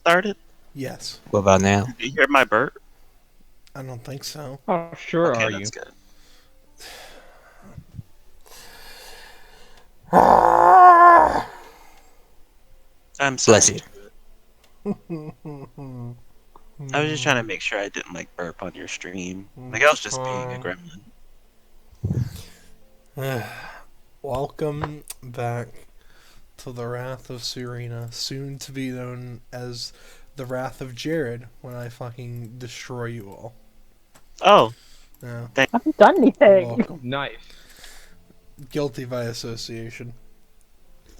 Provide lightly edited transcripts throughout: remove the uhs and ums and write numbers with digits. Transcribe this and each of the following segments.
Started? Yes. What about now? Did you hear my burp? I don't think so. How sure Okay, are that's you? good. I'm Bless sorry. you. I was just trying to make sure I didn't like burp on your stream. Like I was just being a gremlin. Welcome back to the Wrath of Sureena, soon to be known as the Wrath of Jared when I fucking destroy you all. Oh, Yeah, I haven't done anything. welcome. Nice. Guilty by association.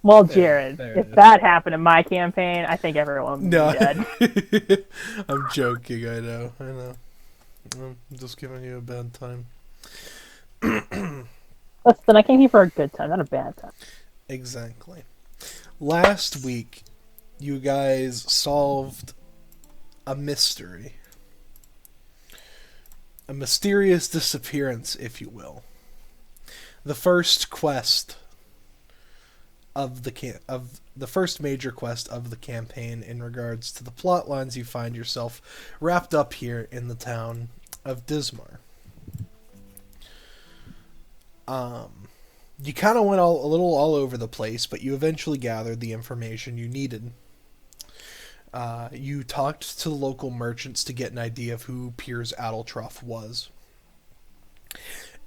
Well, There, Jared, there it if is. that happened in my campaign, I think everyone would No, be dead. I'm joking. I know. I'm just giving you a bad time. Listen, I came here for a good time, not a bad time. Exactly. Last week, you guys solved a mystery. A mysterious disappearance, if you will. The first quest of the first major quest of the campaign in regards to the plot lines you find yourself wrapped up here in the town of Dismar. You kind of went a little all over the place, but you eventually gathered the information you needed. You talked to the local merchants to get an idea of who Piers Adeltroff was,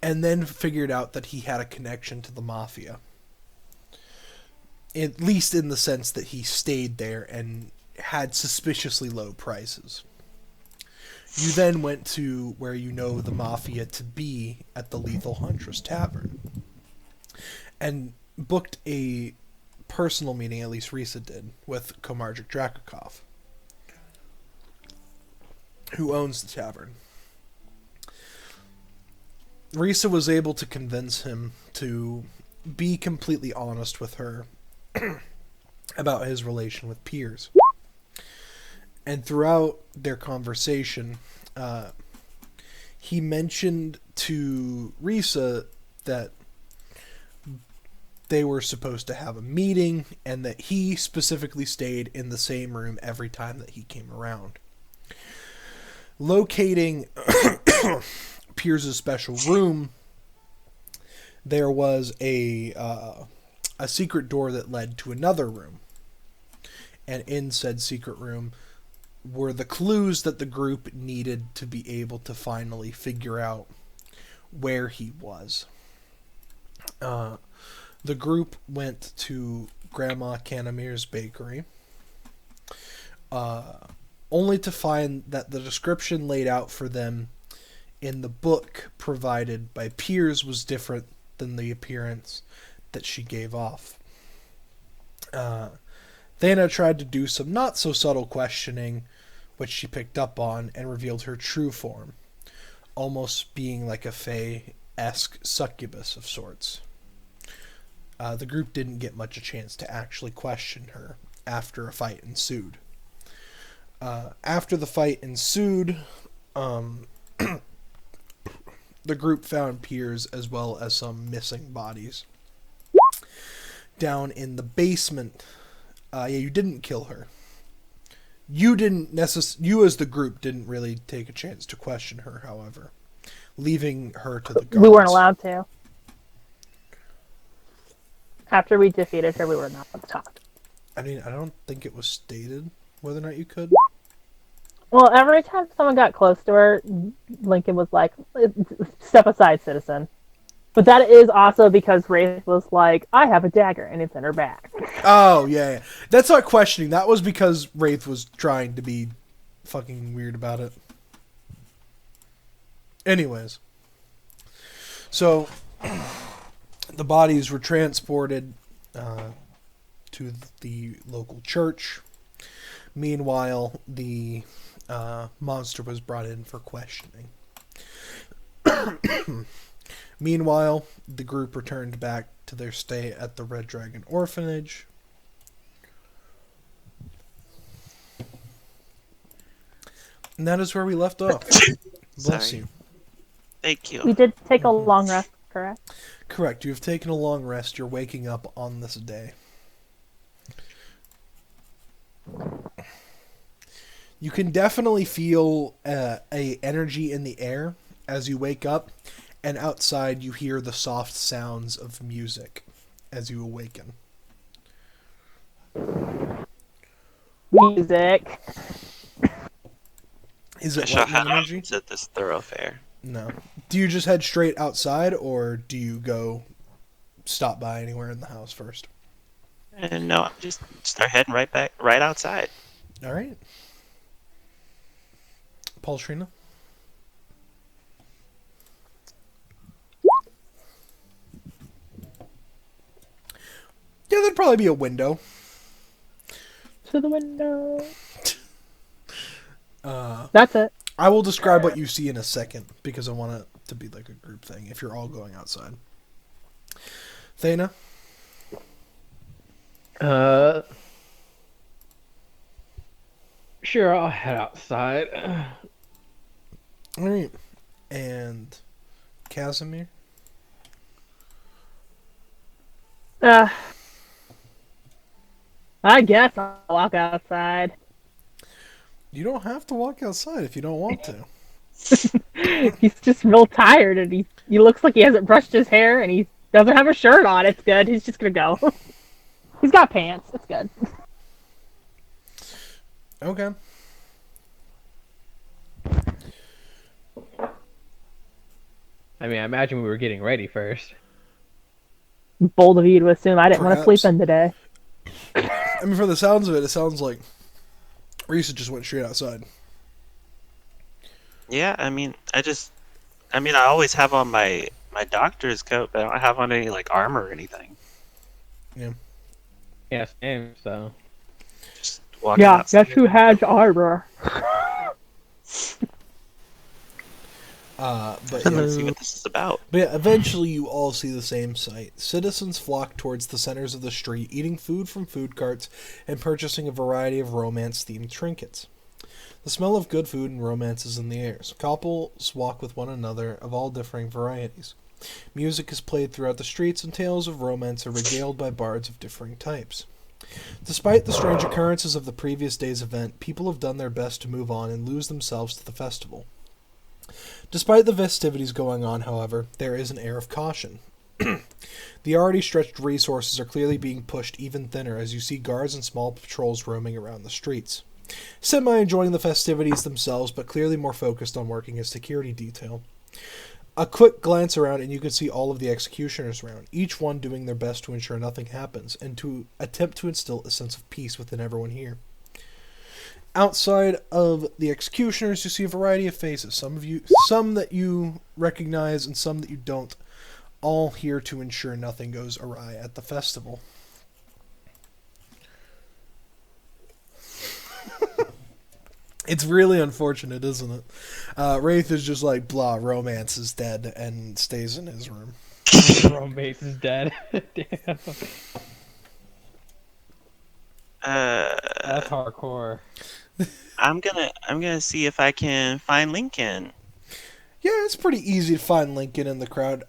and then figured out that he had a connection to the mafia. At least in the sense that he stayed there and had suspiciously low prices. You then went to where you know the mafia to be at the Lethal Huntress Tavern and booked a personal meeting, at least Risa did, with Komarjik Drakakov, who owns the tavern. Risa was able to convince him to be completely honest with her about his relation with Piers. And throughout their conversation, he mentioned to Risa that they were supposed to have a meeting and that he specifically stayed in the same room every time that he came around. Locating Piers' special room, there was a secret door that led to another room. And in said secret room were the clues that the group needed to be able to finally figure out where he was. The group went to Grandma Canamir's bakery, only to find that the description laid out for them in the book provided by Piers was different than the appearance that she gave off. Thana tried to do some not so subtle questioning, which she picked up on and revealed her true form, almost being like a fae-esque succubus of sorts. The group didn't get much a chance to actually question her after a fight ensued. After the fight ensued, the group found Piers as well as some missing bodies down in the basement. You didn't kill her. You as the group didn't really take a chance to question her, however, leaving her to the guards. We weren't allowed to. After we defeated her, we were not allowed to talk. I mean, I don't think it was stated whether or not you could. Well, every time someone got close to her, Lincoln was like, "Step aside, citizen." But that is also because Wraith was like, "I have a dagger and it's in her back." Oh, yeah. That's not questioning. That was because Wraith was trying to be fucking weird about it. Anyways. So, the bodies were transported to the local church. Meanwhile, the monster was brought in for questioning. Meanwhile, the group returned back to their stay at the Red Dragon Orphanage. And that is where we left off. Bless Sorry. you. Thank you. We did take a long rest, correct? Correct. You have taken a long rest. You're waking up on this day. You can definitely feel a energy in the air as you wake up, and outside you hear the soft sounds of music as you awaken. Music. Is I it shall head lightning energy? out into this thoroughfare. No. Do you just head straight outside, or do you go stop by anywhere in the house first? And no, I just start heading right outside. All right. Paul Trina? Yeah, there'd probably be a window. To the window. Uh, That's it. I will describe what you see in a second because I want it to be like a group thing if you're all going outside. Thana? Sure, I'll head outside. All right. And Casimir? Uh, I guess I'll walk outside. You don't have to walk outside if you don't want to. He's just real tired, and he looks like he hasn't brushed his hair, and he doesn't have a shirt on. It's good. He's just gonna go. He's got pants. It's good. Okay. I mean, I imagine we were getting ready first. Bold of you to assume I didn't want to sleep Perhaps. in today. I mean, for the sounds of it, it sounds like Risa just went straight outside. Yeah, I always have on my doctor's coat, but I don't have on any like armor or anything. Yeah. Yeah, same. So Just walking Yeah, outside. guess who has armor? But yeah, Let's see what this is about. But yeah, eventually you all see the same sight. Citizens flock towards the centers of the street, eating food from food carts and purchasing a variety of romance-themed trinkets. The smell of good food and romance is in the air. So couples walk with one another of all differing varieties. Music is played throughout the streets, and tales of romance are regaled by bards of differing types. Despite the strange occurrences of the previous day's event, people have done their best to move on and lose themselves to the festival. Despite the festivities going on, however, there is an air of caution. The already stretched resources are clearly being pushed even thinner as you see guards and small patrols roaming around the streets. Semi-enjoying the festivities themselves, but clearly more focused on working as security detail. A quick glance around and you can see all of the executioners around, each one doing their best to ensure nothing happens, and to attempt to instill a sense of peace within everyone here. Outside of the executioners, you see a variety of faces. Some that you recognize and some that you don't. All here to ensure nothing goes awry at the festival. It's really unfortunate, isn't it? Wraith is just like, blah, romance is dead, and stays in his room. romance is dead. Damn, that's hardcore. I'm gonna see if I can find Lincoln. Yeah, it's pretty easy to find Lincoln in the crowd.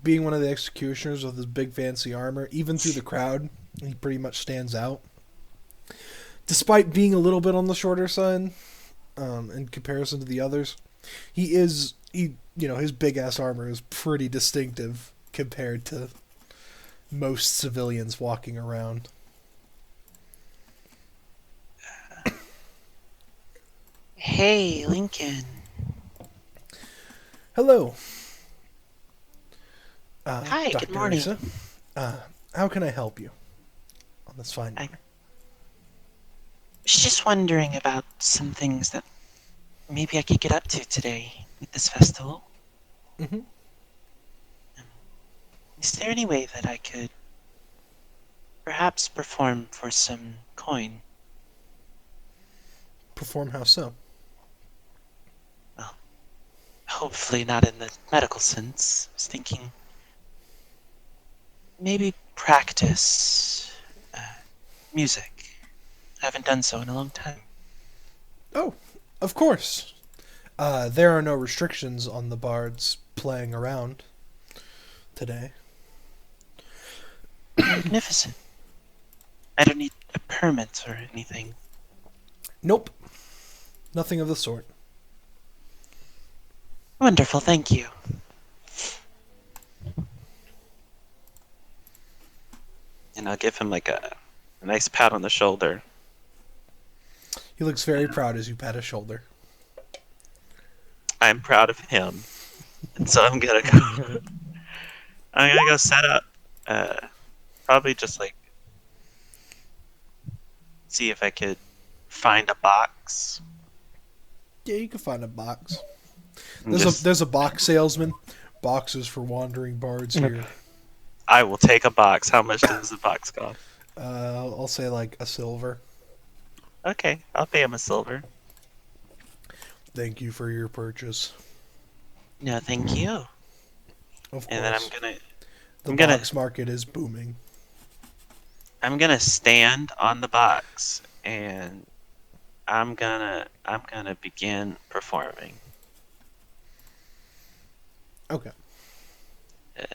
Being one of the executioners with his big fancy armor, even through the crowd, he pretty much stands out. Despite being a little bit on the shorter side, in comparison to the others, his big ass armor is pretty distinctive compared to most civilians walking around. Hey, Lincoln. Hello. Hi, Dr. good morning. Asa. How can I help you on this fine I morning? was just wondering about some things that maybe I could get up to today with this festival. Mm-hmm. Is there any way that I could perhaps perform for some coin? Perform how so? Well, hopefully not in the medical sense. I was thinking maybe practice music. I haven't done so in a long time. Oh, of course. There are no restrictions on the bards playing around today. Nothing of the sort. Wonderful, thank you. And I'll give him like a nice pat on the shoulder. He looks very proud as you pat his shoulder. I'm proud of him. And so I'm gonna go I'm gonna go set up probably just like see if I could find a box. Yeah, you can find a box. And just, There's a box salesman. Boxes for wandering bards here. I will take a box. How much does the box cost? I'll say like a silver. Okay, I'll pay him a silver. Thank you for your purchase. No, thank you. Of course. And then the I'm gonna box market is booming. I'm gonna stand on the box and I'm gonna begin performing. Okay. If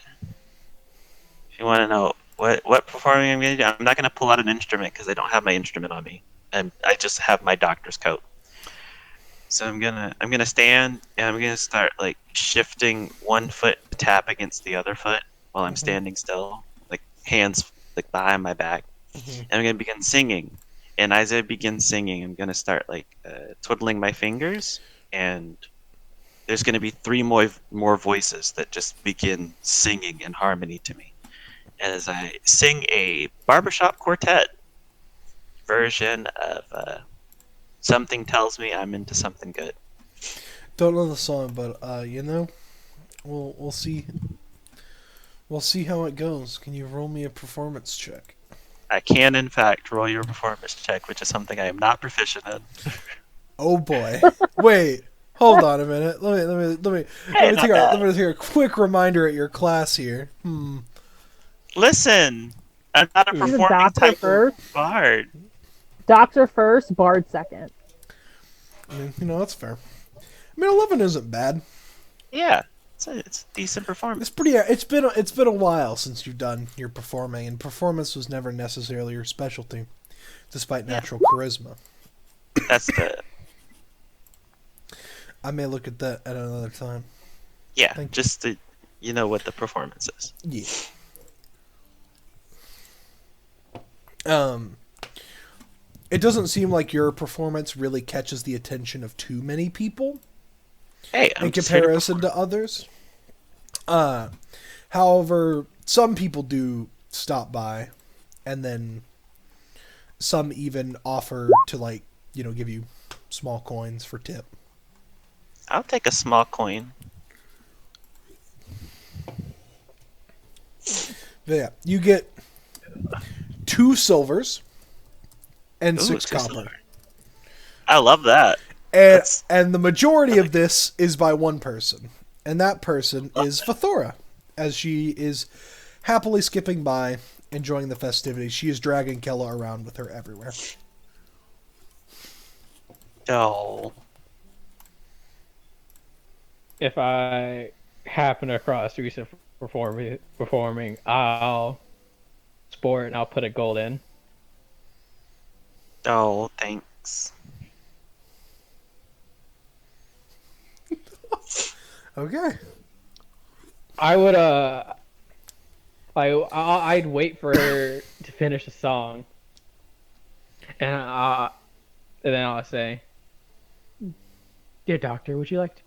you want to know what performing I'm gonna do, I'm not gonna pull out an instrument because I don't have my instrument on me, and I just have my doctor's coat. So I'm gonna stand and I'm gonna start like shifting one foot to tap against the other foot while I'm standing still, like hands like behind my back, and I'm gonna begin singing. And as I begin singing, I'm gonna start like twiddling my fingers, and there's gonna be three more voices that just begin singing in harmony to me as I sing a barbershop quartet version of "Something Tells Me I'm Into Something Good." Don't know the song, but we'll see. We'll see how it goes. Can you roll me a performance check? I can, in fact, roll your performance check, which is something I am not proficient in. Oh boy! Wait, hold on a minute. Let me take a quick reminder at your class here. Listen, I'm not a He's a performing doctor type first. of bard. Doctor first, Bard second. I mean, that's fair. I mean, 11 isn't bad. Yeah, it's a decent performance. It's pretty. It's been a while since you've done your performing, and performance was never necessarily your specialty, despite natural charisma. That's the I may look at that at another time. yeah, Thank just to what the performance is. Yeah. It doesn't seem like your performance really catches the attention of too many people Hey, in comparison to others. However, some people do stop by, and then some even offer to give you small coins for tip. I'll take a small coin. But yeah, you get 2 silvers and Ooh, 6 two copper. silver. I love that. And the majority of this is by one person. And that person is Fathora, as she is happily skipping by, enjoying the festivities. She is dragging Kella around with her everywhere. Oh, If I happen across recent performing, I'll sport and I'll put a gold in. oh, thanks. Okay. I would I'd wait for her to finish the song, and then I'll say, "Dear doctor, would you like to,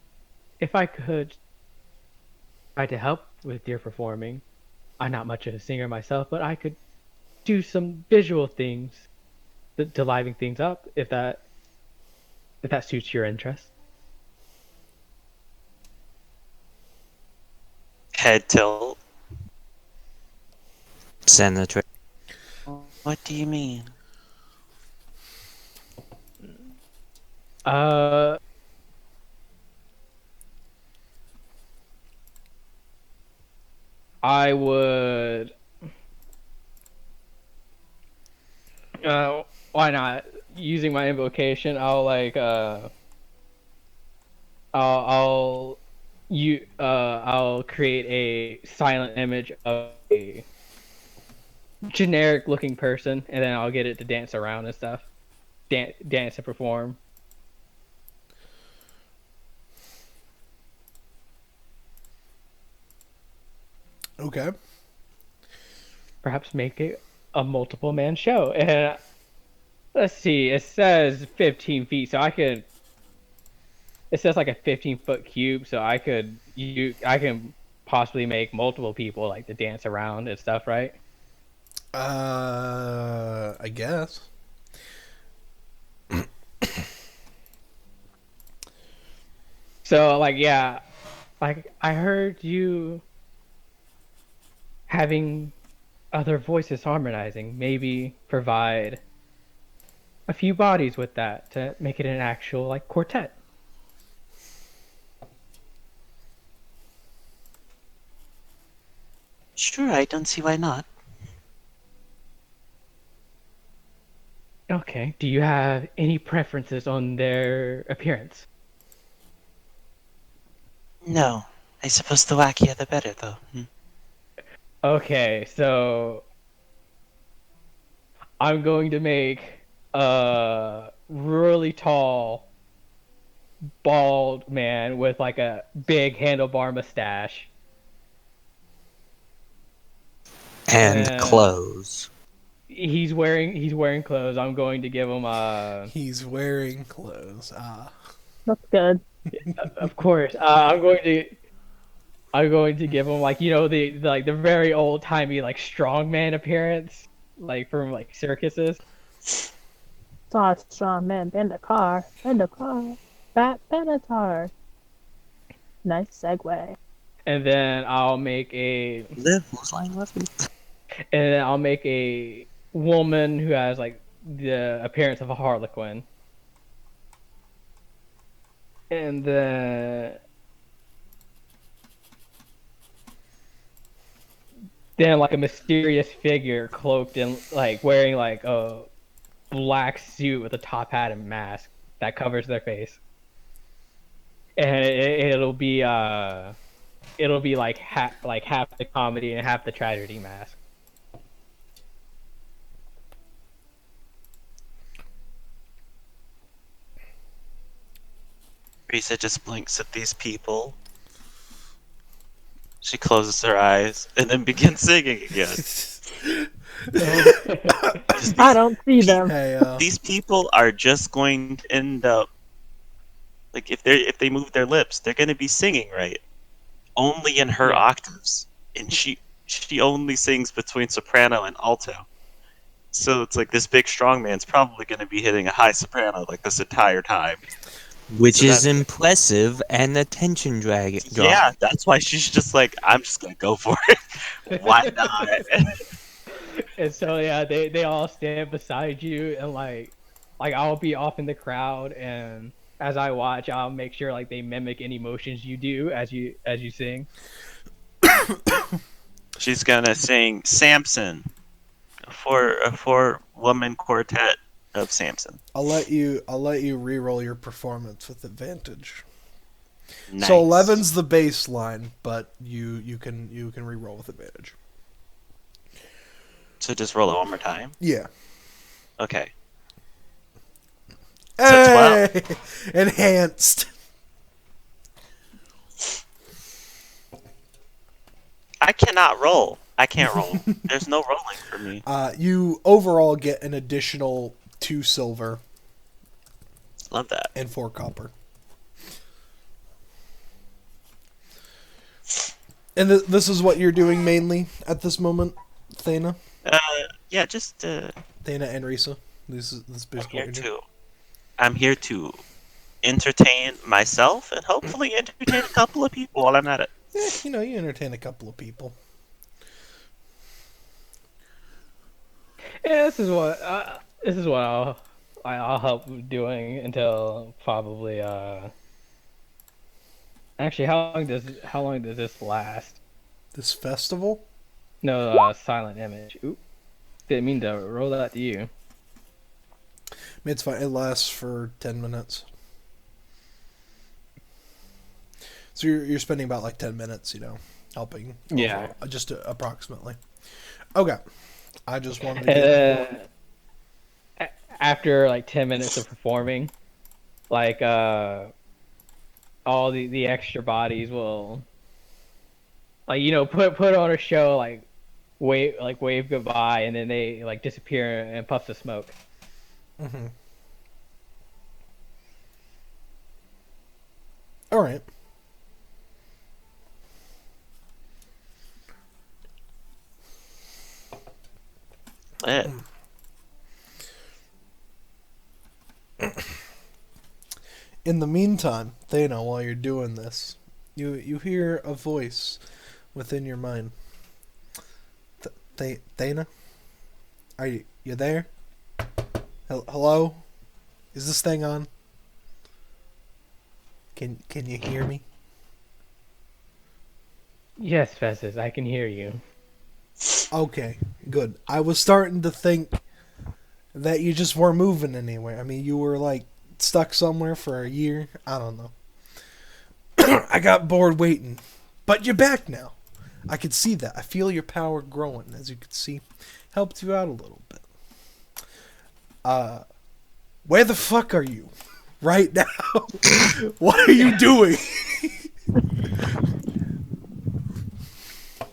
if I could try to help with your performing? I'm not much of a singer myself, but I could do some visual things to liven things up if that suits your interest." Head tilt. Send the trick. What do you mean? Uh, I would. Why not? Using my invocation, I'll create a silent image of a generic looking person, and then I'll get it to dance around and stuff, dance and perform. Okay. Perhaps make it a multiple man show. And let's see, it says 15 feet, so I could. It says like a 15-foot cube, so I can possibly make multiple people like to dance around and stuff, right? I guess. So like yeah, like I heard you having other voices harmonizing. Maybe provide a few bodies with that to make it an actual like quartet. Sure, I don't see why not. Okay. Do you have any preferences on their appearance? No. I suppose the wackier the better, though. Okay, so I'm going to make a really tall, bald man with like a big handlebar mustache. And And clothes. he's wearing clothes. I'm going to give him a He's wearing clothes. Ah. That's good. of course. I'm going to give him like the very old timey like strongman appearance like from like circuses. Saw a strong man bend a car. Bend a car. Fat Benatar. Nice segue. And then I'll make a Live, who's lying left me? and then I'll make a woman who has like the appearance of a harlequin. And then like a mysterious figure cloaked in like wearing like a black suit with a top hat and mask that covers their face. And it'll be like half the comedy and half the tragedy mask. Risa just blinks at these people. She closes her eyes and then begins singing again. Just I don't see them. Hey, these people are just going to end up like if they move their lips, they're going to be singing right, only in her Yeah. octaves, and she only sings between soprano and alto. So it's like this big strong man's probably going to be hitting a high soprano like this entire time. Which So is that- impressive and attention drag. Yeah, that's why she's just like, I'm just gonna go for it. Why not? And so yeah, they all stand beside you and like I'll be off in the crowd and as I watch I'll make sure like they mimic any motions you do as you sing. She's gonna sing Samson for a four-woman quartet of Samson. I'll let you re-roll your performance with advantage. Nice. So 11's the baseline, but you can re-roll with advantage. So just roll it one more time. Yeah. Okay. Hey! Enhanced. I cannot roll. I can't roll. There's no rolling for me. You overall get an additional 2 silver Love that. and 4 copper. And this is what you're doing mainly at this moment, Thana? Yeah, just Thana and Risa? This is I'm basically here what you're doing. I'm here to entertain myself and hopefully entertain a couple of people while I'm at it. You entertain a couple of people. Yeah, this is what I'll help doing until probably actually how long does this last? This festival? No, silent image. Oop. Didn't mean to roll that to you. It's fine. It lasts for 10 minutes. So you're spending about like 10 minutes, helping. Yeah. overall, just approximately. Okay. I just wanted to get... After like 10 minutes of performing, like all the extra bodies will like put on a show, wave goodbye, and then they like disappear and puffs of smoke. Mm-hmm. All right. Eh. In the meantime, Thana, while you're doing this, you hear a voice within your mind. Thana, are you there? Hello? Is this thing on? Can you hear me? Yes, Festus, I can hear you. Okay, good. I was starting to think that you just weren't moving anywhere. I mean, you were like stuck somewhere for a year. I don't know. I got bored waiting, but you're back now. I could see that. I feel your power growing, as you can see. Helped you out a little bit. Where the fuck are you right now? What are you doing?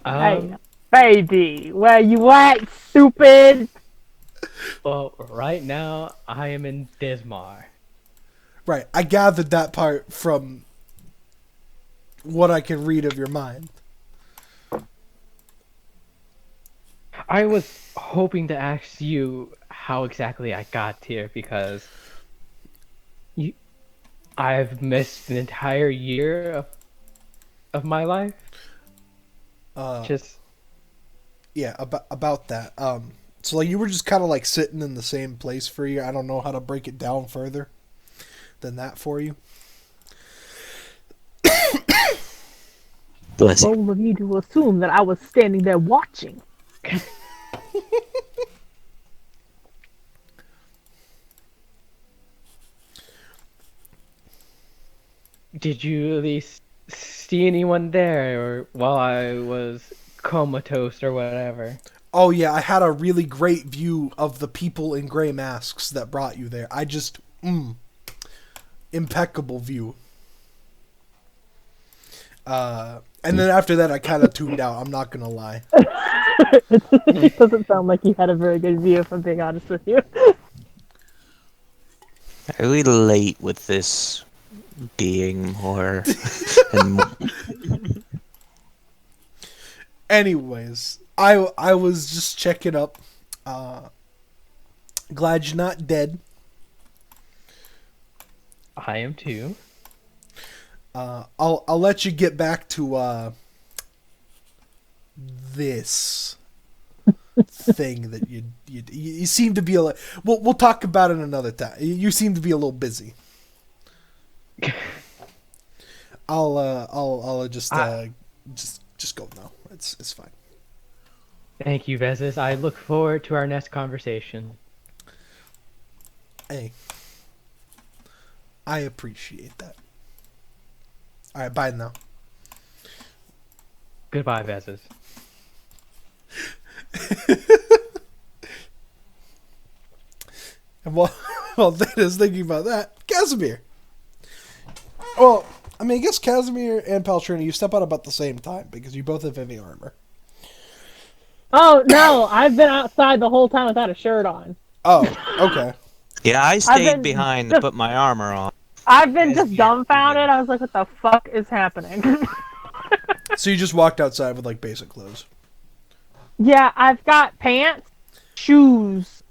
Hey, baby, where you at, stupid? Well, right now I am in Dismar. Right, I gathered that part from what I can read of your mind. I was hoping to ask you how exactly I got here because I've missed an entire year of my life. Just Yeah, about that. So like you were just kind of like sitting in the same place for you. I don't know how to break it down further than that for you. Bless you. Bold of you to assume that I was standing there watching. did you at least see anyone there, or while I was comatose or whatever? Oh yeah, I had a really great view of the people in gray masks that brought you there. I just impeccable view. And then after that, I kind of tuned out. I'm not gonna lie. It doesn't sound like you had a very good view, if I'm being honest with you. I relate with this being more. And Anyways, I was just checking up. Glad you're not dead. I am too. I'll let you get back to this thing that you seem to be a. We'll talk about it another time. You seem to be a little busy. I'll just go now. It's fine. Thank you, Vesis. I look forward to our next conversation. Hey, I appreciate that. All right, bye now. Goodbye, Vesis. And while Dana's thinking about that, Casimir. Well, I mean, I guess Casimir and Paltrina, you step out about the same time because you both have heavy armor. Oh, no, I've been outside the whole time without a shirt on. Oh, okay. yeah, I stayed been behind to just- put my armor on. I've been just dumbfounded. I was like, what the fuck is happening? So you just walked outside with, like, basic clothes. Yeah, I've got pants, shoes,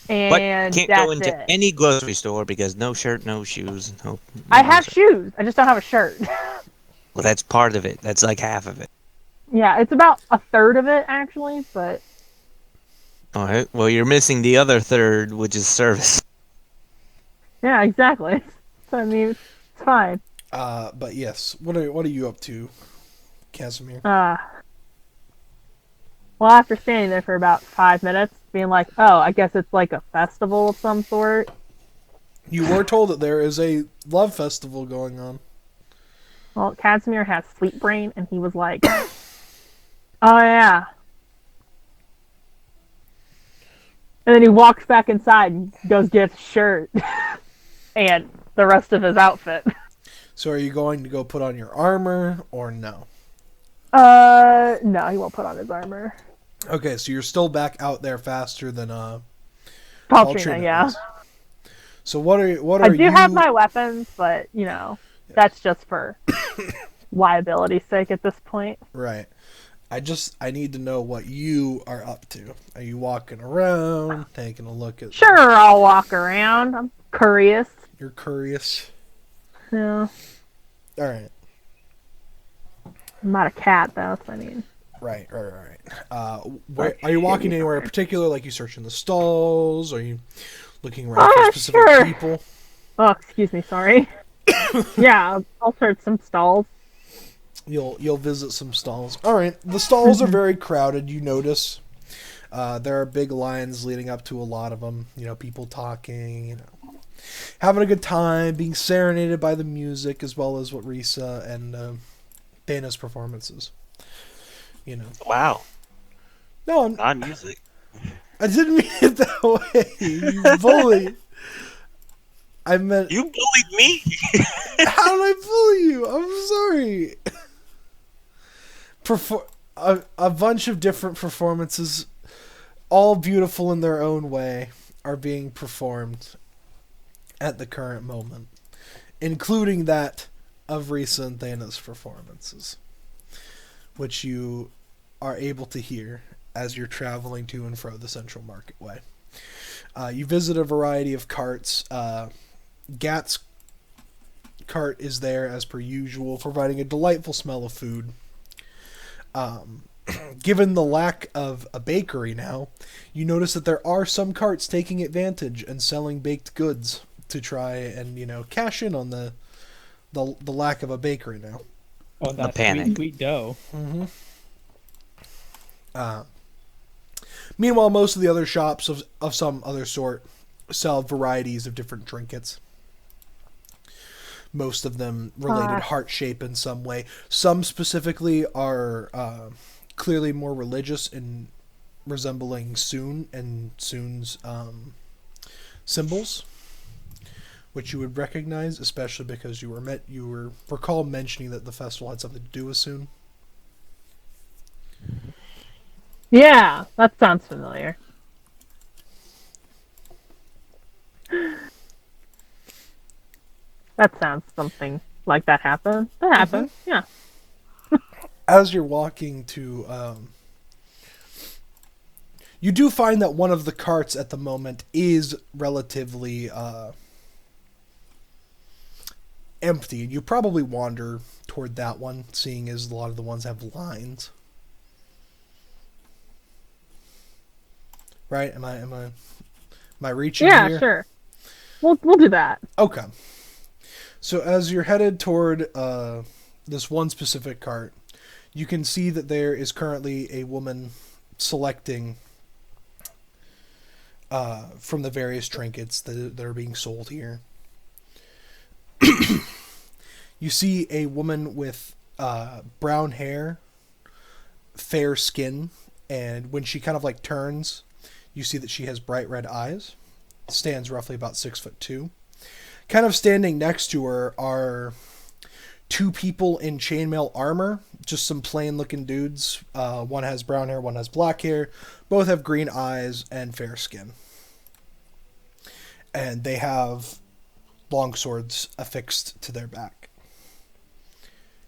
But and can't that's go into it. any grocery store because no shirt, no shoes, no. I have shoes. I just don't have a shirt. Well, that's part of it. That's like half of it. Yeah, it's about a third of it, actually, but... All right. Well, you're missing the other third, which is service. Yeah, exactly. So, I mean, it's fine. But yes, what are you up to, Casimir? Well, after standing there for about 5 minutes, being like, oh, I guess it's like a festival of some sort. You were told that there is a love festival going on. Well, Casimir has sleep brain, and he was like, oh, yeah. And then he walks back inside and goes get his shirt and the rest of his outfit. So are you going to go put on your armor or no? No, he won't put on his armor. Okay, so you're still back out there faster than Paltrina, yeah. is. So what are I you? do have my weapons, but that's just for liability's sake at this point. Right. I need to know what you are up to. Are you walking around, taking a look at? Sure, I'll walk around. I'm curious. You're curious. Yeah. All right. I'm not a cat, though. So I mean. Right. Are you walking anywhere in particular? Like you searching the stalls? Are you looking around for specific sure. people? Oh, excuse me. Sorry. Yeah, I'll search some stalls. You'll visit some stalls. All right. The stalls are very crowded. You notice there are big lines leading up to a lot of them. People talking, having a good time, being serenaded by the music as well as what Risa and Dana's performances. Wow. No, Non music. I didn't mean it that way. You bully. I meant. You bullied me. How did I bully you? I'm sorry. A bunch of different performances, all beautiful in their own way, are being performed at the current moment, including that of Risa and Thana's performances, which you are able to hear as you're traveling to and fro the Central Marketway. You visit a variety of carts. Gat's cart is there as per usual, providing a delightful smell of food. Given the lack of a bakery now, you notice that there are some carts taking advantage and selling baked goods to try and cash in on the lack of a bakery now. Oh, that's panic. sweet dough. Mm-hmm. Meanwhile, most of the other shops of some other sort sell varieties of different trinkets. Most of them related heart shape in some way. Some specifically are clearly more religious in resembling Soon and Soon's symbols, which you would recognize, especially because you were recall mentioning that the festival had something to do with Soon. Yeah, that sounds familiar. That sounds something like that happened. That happened, yeah. As you're walking to... you do find that one of the carts at the moment is relatively empty. You probably wander toward that one, seeing as a lot of the ones have lines. Right? Am I reaching here? Yeah, sure. We'll do that. Okay. So as you're headed toward this one specific cart, you can see that there is currently a woman selecting from the various trinkets that are being sold here. You see a woman with brown hair, fair skin, and when she kind of like turns, you see that she has bright red eyes. Stands roughly about 6'2". Kind of standing next to her are two people in chainmail armor, just some plain looking dudes. One has brown hair, one has black hair. Both have green eyes and fair skin. And they have long swords affixed to their back.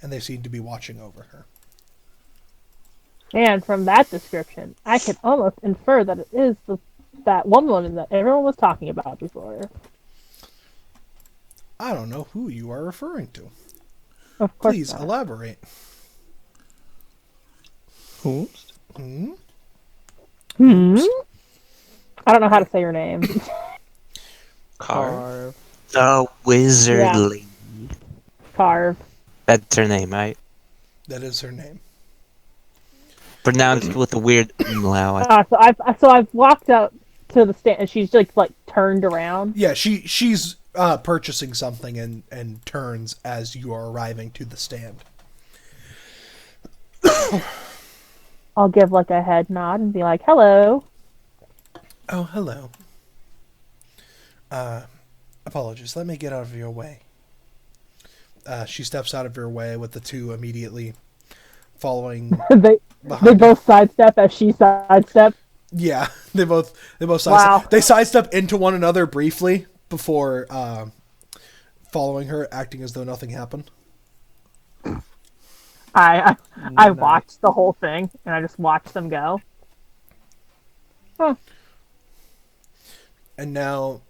And they seem to be watching over her. And from that description, I can almost infer that it is that one woman that everyone was talking about before. I don't know who you are referring to. Of course Please not. elaborate. Oops. Hmm? I don't know how to say your name. Carve. The Wizardly. Carve. That's her name, right? That is her name. Pronounced with a weird umlaut. So I've walked up to the stand, and she's just like turned around. Yeah, she's purchasing something and turns as you are arriving to the stand. I'll give like a head nod and be like, "Hello." Oh, hello. Apologies. Let me get out of your way. She steps out of your way with the two immediately following they behind they her. both sidestep as she sidesteps. Yeah, they both sidestep. Wow. They sidestep into one another briefly before following her, acting as though nothing happened. I Nice. watched the whole thing and I just watched them go. Huh. And now,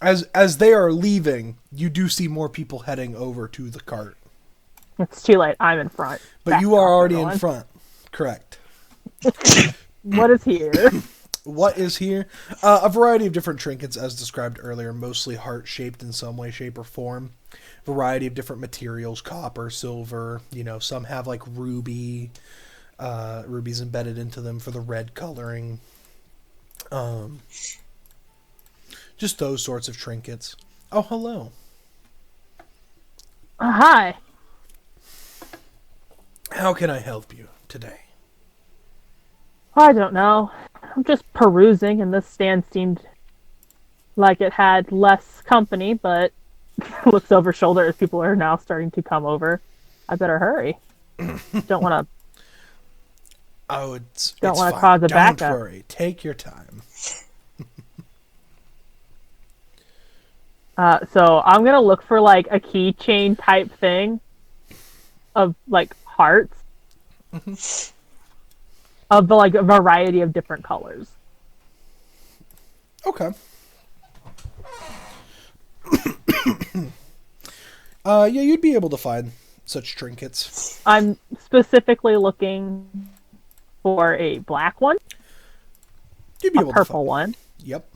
as they are leaving, you do see more people heading over to the cart. It's too late. I'm in front. But Back you are off, already in everyone. front. Correct. What is here? What is here? A variety of different trinkets, as described earlier, mostly heart-shaped in some way, shape, or form. Variety of different materials, copper, silver. Some have like rubies embedded into them for the red coloring. Just those sorts of trinkets. Oh, hello. Hi. How can I help you today? I don't know. I'm just perusing, and this stand seemed like it had less company, but looks over shoulder as people are now starting to come over. I better hurry. Don't want to. Oh, it's Don't it's wanna fine. cause a Don't backup. worry. Take your time. So I'm gonna look for like a keychain type thing of like hearts of the like a variety of different colors. Okay. Yeah, you'd be able to find such trinkets. I'm specifically looking for a black one, You'd be a able to purple find. one. Yep.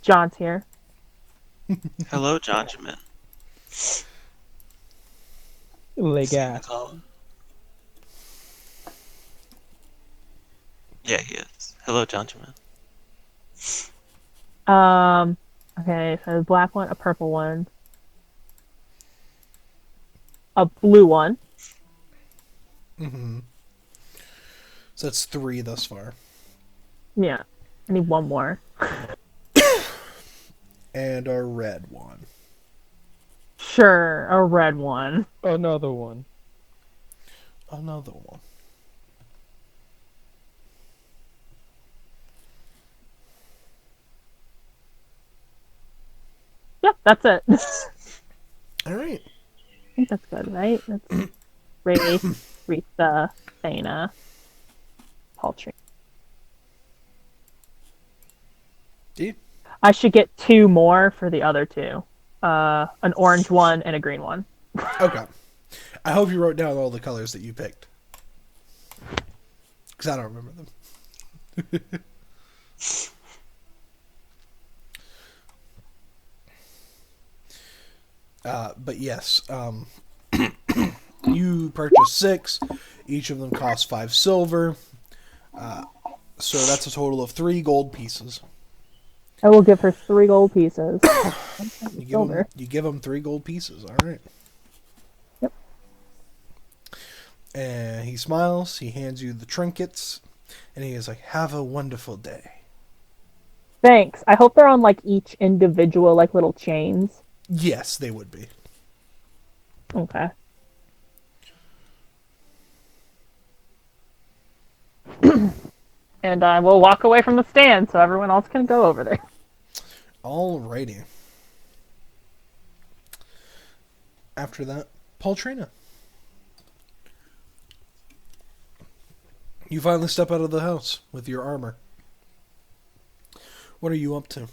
John's here. Hello, Jonjamin. Legat. Yeah, he is. Hello, Jonjamin. Okay, so a black one, a purple one, a blue one. Mm-hmm. So that's 3 thus far. Yeah, I need one more. And a red one. Sure, a red one. Another one. Another one. Yep, that's it. All right. I think that's good, right? That's Race, Rita, Thana, Paltry. Yeah. I should get 2 more for the other 2. An orange one and a green one. Okay. I hope you wrote down all the colors that you picked. Because I don't remember them. But yes, you purchase 6. Each of them costs 5 silver. So that's a total of 3 gold pieces. I will give her 3 gold pieces. You give them 3 gold pieces. All right. Yep. And he smiles. He hands you the trinkets, and he is like, "Have a wonderful day." Thanks. I hope they're on like each individual like little chains. Yes, they would be. Okay. And I will walk away from the stand so everyone else can go over there. Alrighty. After that, Paultrina. You finally step out of the house with your armor. What are you up to?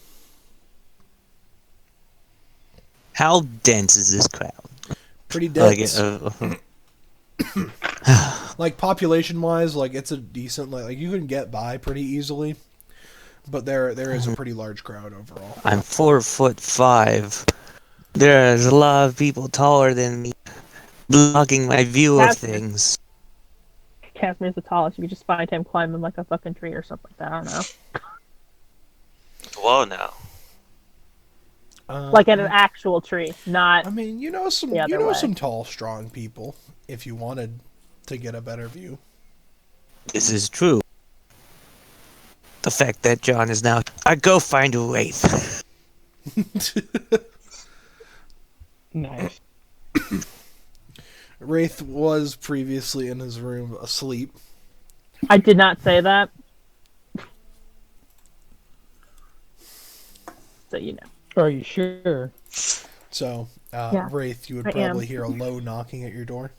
How dense is this crowd? Pretty Like, dense. Like population-wise, like it's a decent. Like you can get by pretty easily, but there is a pretty large crowd overall. I'm 4'5". There's a lot of people taller than me, blocking my view of That's- things. Casimir's the tallest. You could just find him climbing like a fucking tree or something like that. I don't know. Whoa, now. Like at an actual tree, not. I mean, some the other way. some tall, strong people. If you wanted to get a better view. This is true. The fact that John is now... I go find a wraith. Nice. Wraith was previously in his room asleep. I did not say that. So you know. Are you sure? So, Yeah, Wraith, you would I probably am. hear a low knocking at your door.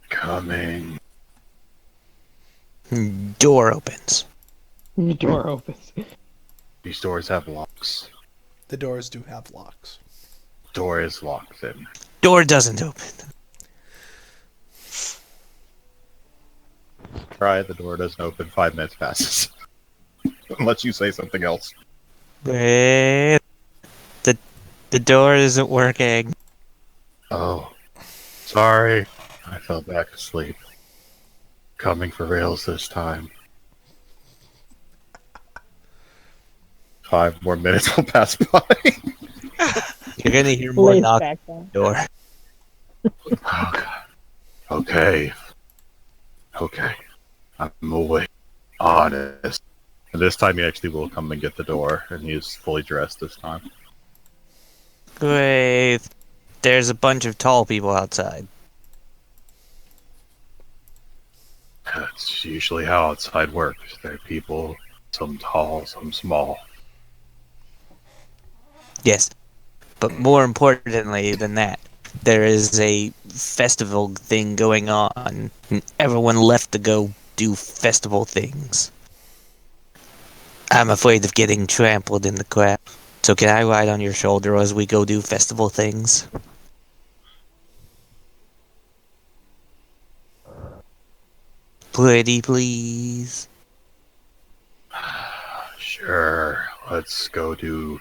Coming. Door opens. The door opens. These doors have locks. The doors do have locks. Door is locked then. Door doesn't open. Try it, the door doesn't open. 5 minutes passes. Unless you say something else. Wait. The door isn't working. Oh. Sorry. I fell back asleep. Coming for rails this time. 5 more minutes will pass by. You're gonna hear more Lays knocking back at down. the door. Oh, God. Okay. Okay. I'm awake. Honest. And this time he actually will come and get the door, and he's fully dressed this time. Wait. There's a bunch of tall people outside. That's usually how outside works. There are people, some tall, some small. Yes. But more importantly than that, there is a festival thing going on. And everyone left to go do festival things. I'm afraid of getting trampled in the crowd. So can I ride on your shoulder as we go do festival things? Pretty please. Sure, let's go do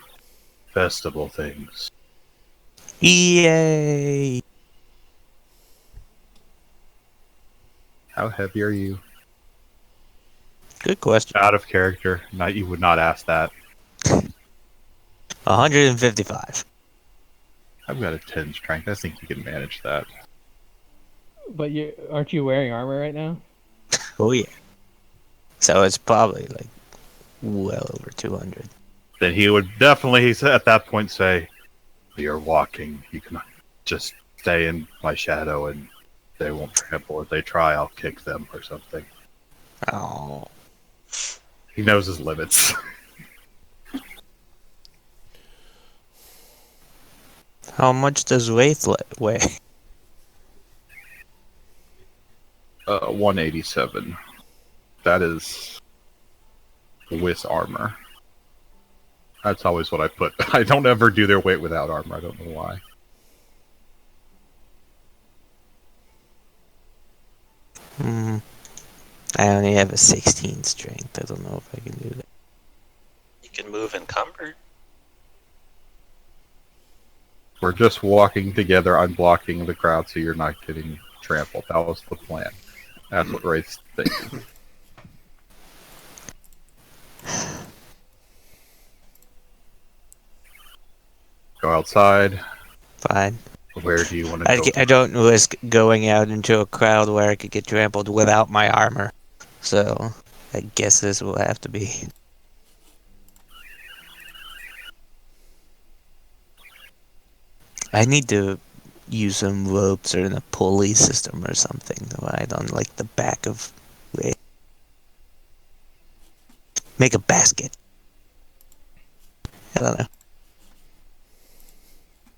festival things. Yay! How heavy are you? Good question. Out of character. Not, you would not ask that. 155. I've got a 10 strength. I think you can manage that. But aren't you wearing armor right now? Oh yeah. So it's probably like well over 200. Then he would definitely, at that point, say, "You're walking. You can just stay in my shadow, and they won't trample. If they try, I'll kick them or something." Oh. He knows his limits. How much does Wraith weigh? 187. That is with armor. That's always what I put. I don't ever do their weight without armor. I don't know why. I only have a 16 strength. I don't know if I can do that. You can move encumbered. We're just walking together. I'm blocking the crowd so you're not getting trampled. That was the plan. That's what Wraith's thinking. Go outside. Fine. Where do you want to go? I don't risk going out into a crowd where I could get trampled without my armor. So, I guess this will have to be. I need to use some ropes or a pulley system or something to ride on, like, the back of... Make a basket. I don't know.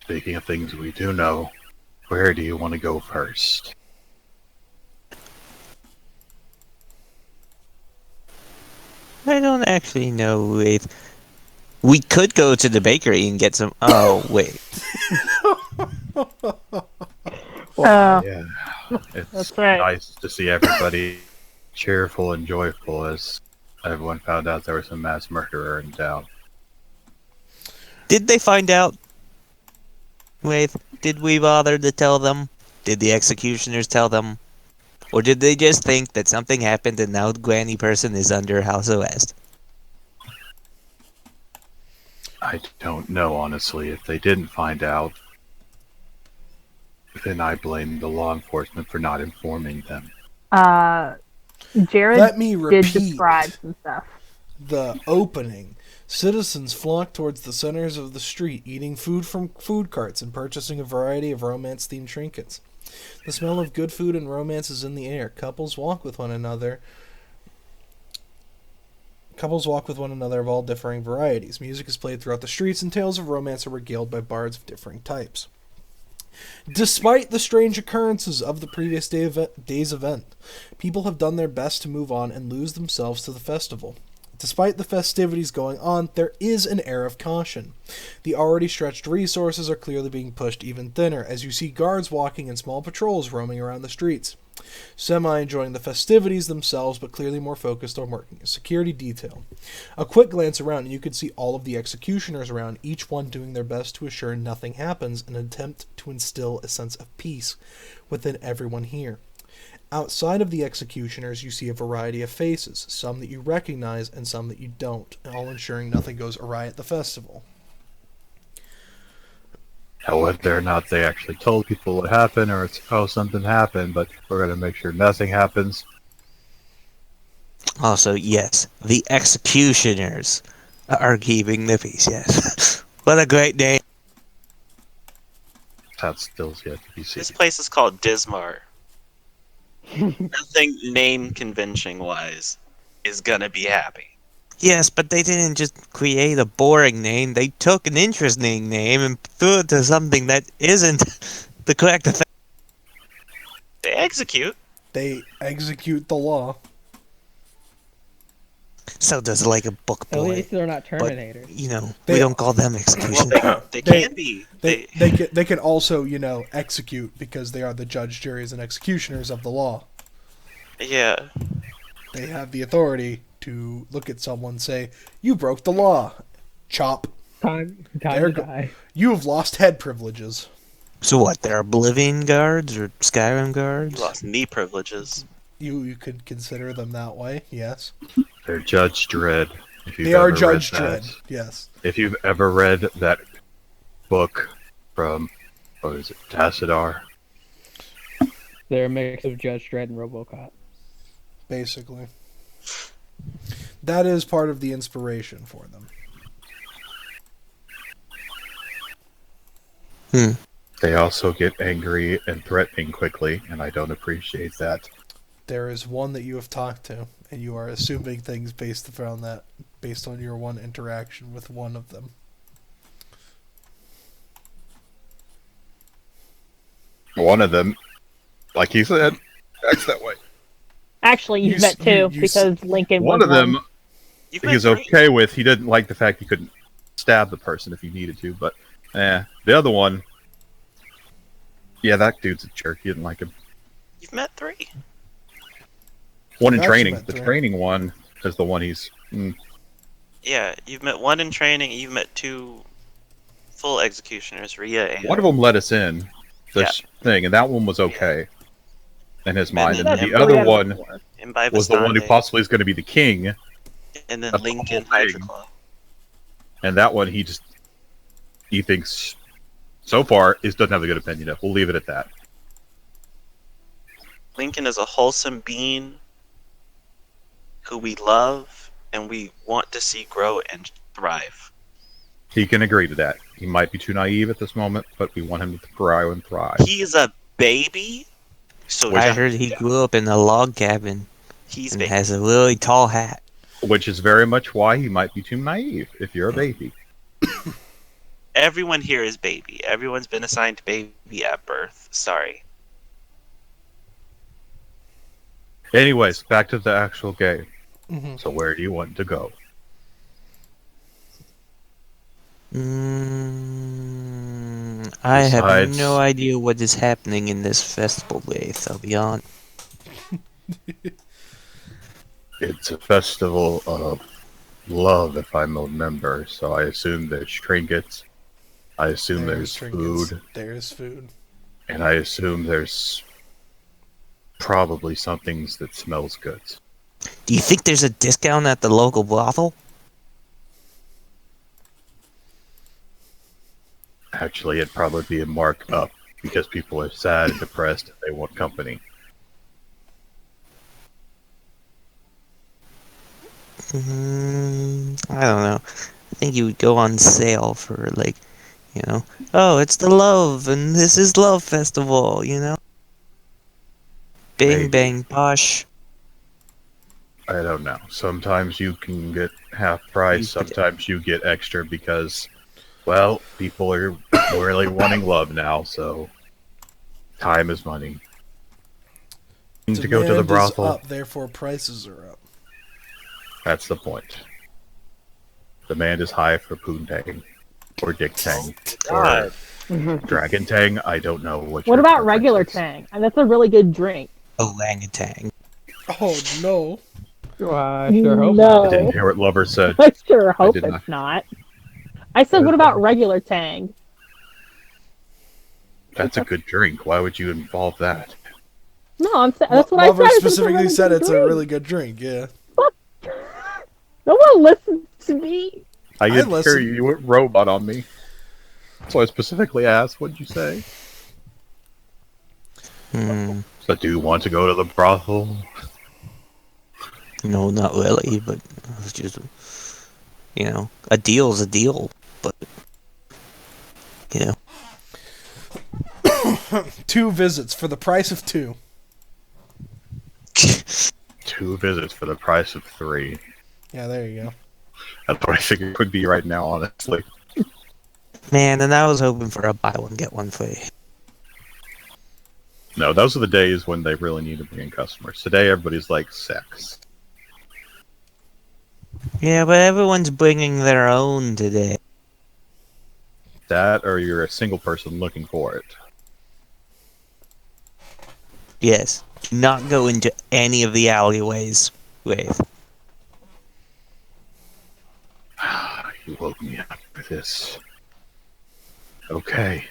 Speaking of things we do know, where do you want to go first? I don't actually know. Wait. We could go to the bakery and get some... Oh, wait. Yeah, it's That's right. nice to see everybody cheerful and joyful as everyone found out there was a mass murderer in town. Did they find out? Wait, did we bother to tell them? Did the executioners tell them? Or did they just think that something happened and now Granny Person is under house arrest? I don't know, honestly. If they didn't find out, then I blame the law enforcement for not informing them. Jared Let me did repeat describe some stuff. the opening. Citizens flock towards the centers of the street, eating food from food carts and purchasing a variety of romance-themed trinkets. The smell of good food and romance is in the air. Couples walk with one another of all differing varieties. Music is played throughout the streets, and tales of romance are regaled by bards of differing types. Despite the strange occurrences of the previous day's event, people have done their best to move on and lose themselves to the festival. Despite the festivities going on, there is an air of caution. The already stretched resources are clearly being pushed even thinner, as you see guards walking in small patrols roaming around the streets. Semi-enjoying the festivities themselves, but clearly more focused on working a security detail. A quick glance around and you can see all of the executioners around, each one doing their best to assure nothing happens in an attempt to instill a sense of peace within everyone here. Outside of the executioners, you see a variety of faces, some that you recognize and some that you don't, all ensuring nothing goes awry at the festival. Now, whether or not they actually told people what happened, or it's, oh, something happened, but we're going to make sure nothing happens. Also, yes, the executioners are keeping the peace, yes. What a great day. That still's yet to be seen. This place is called Dismar. Nothing name convention wise is gonna be happy. Yes, but they didn't just create a boring name. They took an interesting name and threw it to something that isn't the correct thing. They execute. They execute the law. So does like a book At boy. least they're not Terminators. You know, They- we don't call them Well, execution. they They- can be. They can also, execute because they are the judge, juries, and executioners of the law. Yeah. They have the authority to look at someone and say, "You broke the law. Chop. Time There to go- die. You have lost head privileges." So what, they're Oblivion guards or Skyrim guards? You lost knee privileges. You could consider them that way, yes. They're Judge Dredd. If you've They are ever Judge read that. Dredd, yes. If you've ever read that book from, what is it, Tassadar? They're a mix of Judge Dredd and RoboCop. Basically. That is part of the inspiration for them. They also get angry and threatening quickly, and I don't appreciate that. There is one that you have talked to, and you are assuming things based on your one interaction with one of them. One of them, like he said, acts that way. Actually, You you've met s- two you because Lincoln One was of them You've he met was three. okay with. He didn't like the fact he couldn't stab the person if he needed to, but the other one, yeah, that dude's a jerk. He didn't like him. You've met three. One in I've actually training. met The three. training one is the one he's. Yeah, you've met one in training. You've met two full executioners, Rhea and One of them let us in this thing, and that one was okay in his mind. then And him. the other one and by was the one who Bastante, possibly is going to be the king, and then That's the Lincoln whole thing. Hydroclaw. and that one he thinks so far doesn't have a good opinion of. We'll leave it at that. Lincoln is a wholesome being who we love and we want to see grow and thrive. He can agree to that. He might be too naive at this moment, but we want him to grow and thrive. He is a baby, so I just- heard he grew up in a log cabin he's and baby. has a really tall hat. Which is very much why he might be too naive if you're a baby. Everyone here is baby. Everyone's been assigned to baby at birth. Sorry. Anyways, back to the actual game. Mm-hmm. So where do you want to go? I have Besides- no idea what is happening in this festival base, I'll be honest. It's a festival of love, if I'm a member. So I assume there's trinkets. I assume there's trinkets, food. There's food. And I assume there's probably some things that smells good. Do you think there's a discount at the local brothel? Actually, it'd probably be a markup because people are sad and depressed and they want company. I don't know. think you would go on sale for like, you know, oh, it's the love, and this is love festival, you know. Bing Maybe. bang bosh. I don't know. Sometimes you can get half price. You could- Sometimes you get extra because, well, people are really wanting love now. So time is money. To go to the Demand is brothel. up, therefore prices are up. That's the point. Demand is high for Poontang or Dick Tang or God. Dragon Tang. I don't know what. What your about preference regular is. Tang? And that's a really good drink. Orangutan. Oh no. Well, I sure hope not. I didn't No, hear what Lover said. I sure I hope did it's not. not. I said, what about regular Tang? That's a good drink. Why would you involve that? No, I'm saying that's what Lover I said. specifically said it's a drink. really good drink. Yeah. No one listens to me. I didn't hear listen. you. You went robot on me. So I specifically asked, what'd you say? So do you want to go to the brothel? No, not really, but it's just, you know, a deal's a deal, but, you know. 2 visits for the price of 2. 2 visits for the price of 3. Yeah, there you go. That's what I think it could be right now, honestly. Man, and I was hoping for a buy one, get one free. No, those are the days when they really need to bring in customers. Today, everybody's like sex. Yeah, but everyone's bringing their own today. That, or you're a single person looking for it. Yes. Do not go into any of the alleyways with. You woke me up for this. Okay.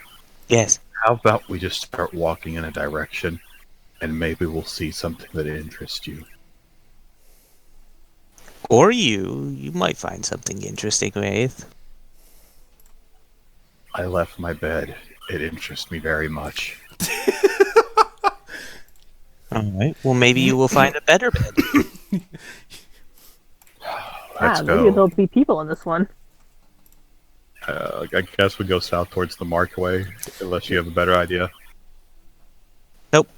Yes. How about we just start walking in a direction, and maybe we'll see something that interests you. Or you might find something interesting, Wraith. I left my bed. It interests me very much. Alright. Well, maybe you will find a better bed. Let's Maybe go. there'll be people in this one. I guess we go south towards the Markway, unless you have a better idea. Nope.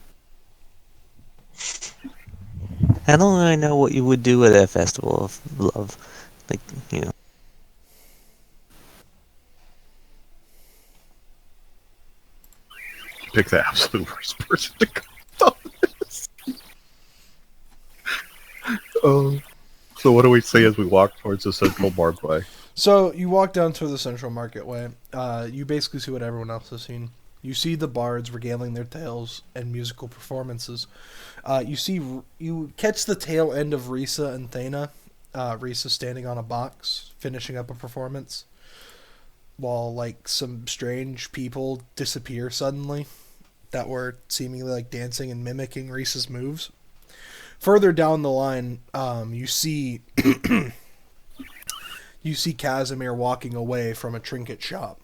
I don't really know what you would do at a festival of love. Like, you know. Pick the absolute worst person to come on this. So what do we see as we walk towards the central Markway? So you walk down to the Central Marketway. You basically see what everyone else has seen. You see the bards regaling their tales and musical performances. You catch the tail end of Risa and Thana. Risa standing on a box, finishing up a performance, while like some strange people disappear suddenly that were seemingly like dancing and mimicking Risa's moves. Further down the line, you see Casimir walking away from a trinket shop.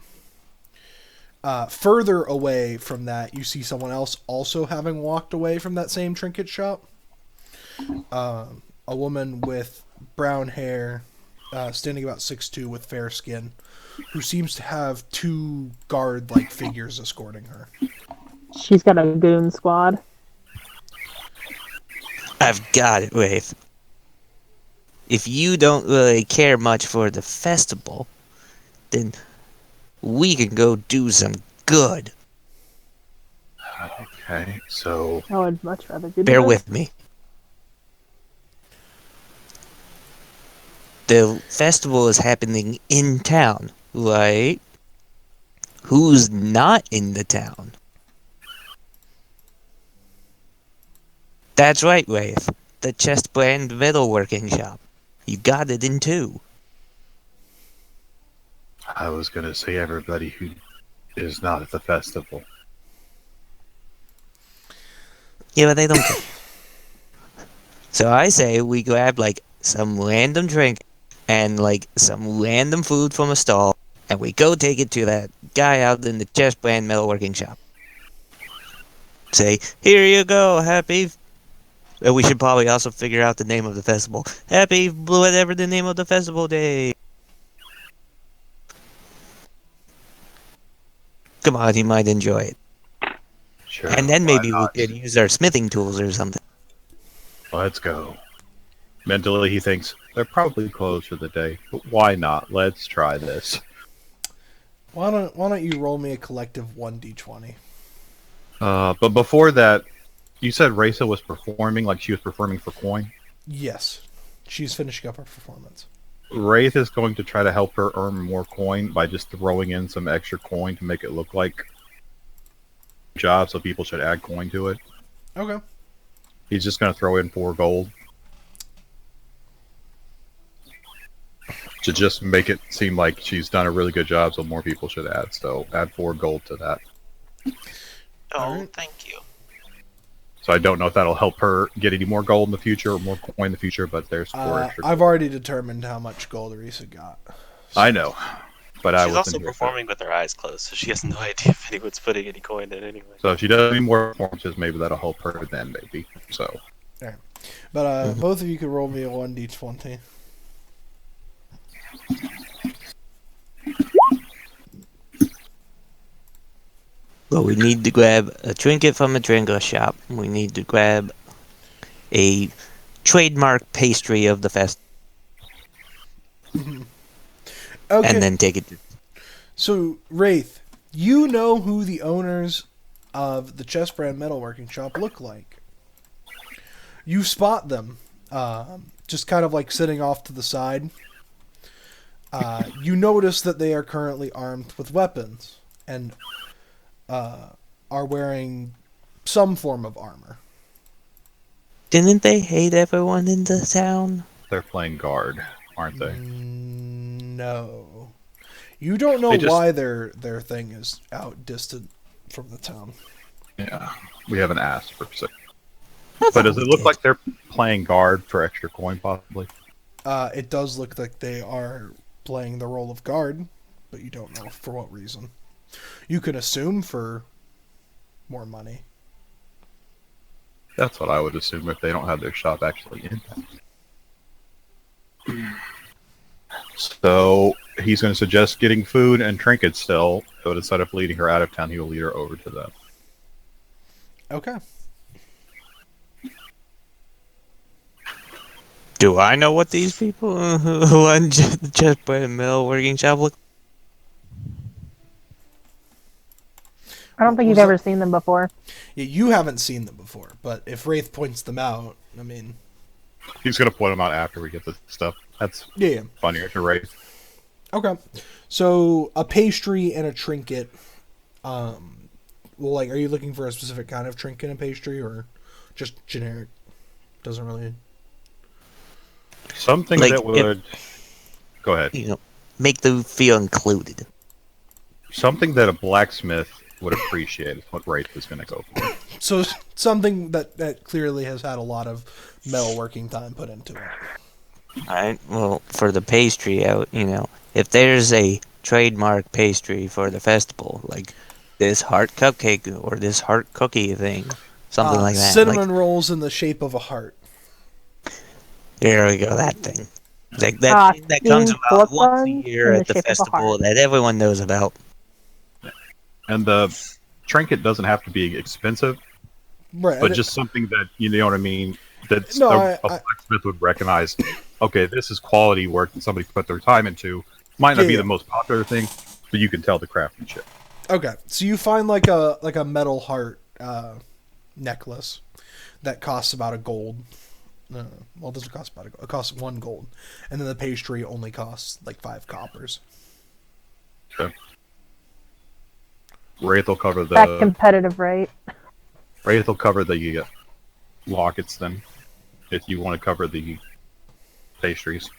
Further away from that, you see someone else also having walked away from that same trinket shop. A woman with brown hair, standing about 6'2", with fair skin, who seems to have 2 guard-like figures escorting her. She's got a goon squad. I've got it, Wraith. If you don't really care much for the festival, then we can go do some good. Okay, so I would much rather do Bear that. with me. The festival is happening in town, right? Who's not in the town? That's right, Wraith. The Chest Brand Metalworking Shop. You got it in 2. I was gonna say everybody who is not at the festival. Yeah, but they don't care. So I say we grab, like, some random drink and, like, some random food from a stall, and we go take it to that guy out in the Chest Brand Metalworking Shop. Say, here you go, happy... And we should probably also figure out the name of the festival. Happy whatever the name of the festival day. Come on, you might enjoy it. Sure, And then why maybe we not? could use our smithing tools or something. Let's go. Mentally, he thinks they're probably closed for the day, but why not? Let's try this. Why don't you roll me a collective 1d20? But before that, you said Raisa was performing like she was performing for coin. Yes. She's finishing up her performance. Wraith is going to try to help her earn more coin by just throwing in some extra coin to make it look like a job, so people should add coin to it. Okay. He's just going to throw in 4 gold to just make it seem like she's done a really good job, so more people should add. So add 4 gold to that. Oh, Alright. thank you. So I don't know if that'll help her get any more gold in the future or more coin in the future, but there's 4 extra. I've already determined how much gold Arisa got. I know, but I She's wasn't also here. performing with her eyes closed, so she has no idea if anyone's putting any coin in anyway. So if she does any more performances, maybe that'll help her then, maybe. So But both of you can roll me a 1d20. Well, we need to grab a trinket from a trinket shop. We need to grab a trademark pastry of the fest, Okay. and then take it to... So, Wraith, you know who the owners of the Chess Brand Metalworking Shop look like. You spot them, just kind of like sitting off to the side. You notice that they are currently armed with weapons and are wearing some form of armor. Didn't they hate everyone in the town? they're playing guard, aren't they? No. You don't know They just- why their thing is out distant from the town. Yeah, we haven't asked for a second. I But does thought it we look did. like they're playing guard for extra coin, possibly? It does look like they are playing the role of guard, but you don't know for what reason. You can assume for more money. That's what I would assume if they don't have their shop actually in town. So he's going to suggest getting food and trinkets still, but instead of leading her out of town, he will lead her over to them. Okay. Do I know what these people who run the Chessbrand Mill working shop look? I don't think Was you've that- ever seen them before. Yeah, you haven't seen them before, but if Wraith points them out, I mean, He's going to point them out after we get the stuff. That's yeah. funnier to raise. Okay. So a pastry and a trinket. Well, like, are you looking for a specific kind of trinket and pastry, or just generic? Doesn't really. Something Like, that would... Go ahead. You know, make them feel included. Something that a blacksmith would appreciate is what Wraith is going to go for. So something that clearly has had a lot of metalworking time put into it. Alright, well, for the pastry out, if there's a trademark pastry for the festival, like this heart cupcake or this heart cookie thing, something like that. Cinnamon rolls in the shape of a heart. There we go, that thing. Like that thing that comes steamed about pork once a buns year in the at the shape of a festival heart. that everyone knows about. And the trinket doesn't have to be expensive, Right. but just something that, you know what I mean, that No, a blacksmith would recognize, okay, this is quality work that somebody put their time into. Might not be Yeah. the most popular thing, but you can tell the craftsmanship. Okay, so you find like a metal heart necklace that costs about a gold. Well, it doesn't cost about a gold. It costs 1 gold, and then the pastry only costs like 5 coppers. Okay. Wraith will cover That the competitive, right? Wraith will cover the lockets then, if you want to cover the pastries.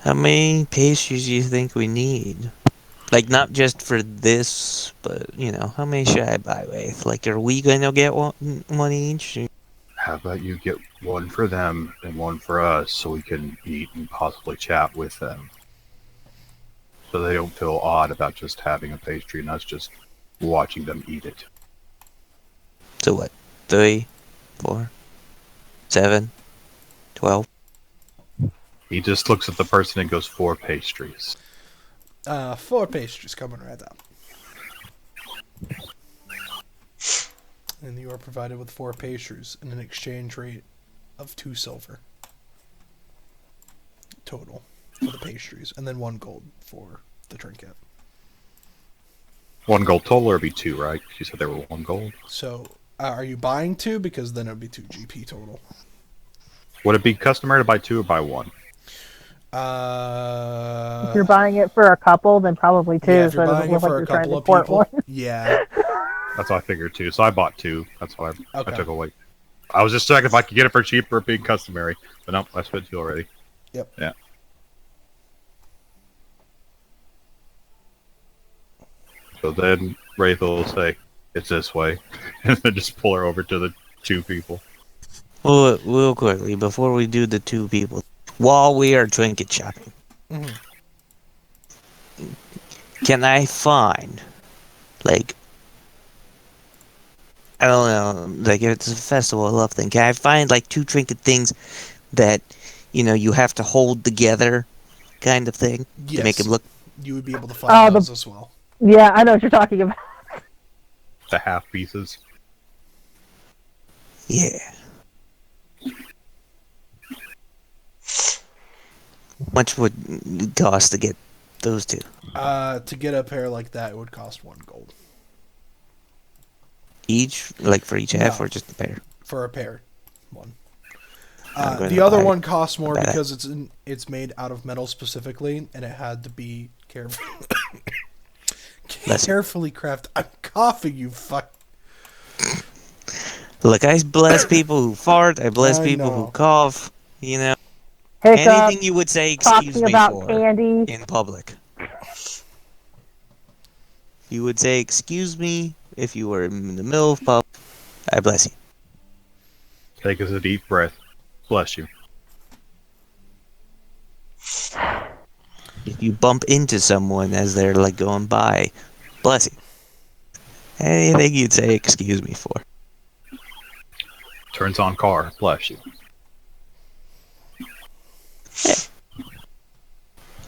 How many pastries do you think we need? Like, not just for this, but, how many should I buy with? Like, are we gonna get one each? How about you get one for them and one for us so we can eat and possibly chat with them? So they don't feel odd about just having a pastry and us just watching them eat it. So what? 3, 4, 7, 12? He just looks at the person and goes, 4 pastries. 4 pastries coming right up. And you are provided with 4 pastries in an exchange rate of 2 silver total for the pastries, and then 1 gold for the trinket. 1 gold total, or it'd be 2, right? You said there were 1 gold. So, are you buying 2? Because then it would be 2 GP total. Would it be customary to buy 2 or buy 1? If you're buying it for a couple, then probably 2, Yeah, if so you're it doesn't buying it look like for a you're trying couple to of port people, one. yeah. That's what I figured too. So I bought 2. That's why I Okay. took away. I was just checking if I could get it for cheaper, being customary. But no, I spent 2 already. Yep. Yeah. So then Wraith will say, "It's this way," and then just pull her over to the 2 people. Well, real quickly, before we do the 2 people, while we are trinket shopping, Mhm. can I find, like, I don't know, like if it's a festival of love thing, can I find like 2 trinket things that, you have to hold together, kind of thing, to make Yes. them look? You would be able to find Oh, those as well. Yeah, I know what you're talking about. The half pieces. Yeah. Much would it cost to get those 2? To get a pair like that, it would cost 1 gold. Each, like for each half, No. or just a pair? For a pair. 1. I'm gonna The other buy one costs more that. because it's made out of metal specifically, and it had to be carefully crafted. I'm coughing, you fuck. Look, I bless people who fart. I bless I people know. who cough. Anything Hiccup, you would say excuse talking me about for candy. in public. You would say excuse me if you were in the middle of pub. I bless you. Take us a deep breath. Bless you. If you bump into someone as they're like going by, bless you. Anything you'd say excuse me for. Turns on car. Bless you.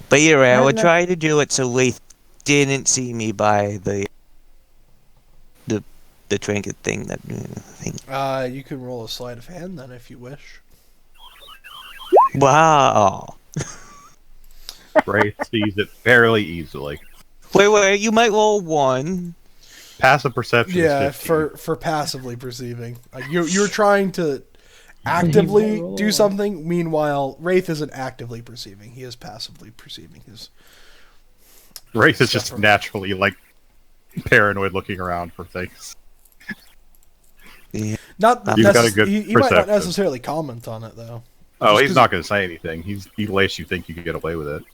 But you're right, I would No. try to do it so they didn't see me buy the trinket thing thing. You can roll a sleight of hand then if you wish. Wow. Wraith sees it fairly easily. Wait, you might roll 1. Passive perception Yeah, is 15. for passively perceiving. Like you're trying to actively roll do one. something. Meanwhile, Wraith isn't actively perceiving. He is passively perceiving his. Wraith is just Suffer. naturally, like, paranoid looking around for things. Yeah. Not You've got a good he might not perception. necessarily comment on it though. Oh, Just he's 'cause- not going to say anything. He lets you think you can get away with it.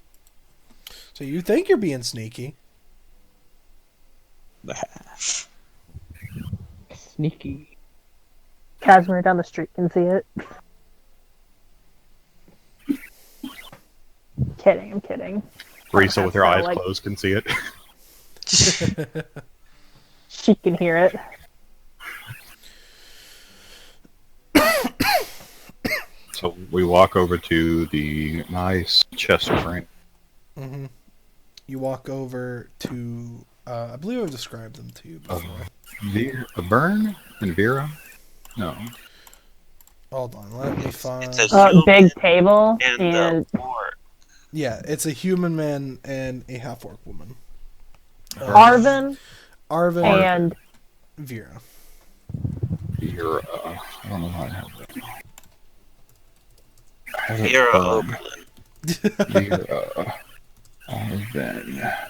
So you think you're being sneaky? Sneaky. Casimir down the street can see it. Kidding, I'm kidding. Risa, with her so, eyes like- closed, can see it. She can hear it. So we walk over to the nice chest of rain. Mm-hmm. You walk over to. I believe I've described them to you before. Vern and Vera? No. Hold on, let me find. It's a human Big table and and the orc. Yeah, it's a human man and a half orc woman. Arvin Arvin and Vera. Vera. I don't know how I have that. I have it Vera spelled. Oberlin. Vera. Arvin.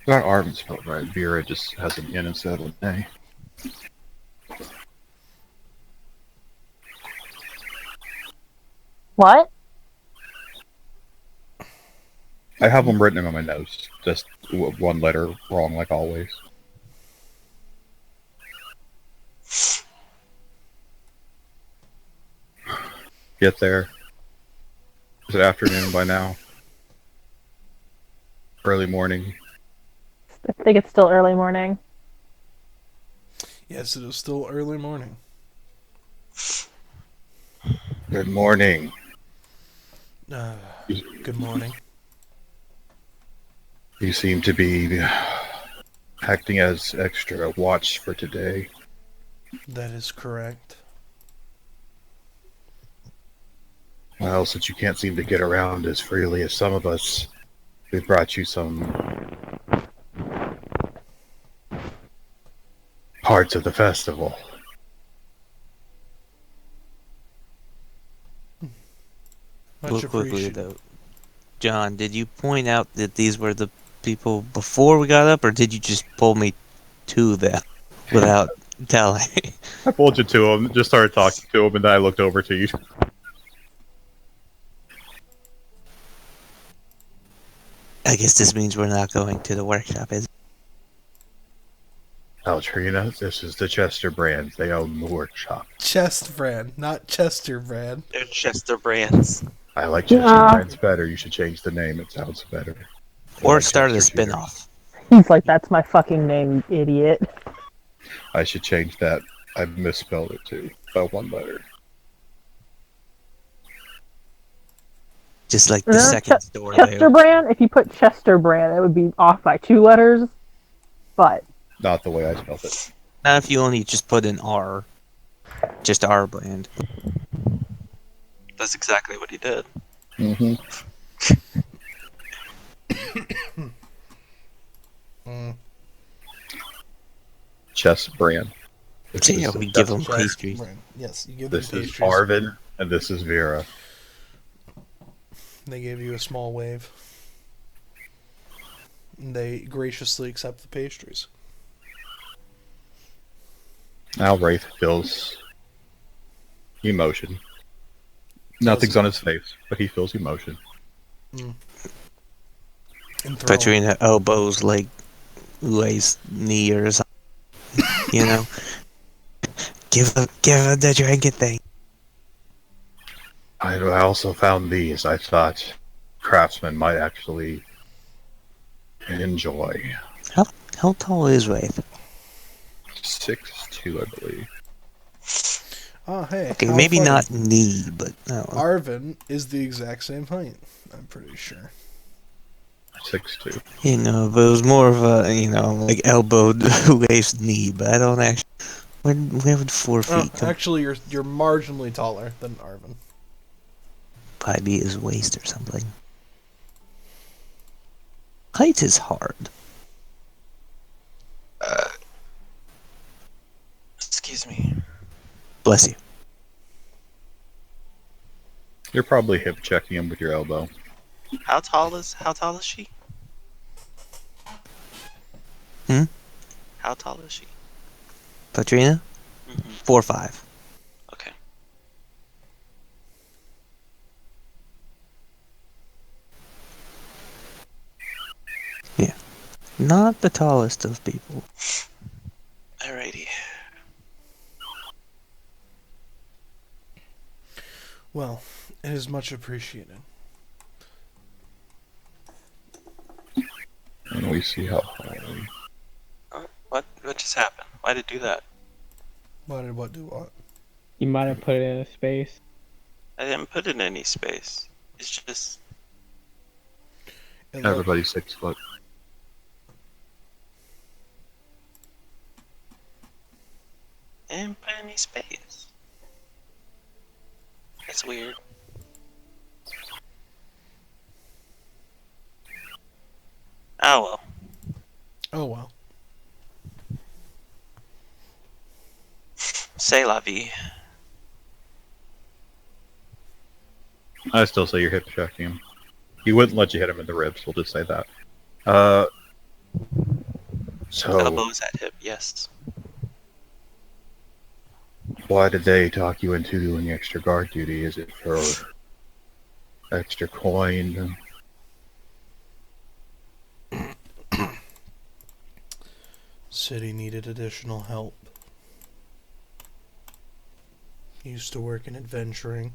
Got Arvin spelled right. Vera just has an N instead of an A. what? I have them written on my notes. Just one letter wrong, like always. Get there. Is it afternoon by now? Early morning. I think it's still early morning. Yes, it is still early morning. Good morning. Good morning. You seem to be acting as extra watch for today. That is correct. Well, since you can't seem to get around as freely as some of us, we brought you some parts of the festival. Much Real quickly appreciated. though, John, did you point out that these were the people before we got up, or did you just pull me to them without telling? I pulled you to him, just started talking to him, and then I looked over to you. I guess this means we're not going to the workshop, is it? Altrina, this is the Chester brand. They own the workshop. Chest brand, not Chester brand. They're Chester brands. I like Chester Yeah. brands better. You should change the name. It sounds better. I Or like start a Chester cheaters. spin-off. He's like, that's my fucking name, you idiot. I should change that. I misspelled it too. By one letter. Just like the second store Chester there. brand? If you put Chester brand, it would be off by 2 letters. But Not the way I spelled it. Now if you only just put an R. Just R brand. That's exactly what he did. Mm-hmm. Chess brand. This So yeah, is we the give Chess them brand. pastries. Brand. Yes, you give them This is pastries. Arvin, and this is Vera. They gave you a small wave. They graciously accept the pastries. Now Wraith feels emotion. Nothing's on his face, but he feels emotion. Enthralled. Katrina elbows like Ue's knee or something. You know? give him the drinking thing. I also found these. I thought craftsmen might actually enjoy. How tall is Wraith? 6'2", I believe. Oh, hey. Okay, how maybe funny. not knee, but no. Arvin is the exact same height. I'm pretty sure. 6'2". You know, but it was more of a, like elbowed Ue's knee, but I don't actually. Where would 4 feet Oh, come? actually, you're marginally taller than Arvin. Probably be his waist or something. Height is hard. Excuse me. Bless you. You're probably hip checking him with your elbow. How tall is she? Hmm? How tall is she? Katrina? Mm-hmm. 4'5". Okay. Not the tallest of people. Alrighty. Well, it is much appreciated. And we see how high. What just happened? Why did it do that? Why did what do what? You might have put it in a space. I didn't put it in any space. It's just It looked- Everybody's 6 foot. I didn't put any space. That's weird. Oh well. Oh well. C'est la vie. I still say you're hip checking him. He wouldn't let you hit him in the ribs. We'll just say that. So Elbows at hip, yes. why did they talk you into doing extra guard duty? Is it for extra coin? City needed additional help. Used to work in adventuring.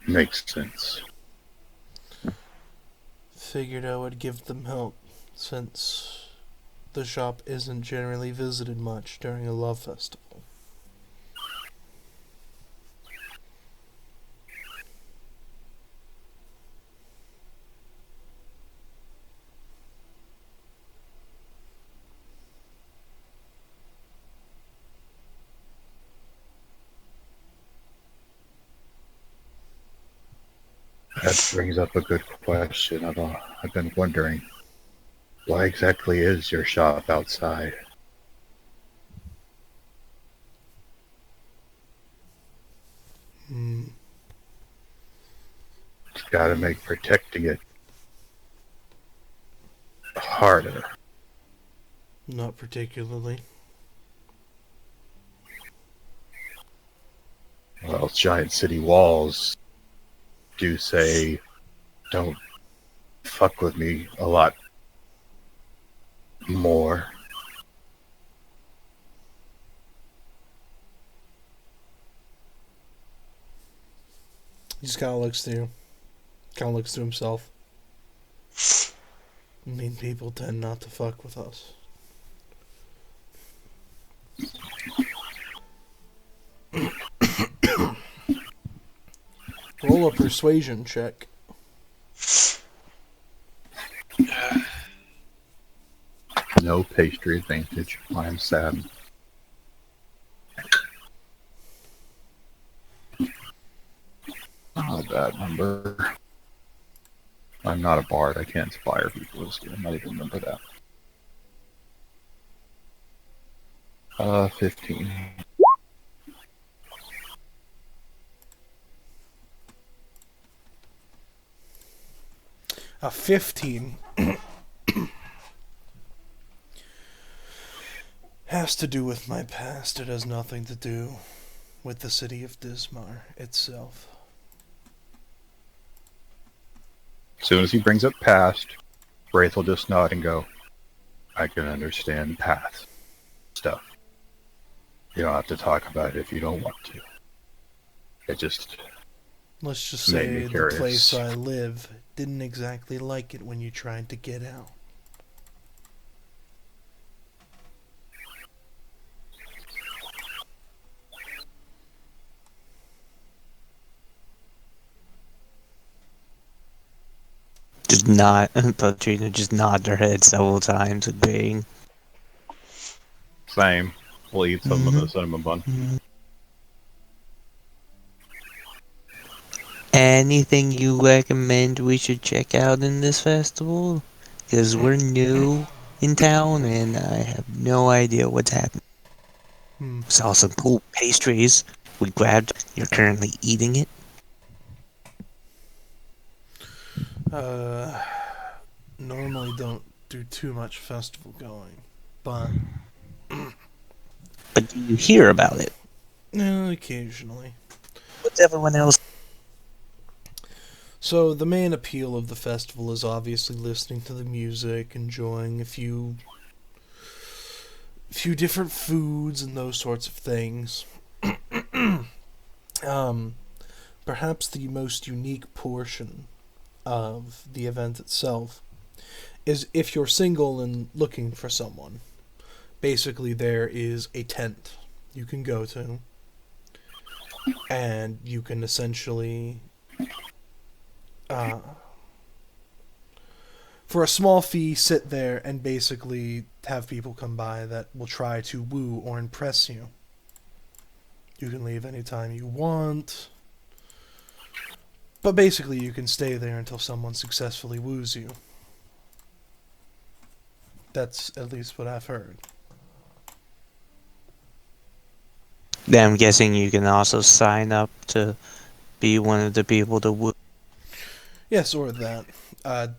Makes sense. Figured I would give them help since the shop isn't generally visited much during a love festival. That brings up a good question. I've been wondering, why exactly is your shop outside? Hmm, It's got to make protecting it harder. not particularly. Well, giant city walls do say, don't fuck with me a lot more. He just kind of looks through. Kind of looks to himself. Mean people tend not to fuck with us. Roll a persuasion check. No pastry advantage. I'm sad. Not a bad number. I'm not a bard. I can't inspire people. I might even remember that. 15. A 15 has to do with my past. It has nothing to do with the city of Dismar itself. As soon as he brings up past, Wraith will just nod and go, I can understand past stuff. You don't have to talk about it if you don't want to. It just Let's just made say me the curious. place I live didn't exactly like it when you tried to get out. Just nod. Patrina just nods her head several times, agreeing. Same. We'll eat some of the cinnamon bun. Anything you recommend we should check out in this festival? Because we're new in town and I have no idea what's happening. Hmm. Saw some cool pastries we grabbed. You're currently eating it. Normally don't do too much festival going, but But do you hear about it? occasionally. What's everyone else? So the main appeal of the festival is obviously listening to the music, enjoying a few different foods and those sorts of things. um, Perhaps the most unique portion of the event itself is if you're single and looking for someone. Basically, there is a tent you can go to, and you can essentially, for a small fee, sit there and basically have people come by that will try to woo or impress you. You can leave anytime you want, but basically you can stay there until someone successfully woos you. That's at least what I've heard. Then I'm guessing you can also sign up to be one of the people to woo. Yes, or that.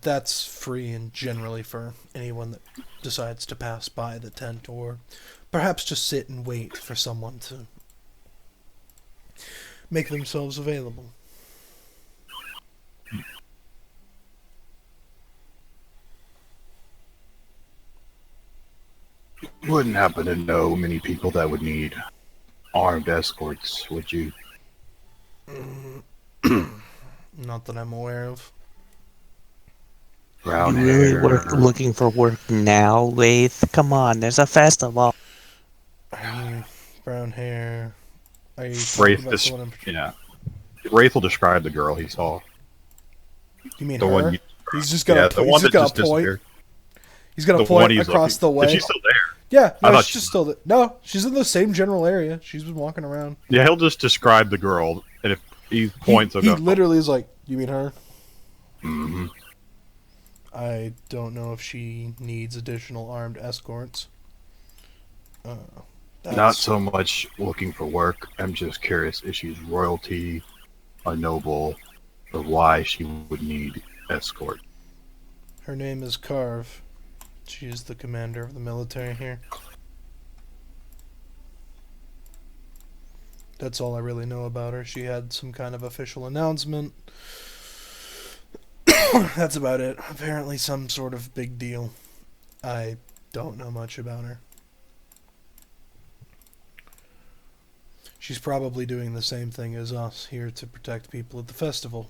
That's free and generally for anyone that decides to pass by the tent, or perhaps just sit and wait for someone to make themselves available. You wouldn't happen to know many people that would need armed escorts, would you? Not that I'm aware of. Brown You really hair. looking for work now, Wraith? Come on, there's a festival. Are you brown hair? Are you talking Wraith about someone in? yeah. Wraith will describe the girl he saw. You mean The one her? you He's just gonna Yeah, the he's one just that gonna just point. disappeared. He's gonna The one point he's across looking. the If way. she's still there. Yeah, I no, thought she's she just still. No, she's in the same general area. She's been walking around. Yeah, he'll just describe the girl, and if he points, he'll He go, literally is like, "You mean her?" hmm I don't know if she needs additional armed escorts. Uh, Not that's so much looking for work. I'm just curious if she's royalty, a noble, or why she would need escort. her name is Carve. She is the commander of the military here. That's all I really know about her. She had some kind of official announcement. That's about it. Apparently, some sort of big deal. I don't know much about her. She's probably doing the same thing as us here to protect people at the festival.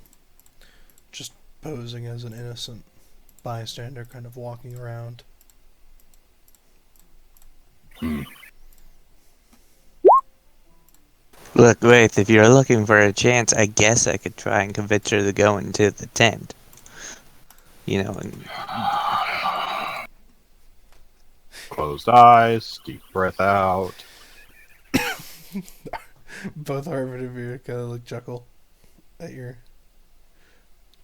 Just posing as an innocent bystander, kind of walking around. Hmm. Look, Wraith, if you're looking for a chance, I guess I could try and convince her to go into the tent. You know, and Closed eyes, deep breath out. Both Harvard and Vera kind of look chuckle at your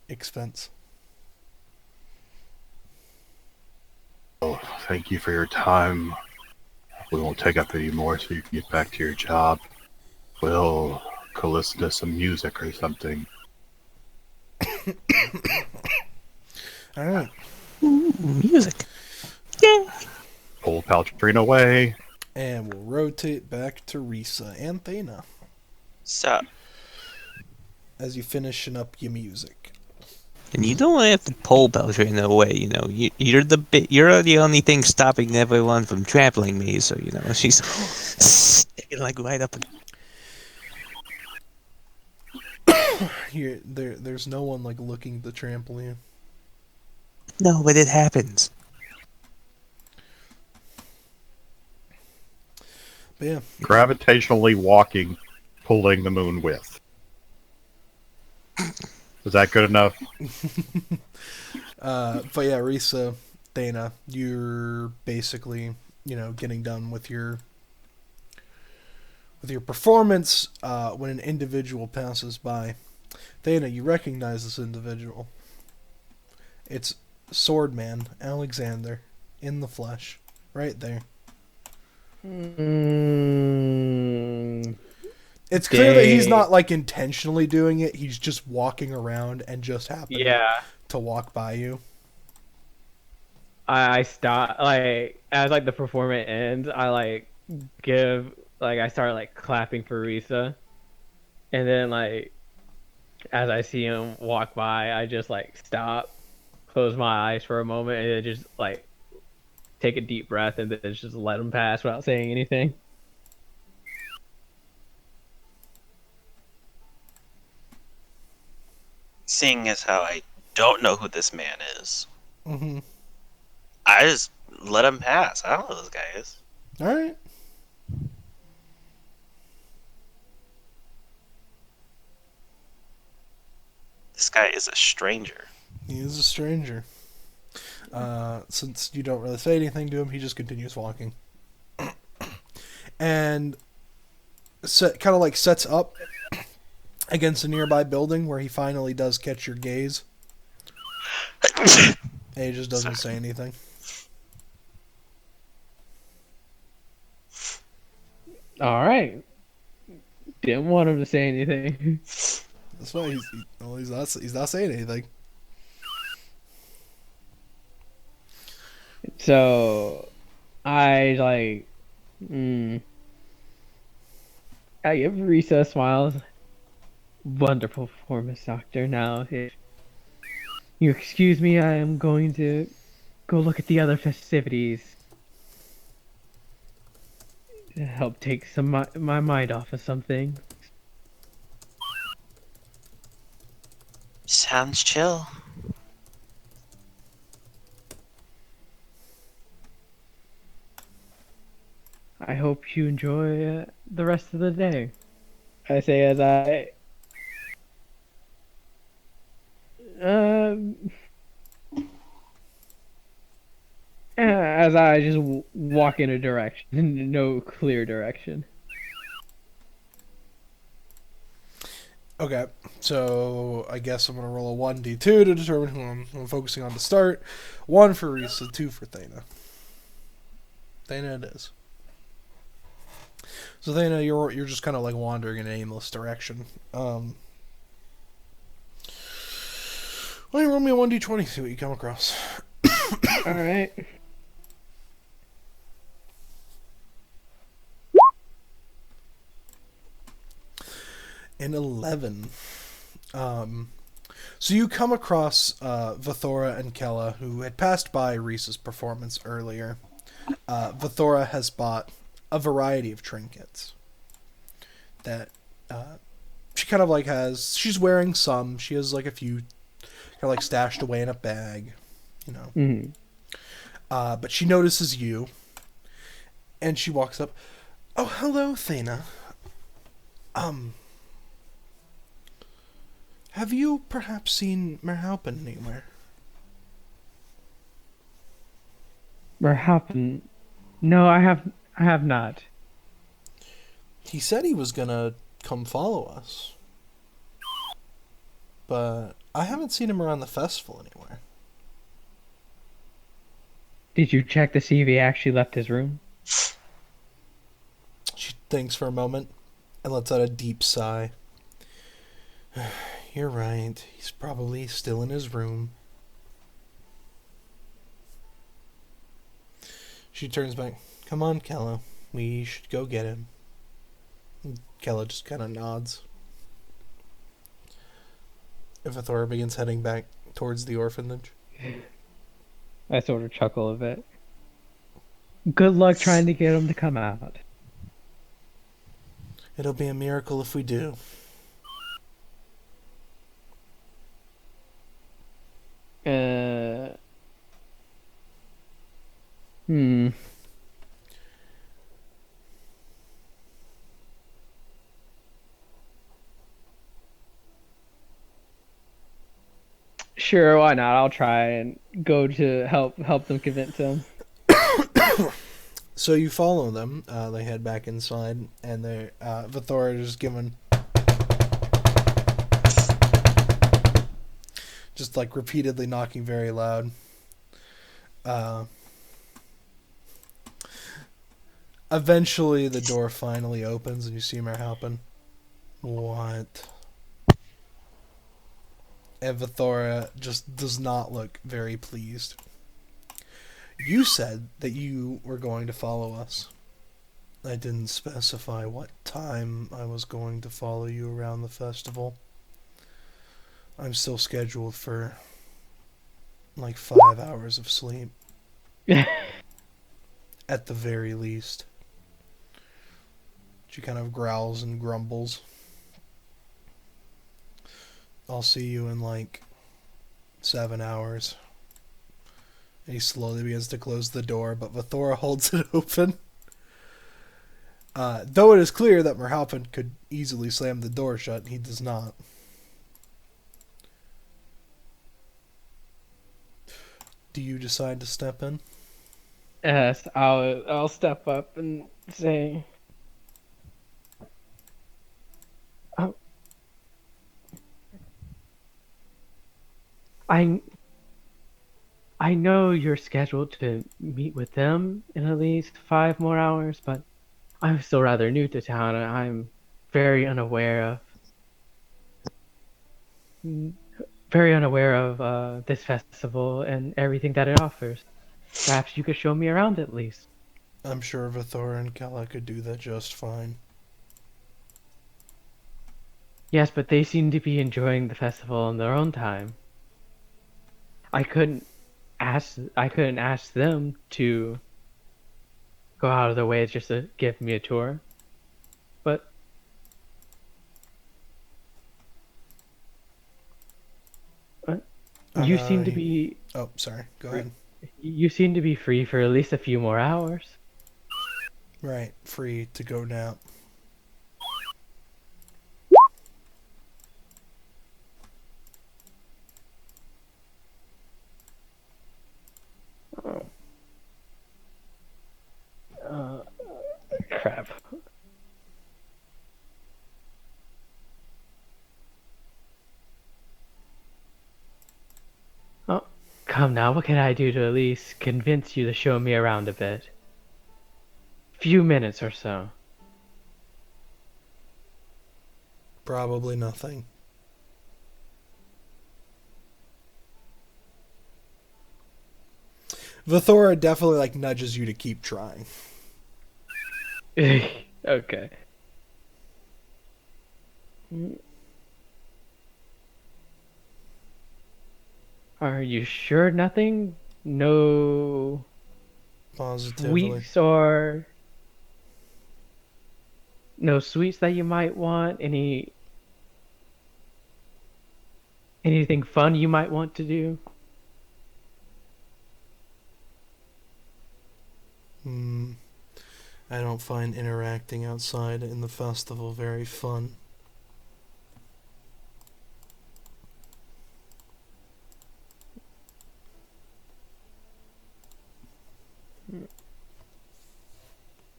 expense. Oh, thank you for your time. We won't take up any more so you can get back to your job. We'll go listen to some music or something. Alright. ooh, music. Yeah. Pull Paltrina away. And we'll rotate back to Risa and Thana So, as you finishing up your music. And you don't have to pull Beltran away, you know. You're the only thing stopping everyone from trampling me, so you know she's sticking like right up. There's no one like looking to trample you. No, but it happens. But yeah, Gravitationally walking, pulling the moon with. Is that good enough? but yeah, Risa, Thana, you're basically, getting done with your performance when an individual passes by. Thana, you recognize this individual. It's Swordman Alexander in the flesh, right there. It's clear that he's not like intentionally doing it. He's just walking around and just happened to walk by you. I stop like as like the performance ends. I start clapping for Risa, and then as I see him walk by, I just stop, close my eyes for a moment, and then just take a deep breath and then just let him pass without saying anything. seeing as how I don't know who this man is, Mm-hmm. I just let him pass. I don't know who this guy is. All right. This guy is a stranger. He is a stranger. Since you don't really say anything to him, he just continues walking. And sets up against a nearby building where he finally does catch your gaze. And he just doesn't say anything. All right. Didn't want him to say anything. That's why he's not saying anything. So, I I give Risa a smile. Wonderful performance, Doctor. Now, if you excuse me, I am going to go look at the other festivities. To help take my mind off of something. Sounds chill. I hope you enjoy the rest of the day. I say uh, as I just walk in a direction, no clear direction. Okay, so I guess I'm gonna roll a 1d2 to determine who I'm focusing on to start. 1 for Risa, 2 for Thana. Thana it is. So Thana, you're just kind of like wandering in an aimless direction. Why don't you roll me a 1d20, see what you come across. All right. An 11. So you come across Vathora and Kella, who had passed by Risa's performance earlier. Vathora has bought a variety of trinkets that she kind of like has. She's wearing some. She has like a few kind of like stashed away in a bag, you know. Mm-hmm. But she notices you, and she walks up. Oh, hello, Thana. Have you perhaps seen Merhalpen anywhere? Merhapen. No, I have not. He said he was gonna come follow us, but I haven't seen him around the festival anywhere. Did you check to see if he actually left his room? She thinks for a moment and lets out a deep sigh. You're right. He's probably still in his room. She turns back. Come on, Kella. We should go get him. Kella just kind of nods. Ivethora begins heading back towards the orphanage. I sort of chuckle a bit. Good luck trying to get him to come out. It'll be a miracle if we do. Hmm. Sure, why not? I'll try and go to help them convince him. So you follow them. They head back inside, and they Vathora is given just like repeatedly knocking very loud. Eventually, the door finally opens, and you see Merhalpen. What? And Vathora just does not look very pleased. You said that you were going to follow us. I didn't specify what time I was going to follow you around the festival. I'm still scheduled for like 5 hours of sleep. At the very least. She kind of growls and grumbles. I'll see you in like 7 hours. And he slowly begins to close the door, but Vathora holds it open. Though it is clear that Merhalpen could easily slam the door shut, he does not. Do you decide to step in? Yes, I'll step up and say, "Oh, I know you're scheduled to meet with them in at least 5 more hours, but I'm still rather new to town, and I'm very unaware of this festival and everything that it offers. Perhaps you could show me around at least." I'm sure Vathora and Kella could do that just fine. Yes, but they seem to be enjoying the festival in their own time. I couldn't ask them to go out of their way just to give me a tour. But you seem to be Oh, sorry. Go ahead. you seem to be free for at least a few more hours. Right, free to go nap. Uh, crap. Oh, come now. What can I do to at least convince you to show me around a bit? Few minutes or so. Probably nothing. Vithora definitely like nudges you to keep trying. Okay. Are you sure nothing? No Positively. sweets or no sweets that you might want? Anything fun you might want to do? Hmm. I don't find interacting outside in the festival very fun.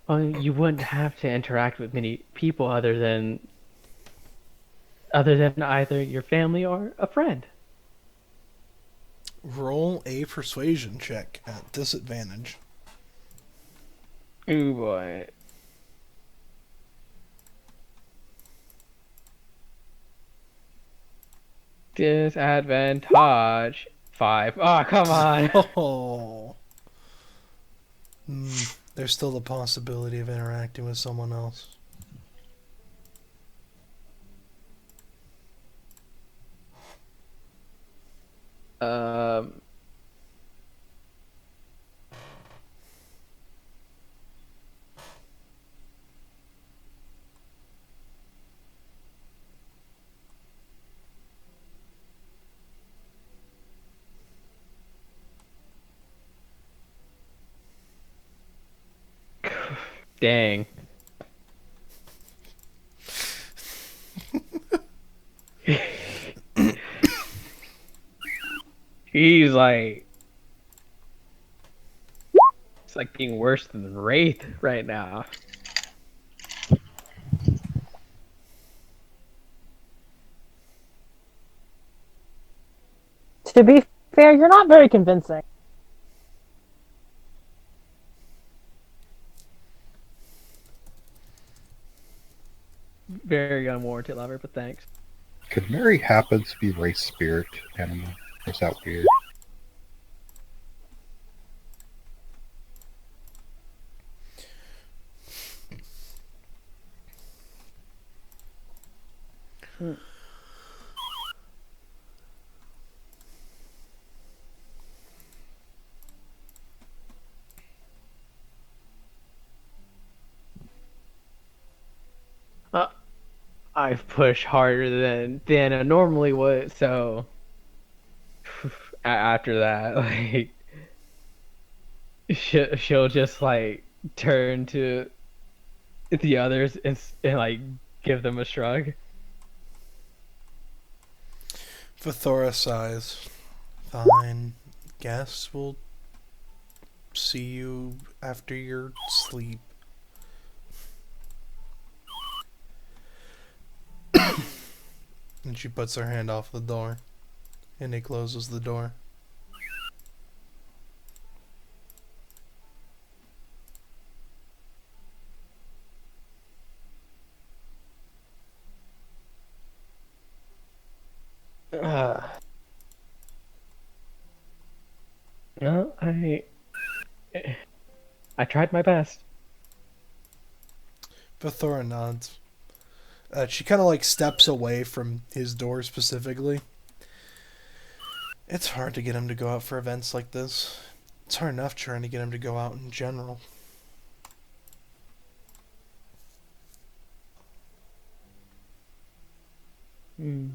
Well, you wouldn't have to interact with many people other than either your family or a friend. Roll a persuasion check at disadvantage. Ooh boy. Disadvantage 5. Oh, come on. Oh. Hmm. There's still the possibility of interacting with someone else. Um, dang. He's like, it's like being worse than Wraith right now. To be fair, you're not very convincing. Very unwarranted lover, but thanks. Could Mary happens to be race spirit animal? Or is that weird? Uh, I've pushed harder than I normally would, so after that, like she'll just like turn to the others and like give them a shrug. Vithora sighs. Fine. Guess we'll see you after your sleep. And she puts her hand off the door. And he closes the door. Uh, no, I tried my best. Vithora nods. She kind of like steps away from his door specifically. It's hard to get him to go out for events like this. It's hard enough trying to get him to go out in general. Hmm.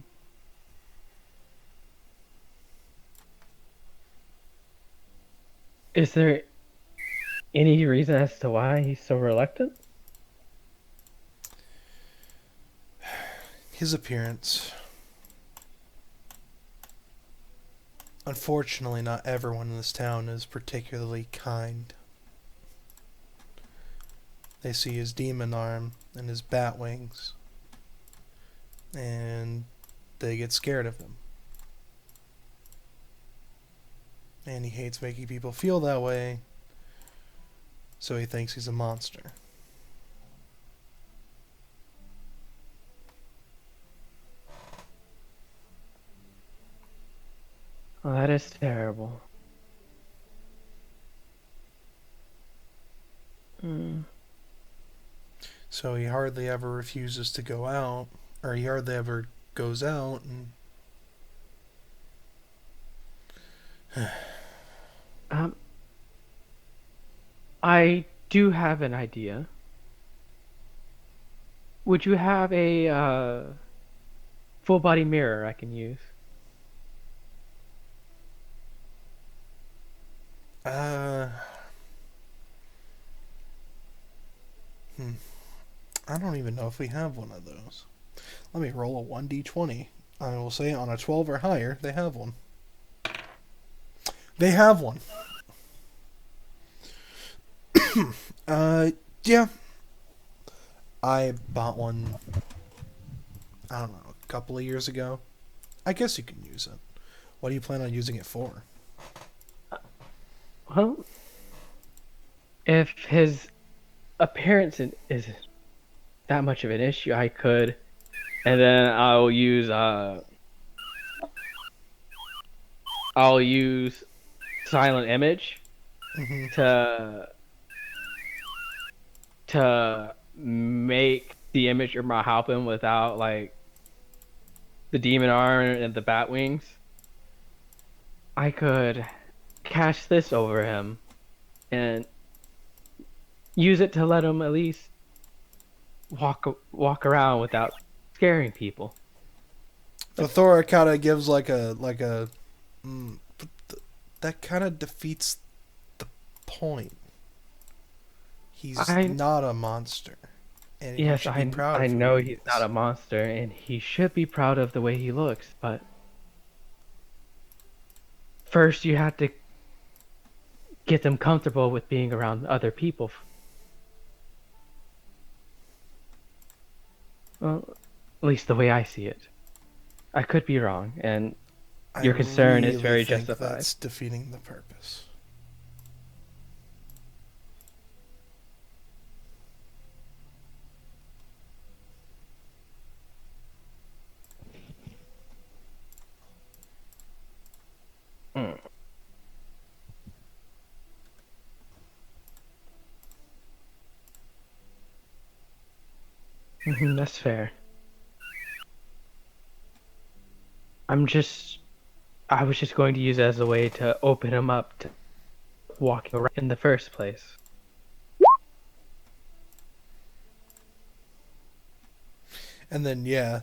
Is there Any reason as to why he's so reluctant? His appearance. Unfortunately, not everyone in this town is particularly kind. They see his demon arm and his bat wings, and they get scared of him. And he hates making people feel that way, so he thinks he's a monster. Oh, that is terrible. Mm. So he hardly ever refuses to go out, or he hardly ever goes out, and Um, I do have an idea. Would you have a full body mirror I can use? uh, I don't even know if we have one of those. Let me roll a 1d20. I will say on a 12 or higher, they have one. They have one. Yeah. I bought one, I don't know, a couple of years ago. I guess you can use it. What do you plan on using it for? Well, if his appearance is that much of an issue, I could, and then I'll use silent image Hmm. to make the image of my happen without like the demon arm and the bat wings. I could cast this over him and use it to let him at least walk around without scaring people. The Thora kind of gives but that kind of defeats the point. He's I not a monster, and you Yes, should be proud I of who know he he's not is. a monster and he should be proud of the way he looks, but first you have to get them comfortable with being around other people. Well, at least the way I see it. I could be wrong, and I your concern is really very think justified. that's defeating the purpose. Mm. That's fair. I'm just I was just going to use it as a way to open him up to walking around in the first place. And then yeah,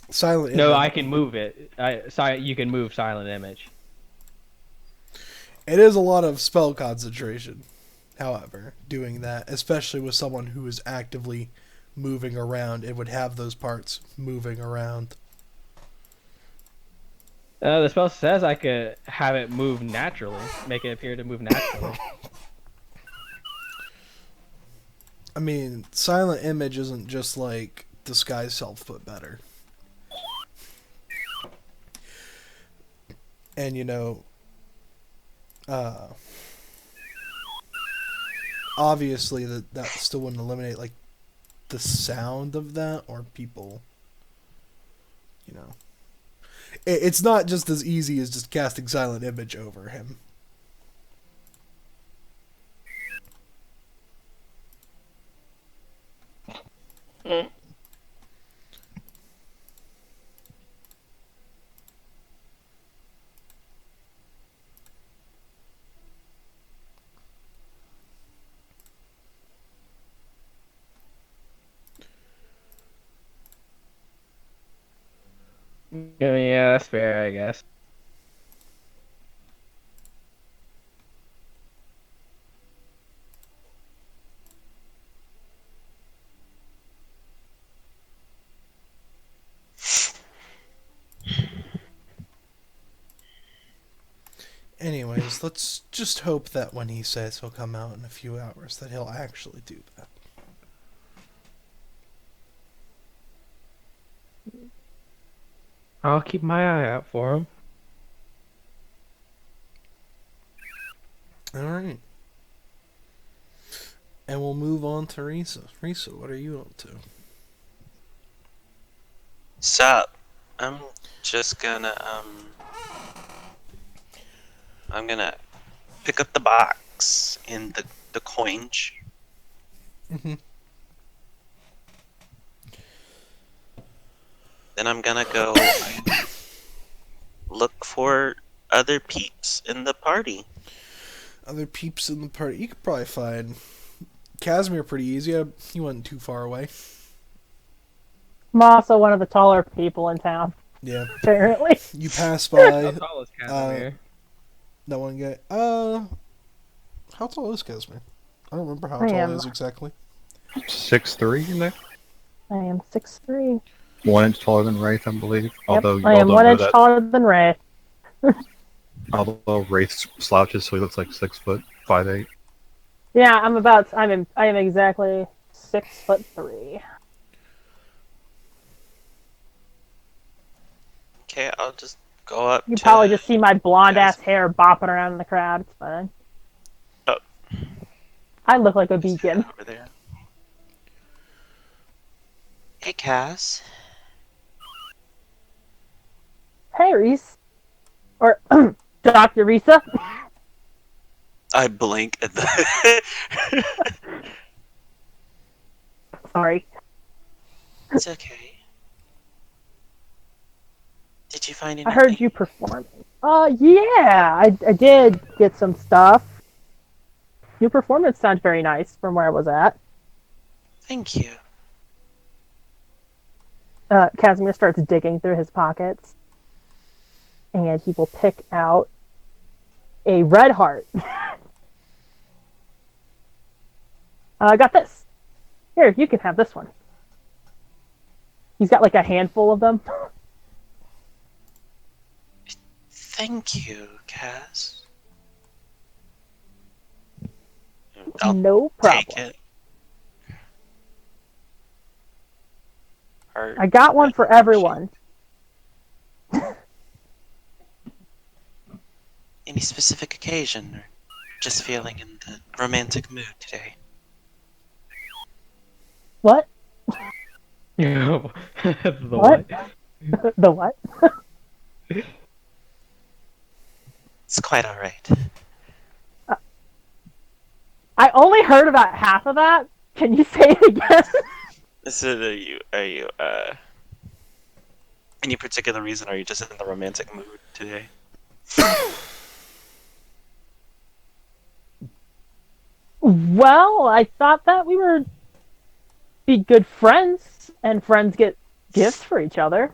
silent No, image. I can move it. You can move silent image. It is a lot of spell concentration. However, doing that, especially with someone who is actively moving around, it would have those parts moving around. The spell says I could have it move naturally, make it appear to move naturally. I mean, silent image isn't just like disguise self, but better. And uh, obviously that still wouldn't eliminate like the sound of that or people. You know, it's not just as easy as just casting silent image over him. Yeah, that's fair, I guess. says, let's just hope that when he says he'll come out in a few hours, that he'll actually do that. I'll keep my eye out for him. Alright. And we'll move on to Risa. Risa, what are you up to? Sup? I'm just gonna I'm gonna pick up the box and the coinage. Mm-hmm. Then I'm gonna go look for other peeps in the party. Other peeps in the party. You could probably find Casimir pretty easy. He wasn't too far away. I'm also one of the taller people in town, Yeah. apparently. You pass How by tall is Casimir? that one guy. How tall is Casimir? I don't remember how I tall am. he is exactly. 6'3", you know? I am 6'3". 1 inch taller than Wraith, I believe. Yep, Although you I all am don't 1 know inch that. taller than Ray. Although Wraith slouches, so he looks like 6 foot 5'8". Yeah, I am exactly 6'3". Okay, I'll just go up You to probably just see my blonde ass Casimir. hair bopping around in the crowd. It's fine. Oh. I look like a Who's that beacon. over there? Hey, Cass. Hey, Reese. Or Dr. Risa. I blink at the. Sorry. It's okay. Did you find I anything? heard you performing. Yeah, I did get some stuff. Your performance sounded very nice from where I was at. Thank you. Casimir starts digging through his pockets, and he will pick out a red heart. I got this. Here, you can have this one. He's got like a handful of them. Thank you, Cass. I'll No take problem. it. Heart I got one red for heart everyone. Any specific occasion, or just feeling in the romantic mood today? What? No. The What? The what? It's quite all right. I only heard about half of that. Can you say it again? So are you any particular reason? Or are you just in the romantic mood today? Well, I thought that we were be good friends, and friends get gifts for each other.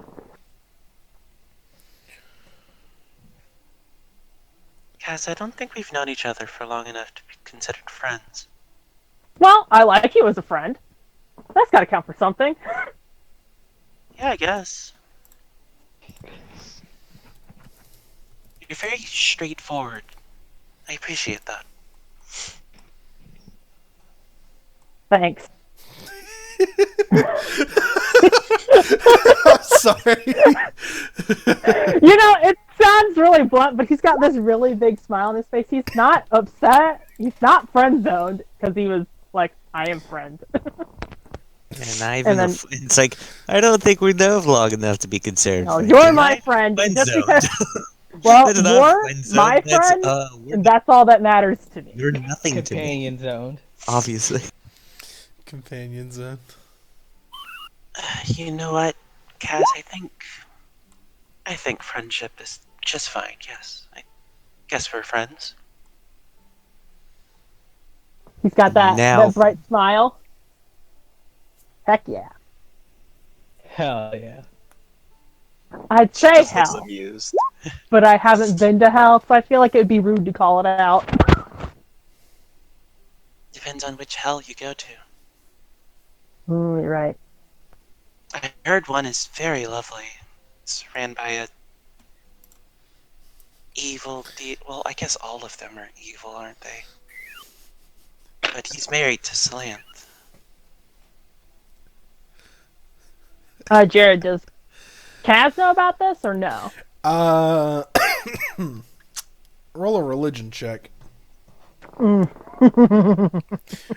Cass, I don't think we've known each other for long enough to be considered friends. Well, I like you as a friend. That's got to count for something. Yeah, I guess. You're very straightforward. I appreciate that. Thanks. I'm sorry. You know, it sounds really blunt, but he's got this really big smile on his face. He's not upset. He's not friend zoned because he was like, I am friend. And not even then- it's like, I don't think we know long enough to be concerned. No, friend. you're You're my not friend. friend Just zoned. because, well, That's not you're friend zone, my that's, friend, we're and that's all that matters to me. You're nothing to me, Companion zoned. obviously. Companion zone. You know what, Cass? I think friendship is just fine. Yes, I guess we're friends. He's got that, Now- that bright smile. Heck yeah. Hell yeah. I'd She say just looks hell, amused. but I haven't been to hell, so I feel like it would be rude to call it out. Depends on which hell you go to. You're right. I heard one is very lovely. It's ran by evil well, I guess all of them are evil, aren't they? But he's married to Salanth. Jared, does Kaz know about this or no? Uh, roll a religion check. Mm.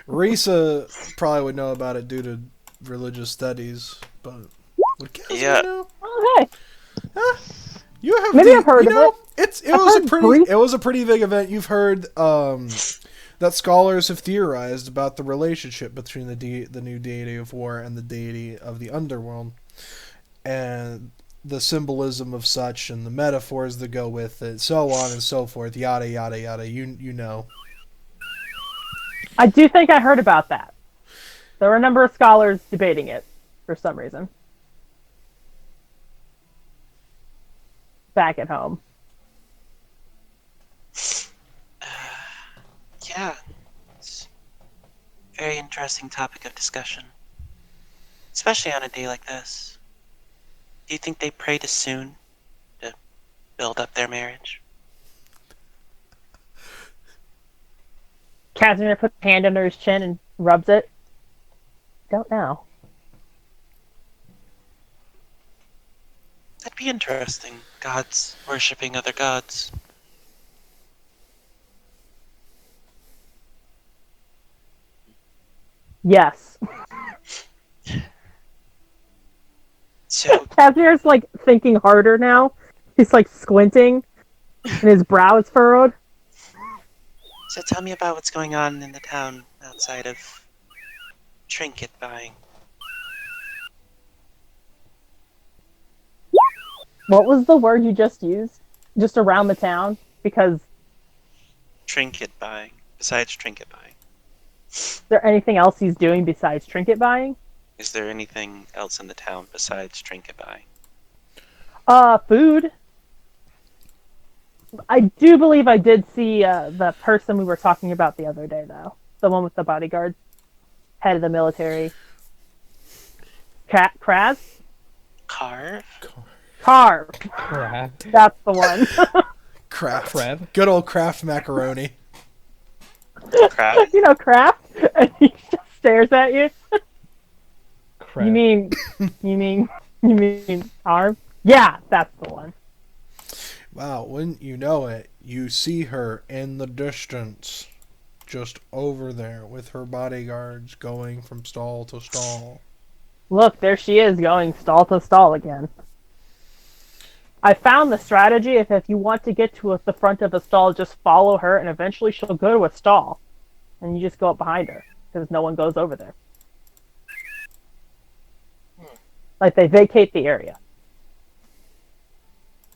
Risa probably would know about it due to religious studies, but would Casimir Yeah. know? Okay. You have Maybe I've heard of it. It I've was a heard pretty brief- it was a pretty big event. You've heard that scholars have theorized about the relationship between the new deity of war and the deity of the underworld, and the symbolism of such and the metaphors that go with it, so on and so forth. Yada yada yada. You know. I do think I heard about that. There were a number of scholars debating it for some reason. Back at home. Yeah. It's a very interesting topic of discussion. Especially on a day like this. Do you think they pray too soon to build up their marriage? Casimir puts a hand under his chin and rubs it. Don't know. That'd be interesting. Gods worshipping other gods. Yes. So, Casimir's like thinking harder now. He's like squinting and his brow is furrowed. so tell me about what's going on in the town outside of trinket buying. What was the word you just used? Just around the town? Because Trinket buying. Besides trinket buying. is there anything else he's doing besides trinket buying? Is there anything else in the town besides trinket buying? Food. I do believe I did see the person we were talking about the other day, though. The one with the bodyguard. Head of the military. Kraz? Carve? Carve. Crap. That's the one. Kraft. Crab. Good old Kraft macaroni. Crab? You know, Kraft? And he just stares at you. Crap. You mean arm? Yeah, that's the one. Wow, wouldn't you know it? You see her in the distance, just over there with her bodyguards going from stall to stall. Look, there she is going stall to stall again. I found the strategy. If you want to get to the front of a stall, just follow her, and eventually she'll go to a stall, and you just go up behind her because no one goes over there. Like they vacate the area.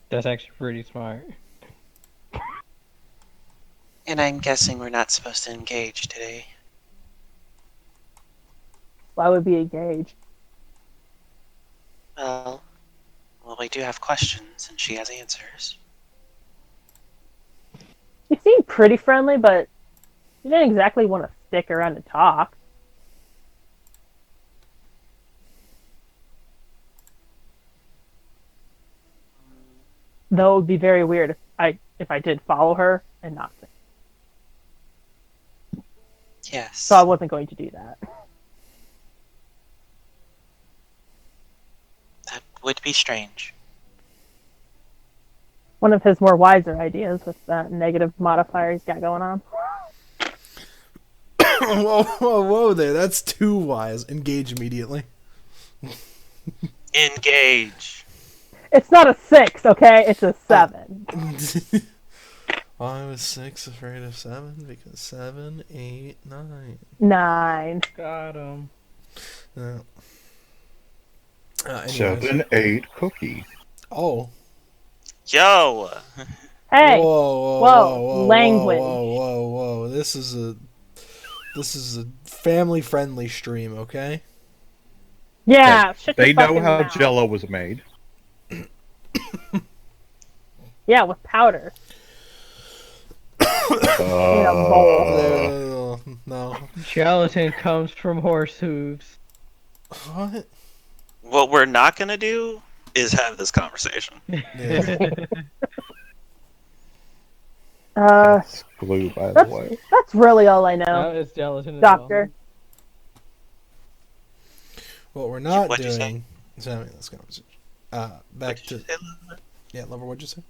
That's actually pretty smart. And I'm guessing we're not supposed to engage today. Why would be engaged? Well, we do have questions, and she has answers. You seem pretty friendly, but you didn't exactly want to stick around and talk. Though it would be very weird if I did follow her and not sing. Yes. So I wasn't going to do that. That would be strange. One of his more wiser ideas with that negative modifier he's got going on. Whoa there. That's too wise. Engage immediately. Engage! It's not a 6, okay? It's a 7. I was 6 afraid of 7 because 7, 8, 9. 9. Got him. Anyways. 7, 8 cookie. Oh. Yo! Hey! Whoa, language. Whoa. This is a family-friendly stream, okay? Yeah, shut your They know fucking how mouth. Jello was made. Yeah, with powder. In a bowl. No. Gelatin comes from horse hooves. What? What we're not gonna do is have this conversation. Yeah. That's glue, by the way. That's really all I No, know, it's gelatin as Doctor. What we're not What'd you say? doing. So, let's go. Back What'd you to say, Lover? yeah, Lover. What'd you say?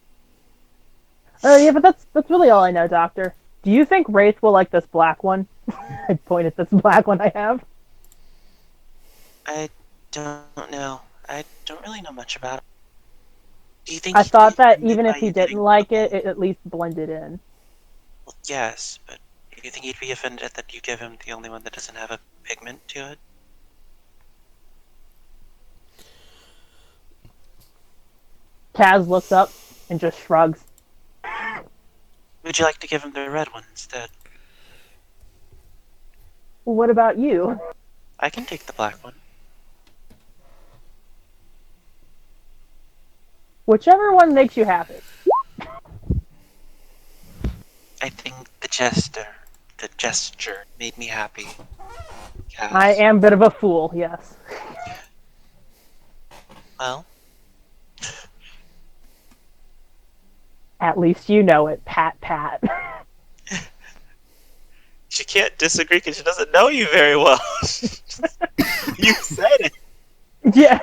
Yeah, but that's really all I know, Doctor. Do you think Wraith will like this black one? I point at this black one I have. I don't know. I don't really know much about it. Do you think I he'd be thought that offended even by if he you didn't getting like the it, whole- it at least blended in. Well, yes, but do you think he'd be offended that you give him the only one that doesn't have a pigment to it? Kaz looks up and just shrugs. Would you like to give him the red one instead? Well, what about you? I can take the black one. Whichever one makes you happy. I think the gesture made me happy. Yes. I am a bit of a fool, yes. Well, At least you know it, pat pat. she can't disagree because she doesn't know you very well. You said it. Yeah.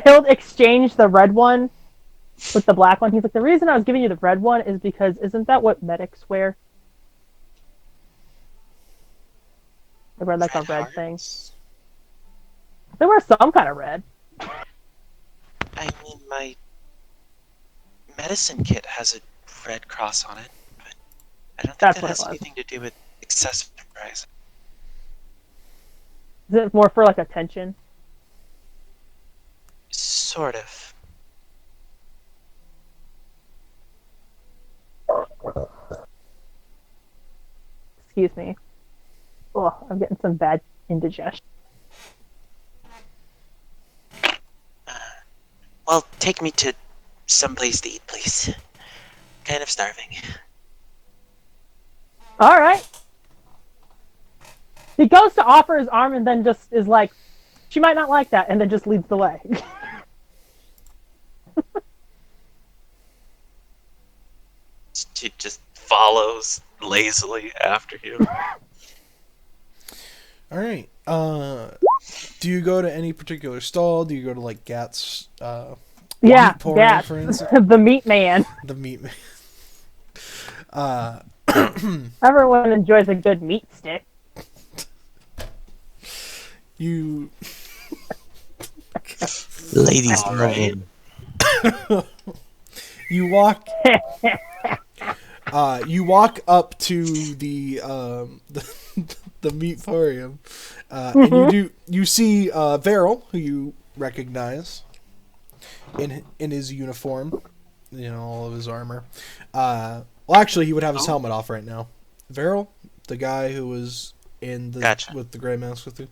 He'll exchange the red one with the black one. He's like, the reason I was giving you the red one is because isn't that what medics wear? They wear like a red thing. hearts? They wear some kind of red. I mean, my medicine kit has a red cross on it, but I don't think That's that what it has was. anything to do with accessorizing. Is it more for like attention? Sort of. Excuse me. Oh, I'm getting some bad indigestion. Well, take me to someplace to eat, please. Kind of starving. All right. He goes to offer his arm and then just is like, she might not like that, and then just leads the way. She just follows lazily after you. All right. Do you go to any particular stall? Do you go to like Gat's? Yeah, Meat pouring, yeah. for instance? The meat man. The meat. Everyone enjoys a good meat stick. You Ladies All love right. them. you walk. You walk up to the the meatorium, and you see Varel, who you recognize in his uniform, all of his armor. Well, actually, he would have his helmet off right now. Varel, the guy who was in the Gotcha. with the gray mask with you.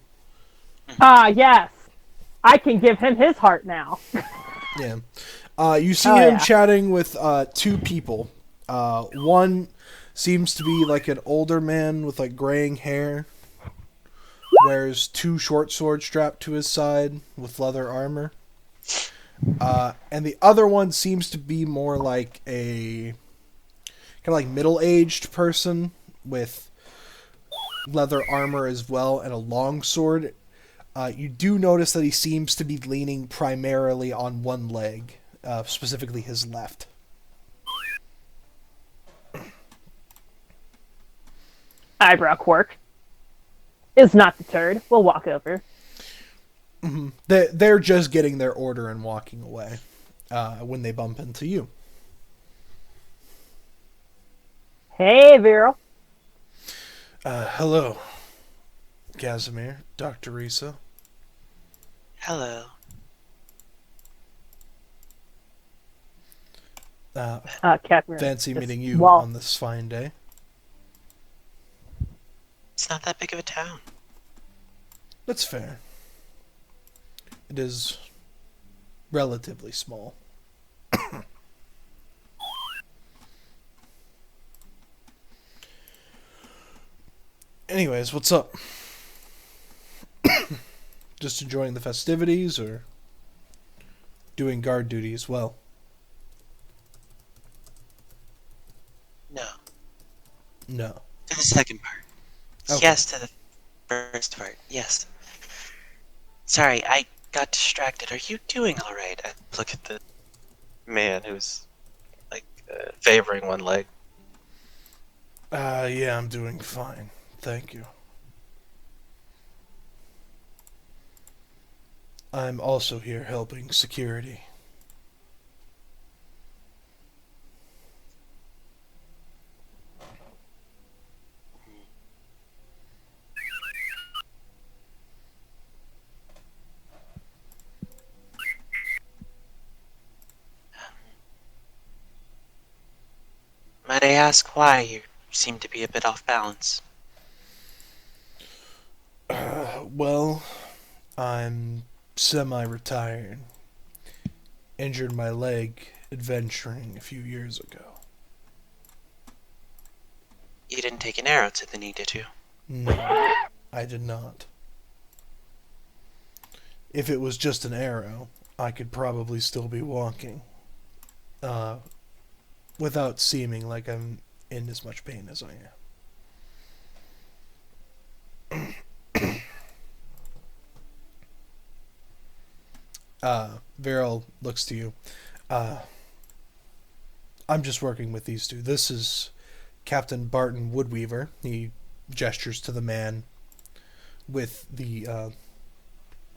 Ah, yes. I can give him his heart now. Yeah. You see Oh, him yeah. chatting with two people. One seems to be like an older man with like graying hair. Wears two short swords strapped to his side with leather armor. And the other one seems to be more like a kind of like middle-aged person with leather armor as well and a long sword. You do notice that he seems to be leaning primarily on one leg, specifically his left. Eyebrow quirk. Is not deterred. We'll walk over. They're just getting their order and walking away when they bump into you. Hey, Vero. Hello, Casimir, Dr. Risa. Hello. Catherine. Fancy Just meeting you wall- on this fine day. It's not that big of a town. That's fair. It is relatively small. Anyways, what's up? Just enjoying the festivities or doing guard duty as well? No. To the second part. Okay. Yes to the first part. Yes. Sorry, I got distracted. Are you doing all right? I look at the man who's like favoring one leg. Yeah, I'm doing fine. Thank you. I'm also here helping security. Might I ask why you seem to be a bit off balance? Well, I'm semi-retired. Injured my leg adventuring a few years ago. You didn't take an arrow to the knee, did you? No, I did not. If it was just an arrow, I could probably still be walking. Uh, without seeming like I'm in as much pain as I am. Viral looks to you. Uh, I'm just working with these two. This is Captain Barton Woodweaver. He gestures to the man with the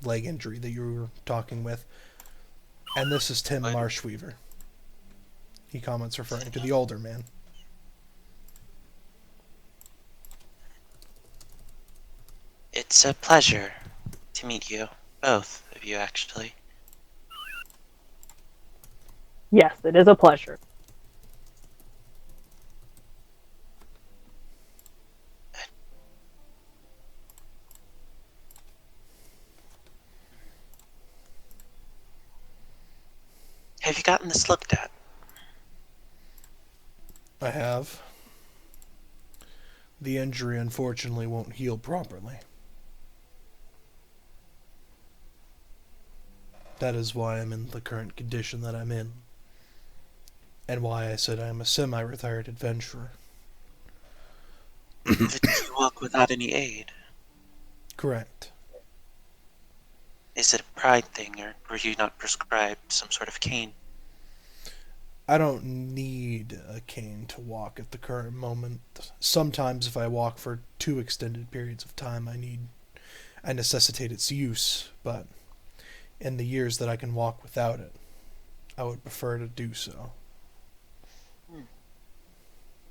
leg injury that you were talking with. And this is Tim What? Marshweaver. He comments referring to the older man. It's a pleasure to meet you. Both of you, actually. Yes, it is a pleasure. Have you gotten this looked at? I have. The injury unfortunately won't heal properly. That is why I'm in the current condition that I'm in. And why I said I'm a semi-retired adventurer. Did you walk without any aid? Correct. Is it a pride thing, or were you not prescribed some sort of cane? I don't need a cane to walk at the current moment. Sometimes if I walk for too extended periods of time, I necessitate its use, but in the years that I can walk without it, I would prefer to do so.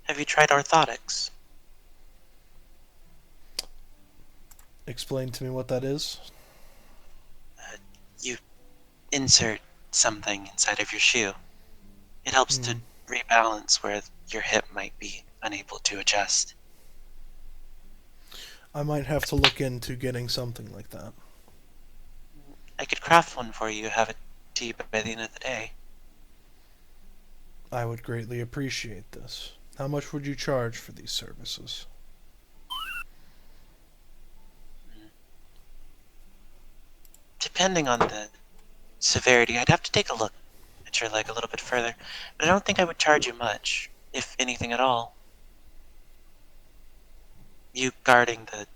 Have you tried orthotics? Explain to me what that is? You insert something inside of your shoe. It helps to Hmm. rebalance where your hip might be unable to adjust. I might have to look into getting something like that. I could craft one for you, have it to you by the end of the day. I would greatly appreciate this. How much would you charge for these services? Depending on the severity, I'd have to take a look at your leg a little bit further, but I don't think I would charge you much, if anything at all. You guarding the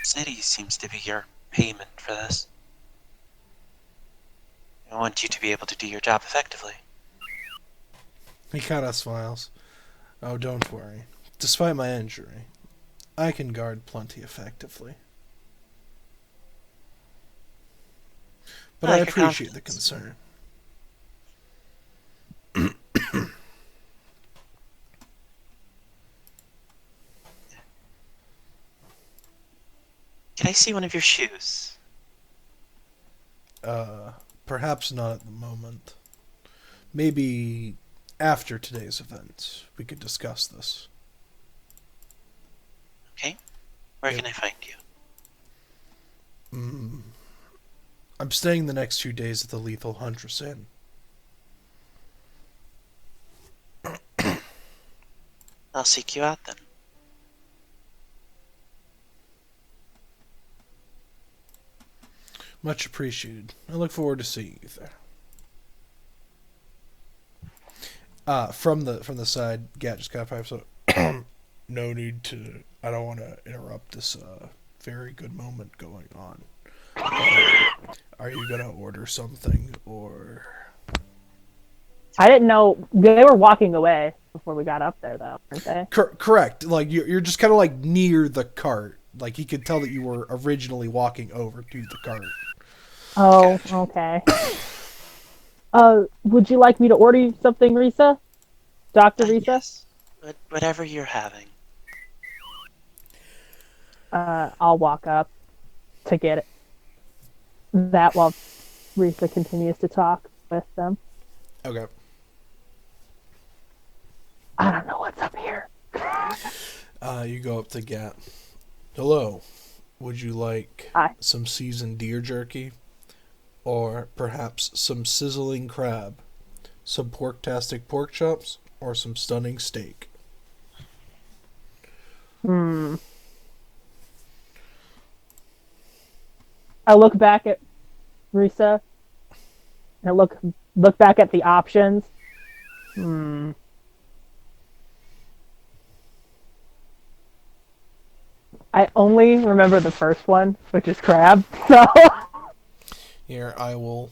city seems to be your payment for this. I want you to be able to do your job effectively. He kind of smiles. Oh, don't worry. Despite my injury, I can guard plenty effectively. But I I like your appreciate the confidence. concern. Can I see one of your shoes? Uh, Perhaps not at the moment. Maybe after today's events, we could discuss this. Okay. Where Yep. can I find you? I'm staying the next 2 days at the Lethal Huntress Inn. I'll seek you out then. Much appreciated. I look forward to seeing you there. From the side, Gat just got 5. So, no need to. I don't want to interrupt this very good moment going on. Are you gonna order something or? I didn't know they were walking away before we got up there, though, weren't they? Correct. Like you're just kind of like near the cart. Like he could tell that you were originally walking over to the cart. Oh, Gotcha. okay. Would you like me to order you something, Risa? Dr. Risa? Yes. Whatever you're having. I'll walk up to get that while Risa continues to talk with them. Okay. I don't know what's up here. You go up to Gat. Hello. Would you like Hi. some seasoned deer jerky? Or perhaps some sizzling crab? Some pork-tastic pork chops? Or some stunning steak? I look back at Risa and I look back at the options. I only remember the first one, which is crab. So Here, I will.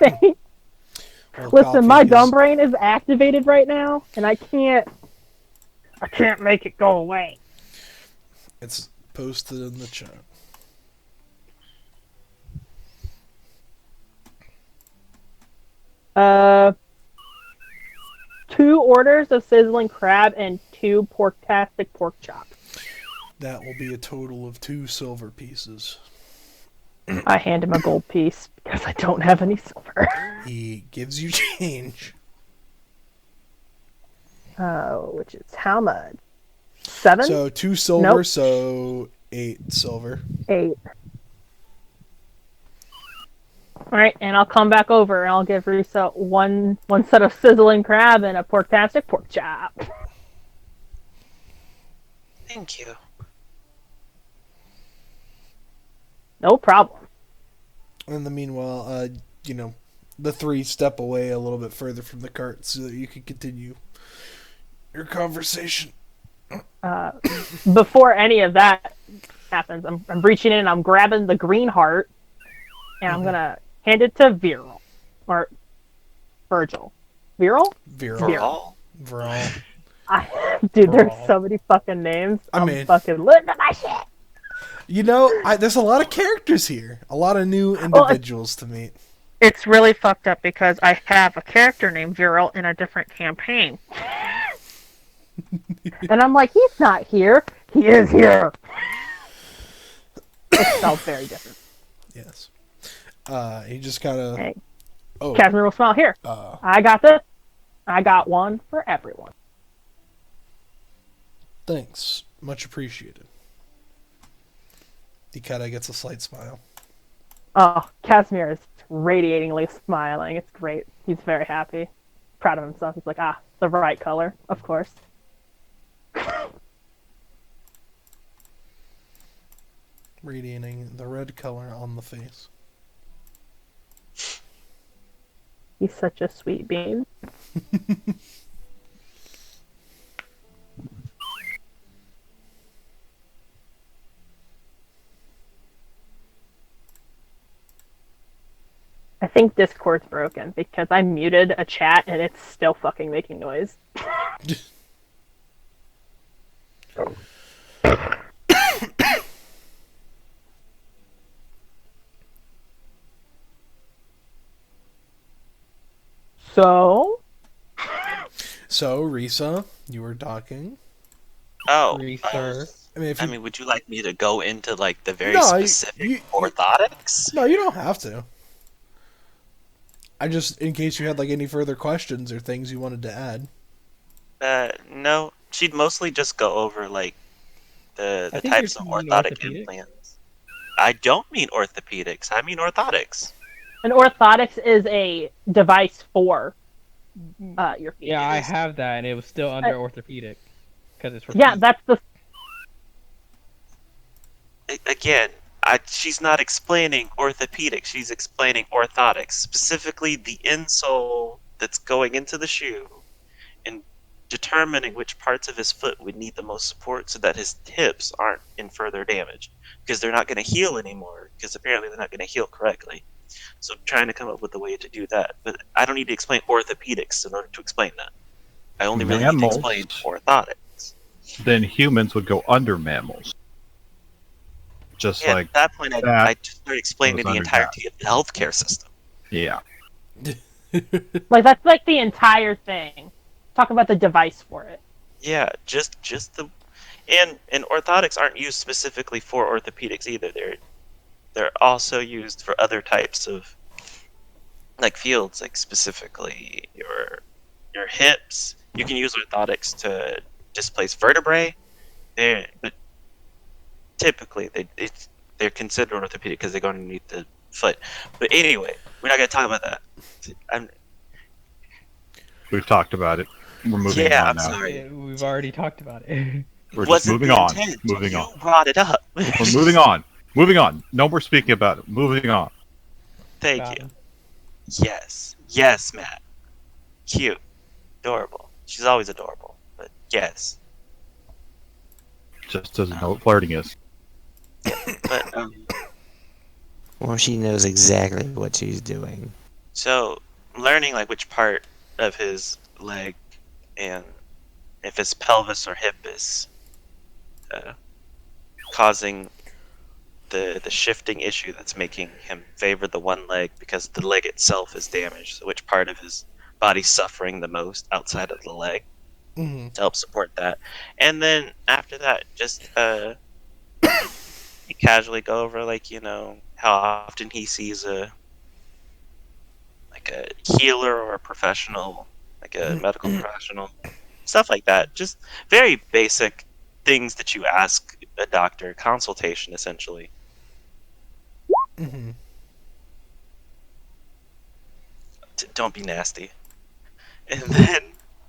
will listen, my copy dumb his- brain is activated right now, and I can't make it go away. It's posted in the chat. Uh, 2 orders of sizzling crab and 2 pork-tastic pork chops. That will be a total of 2 silver pieces. I hand him a gold piece because I don't have any silver. He gives you change. Which is how much? 7? So 2 silver, Nope. so 8 silver. 8. Alright, and I'll come back over and I'll give Risa one set of sizzling crab and a pork-tastic pork chop. Thank you. No problem. In the meanwhile, the 3 step away a little bit further from the cart so that you can continue your conversation. Before any of that happens, I'm reaching in and I'm grabbing the green heart and I'm gonna hand it to Viral. Or Virgil. Viral? Viral. Viral. Viral. Dude, there's Viral. so many fucking names. I I'm mean- fucking lit to my shit. There's a lot of characters here. A lot of new individuals to meet. It's really fucked up because I have a character named Viral in a different campaign. And I'm like, he's not here. He is here. It felt very different. Yes. He just kind of... Hey, Oh. Casimir will smile. Here, Uh, I got this. I got one for everyone. thanks. Much appreciated. He kind of gets a slight smile. Oh, Casimir is radiatingly smiling. It's great. He's very happy. Proud of himself. He's like, the right color, of course. Radiating the red color on the face. He's such a sweet bean. I think Discord's broken because I muted a chat and it's still fucking making noise. So, So, Risa, you were talking. Oh, Research. I mean, would you like me to go into like the very No, specific orthotics? No, you don't have to. I just, in case you had like any further questions or things you wanted to add. No. She'd mostly just go over like the I think types you're of meaning orthotic orthopedic. implants. I don't mean orthopedics. I mean orthotics. an orthotics is a device for your feet. Yeah, I is. have that, and it was still under orthopedic because it's for Yeah, feet. that's the Again, she's not explaining orthopedics. She's explaining orthotics, specifically the insole that's going into the shoe, and determining which parts of his foot would need the most support so that his hips aren't in further damage, because they're not going to heal anymore, because apparently they're not going to heal correctly. So trying to come up with a way to do that. But I don't need to explain orthopedics in order to explain that. I only really need to explain Mammals, orthotics. then humans would go under mammals. Just Yeah, at like that point, that I just started goes explaining the under that. entirety of the healthcare system. Yeah. Like that's like the entire thing. Talk about the device for it. Yeah, just the and orthotics aren't used specifically for orthopedics either. They're also used for other types of like fields, like specifically your hips. You can use orthotics to displace vertebrae. But typically they're considered orthopedic because they go underneath the foot. But anyway, we're not gonna talk about that. I'm, We've talked about it. We're moving yeah, on I'm now. sorry. We've already talked about it. We're It just wasn't moving the on. intent. Moving You on. brought it up. We're moving on. Moving on. No more speaking about it. Moving on. Thank Got you. him. Yes, Matt. Cute, adorable. She's always adorable, but yes. Just doesn't know what flirting is. But Well, she knows exactly what she's doing. so learning like which part of his leg and if his pelvis or hip is uh, causing the shifting issue that's making him favor the one leg because the leg itself is damaged. So which part of his body's suffering the most outside of the leg Hmm. to help support that. And then after that, just casually go over like how often he sees a healer or a professional, like a medical professional, stuff like that. Just very basic things that you ask a doctor, consultation essentially. Hmm. Don't be nasty. And then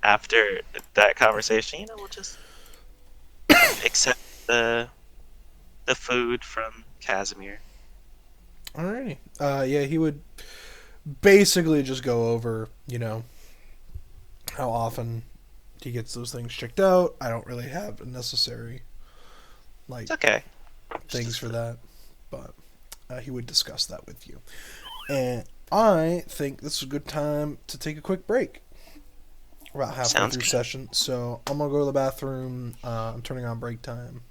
after that conversation, we'll just accept the food from Casimir. Alrighty. Yeah, he would basically just go over, how often he gets those things checked out. I don't really have necessary like It's okay. things for that, but he would discuss that with you. And I think this is a good time to take a quick break. We're about halfway Sounds through good. session, so I'm gonna go to the bathroom. I'm turning on break time.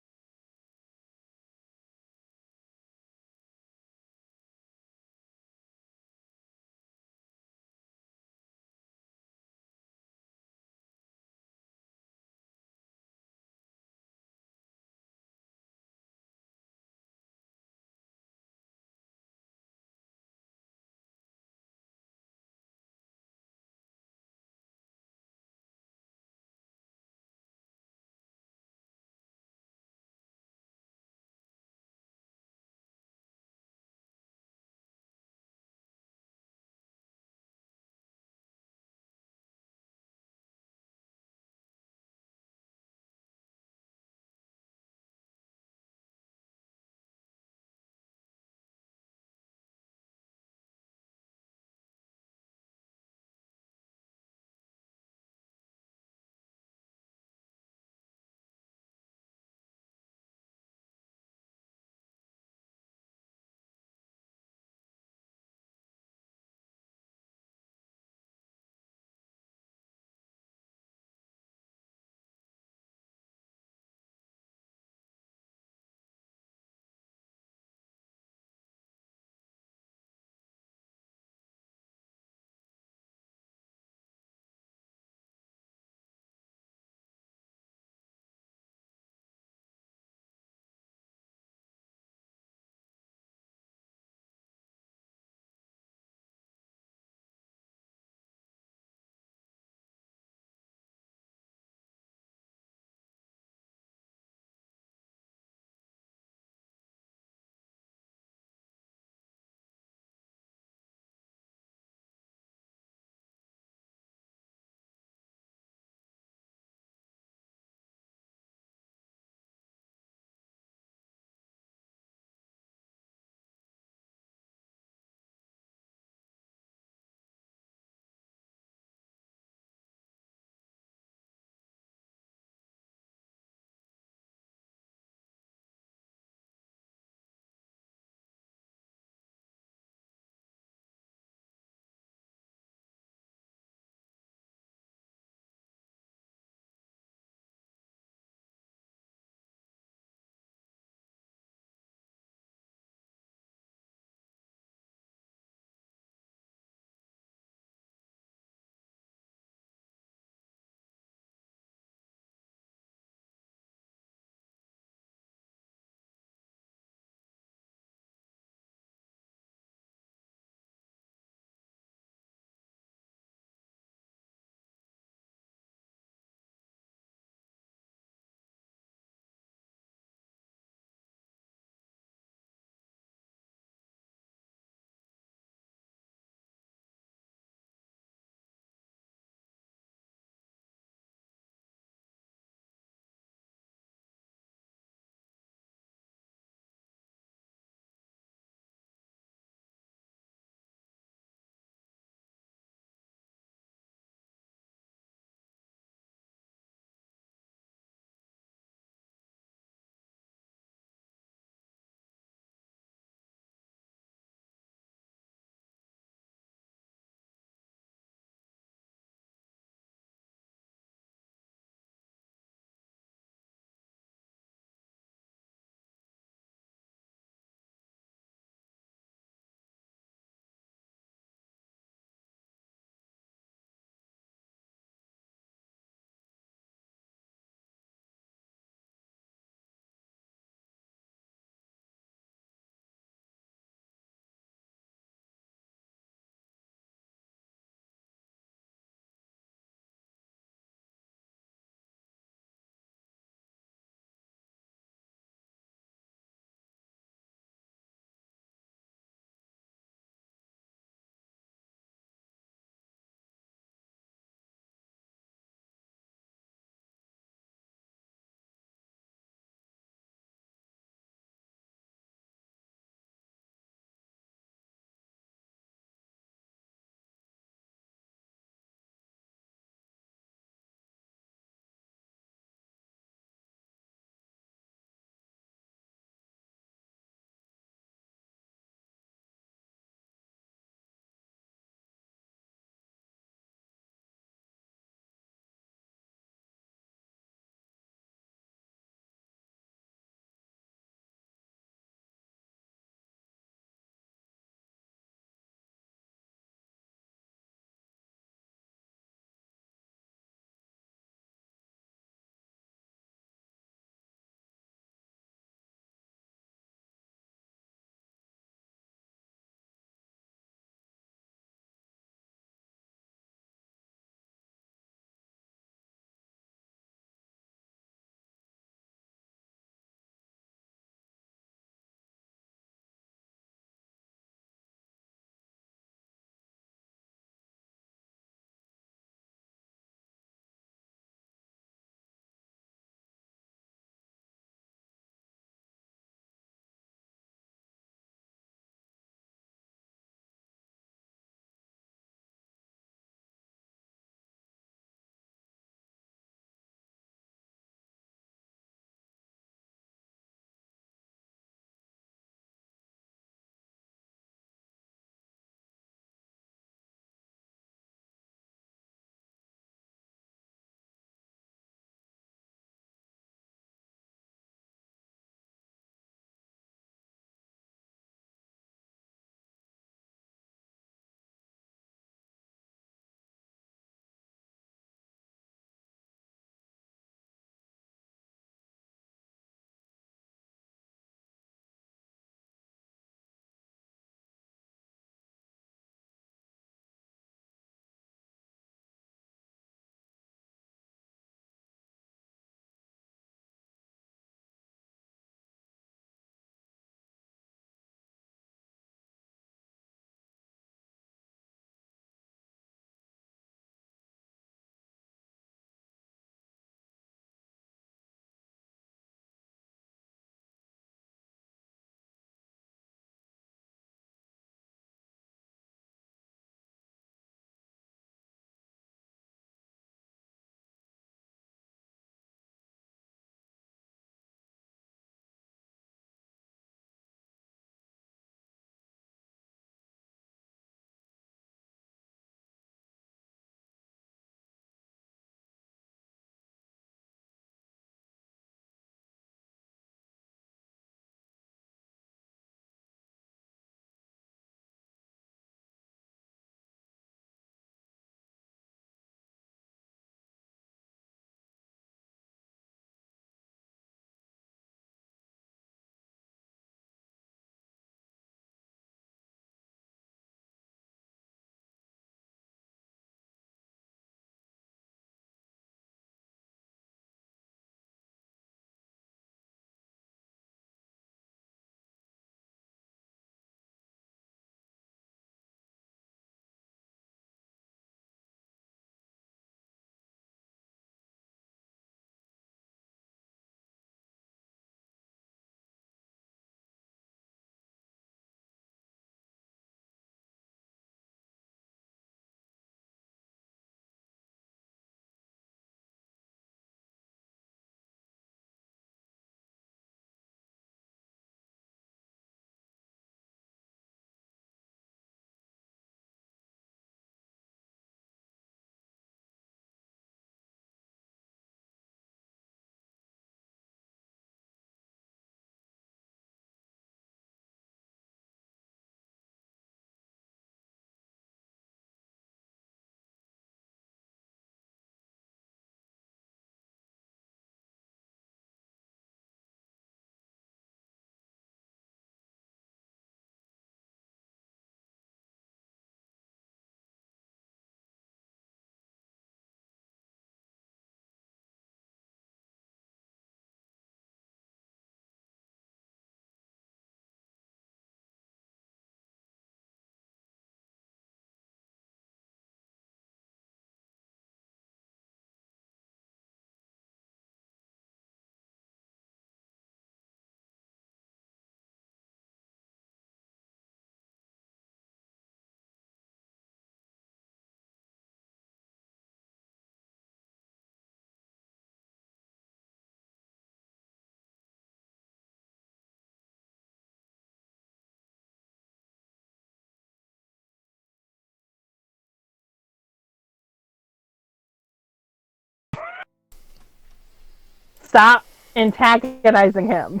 stop antagonizing him.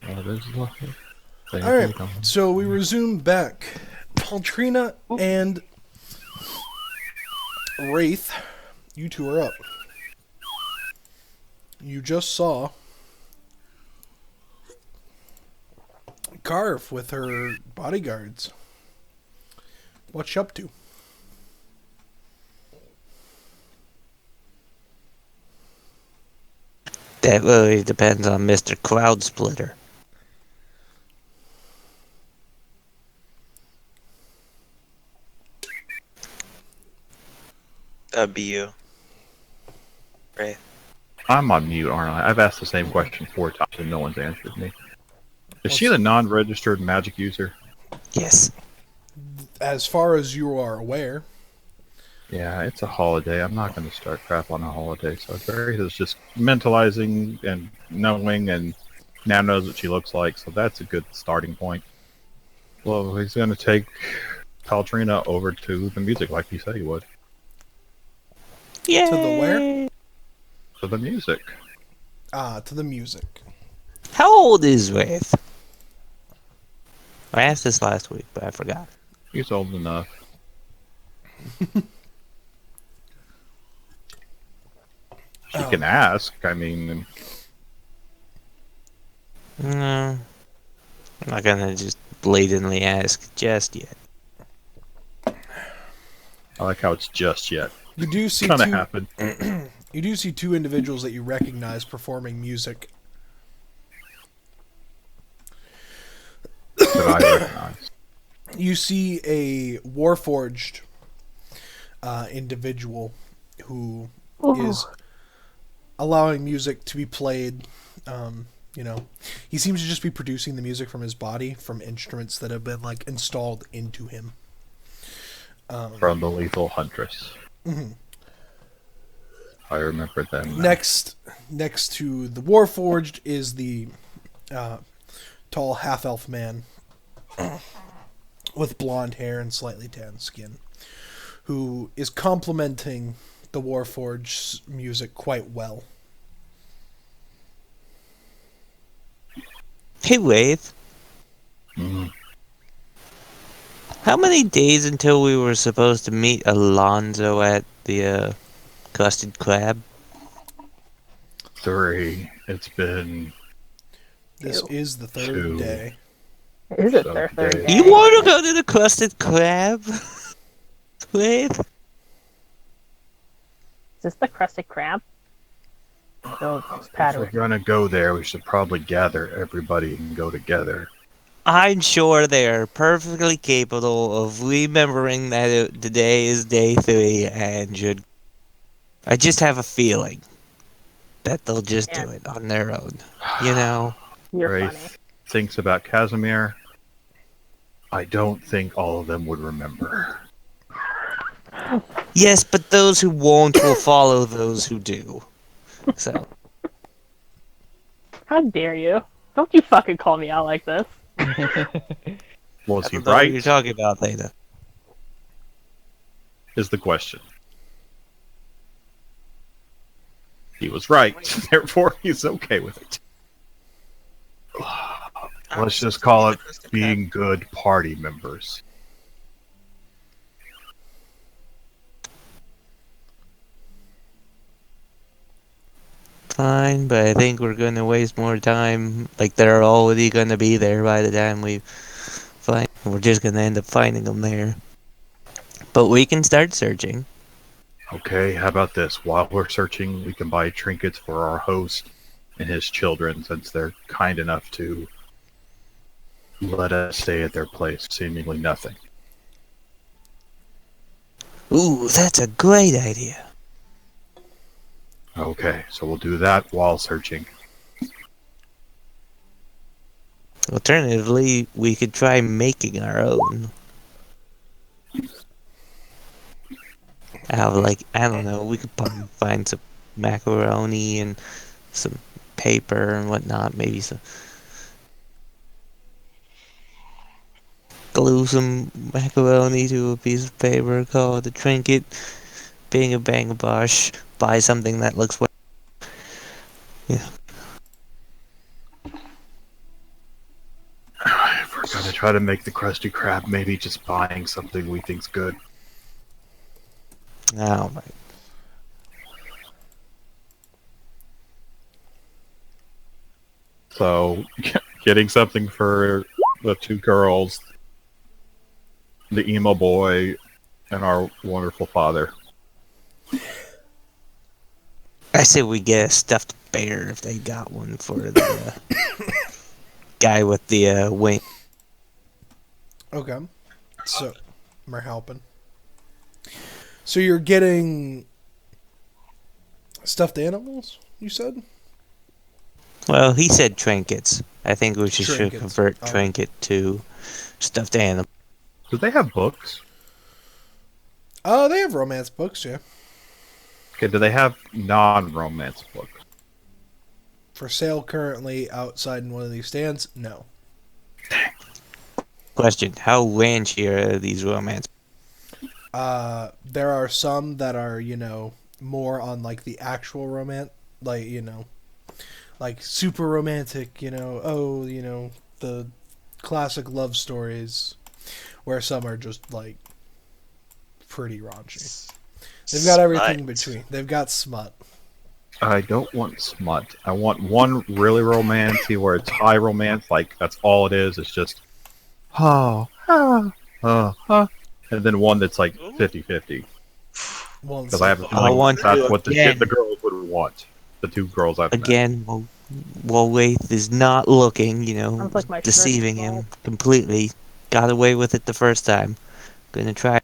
All right, so we resume back. Paltrina and Wraith, you two are up. You just saw Carve with her bodyguards. What's she up to? That really depends on Mr. Crowd Splitter. That'd be you. Right. I'm on mute, aren't I? I've asked the same question 4 times and no one's answered me. Is she the non-registered magic user? Yes. As far as you are aware, Yeah, it's a holiday. I'm not going to start crap on a holiday. So Barry is just mentalizing and knowing, and now knows what she looks like. So that's a good starting point. Well, he's going to take Paltrina over to the music like he said he would. Yay! to the where? To the music. To the music. How old is Wraith? I asked this last week, but I forgot. He's old enough. She can ask. I mean, No, I'm not gonna just blatantly ask just yet. I like how it's just yet. You do see Kind of two. happened. You do see two individuals that you recognize performing music. That I recognize. You see a warforged individual who is allowing music to be played. He seems to just be producing the music from his body from instruments that have been like installed into him. From the Lethal Huntress. Mm-hmm. I remember them. Next to the warforged is the tall half-elf man with blonde hair and slightly tan skin, who is complimenting the warforged's music quite well. Hey, Wraith. Mhm. How many days until we were supposed to meet Alonzo at the Custard Crab? 3. It's been This is the third Two. day. Is it So their third they- day? You want to go to the Crusted Crab? Wraith? Is this the crusted crab? No, it's If we're pattern. gonna go there, we should probably gather everybody and go together. I'm sure they are perfectly capable of remembering that today is day 3 and should. I just have a feeling that they'll just do it on their own. You know? You're Grace funny. thinks about Casimir. I don't think all of them would remember. Yes, but those who won't will follow those who do. So, How dare you? Don't you fucking call me out like this. Was I he don't know what you're right? talking about, Theta. Is the question. He was right, therefore he's okay with it. Let's just call it being good party members. Fine, but I think we're gonna waste more time. Like, they're already gonna be there by the time we find. We're just gonna end up finding them there. But we can start searching. Okay, how about this? While we're searching, we can buy trinkets for our host and his children, since they're kind enough to let us stay at their place, seemingly nothing. Ooh, that's a great idea. Okay, so we'll do that while searching. Alternatively, we could try making our own. Have, like, I don't know, we could probably find some macaroni and some paper and whatnot, maybe some. Glue some macaroni to a piece of paper, call it a trinket, bing a bang a bosh, buy something that looks well. Yeah. If we're gonna try to make the Krusty Krab, maybe just buying something we think's good. Oh my. So, getting something for the two girls, the emo boy, and our wonderful father. I say we get a stuffed bear if they got one for the guy with the wing. Okay. So, we're helping. So you're getting stuffed animals, you said? Well, he said trinkets. I think we should Trinkets. convert Okay. trinket to stuffed animal. Do they have books? Oh, they have romance books, yeah. Okay, do they have non-romance books? For sale currently outside in one of these stands? No. Question: how ranchy are these romance? There are some that are, more on like the actual romance, like, like super romantic, the classic love stories, where some are just like pretty raunchy. They've got everything in between. They've got smut. I don't want smut. I want one really romancy where it's high romance, like that's all it is. It's just, and then one that's like 50-50. Well, Because I have a I feeling want that's to what the again. girls would want. The two girls I've met. Again, while Wraith is not looking, Sounds like my shirt deceiving is him bald. completely. Got away with it the first time. Gonna trying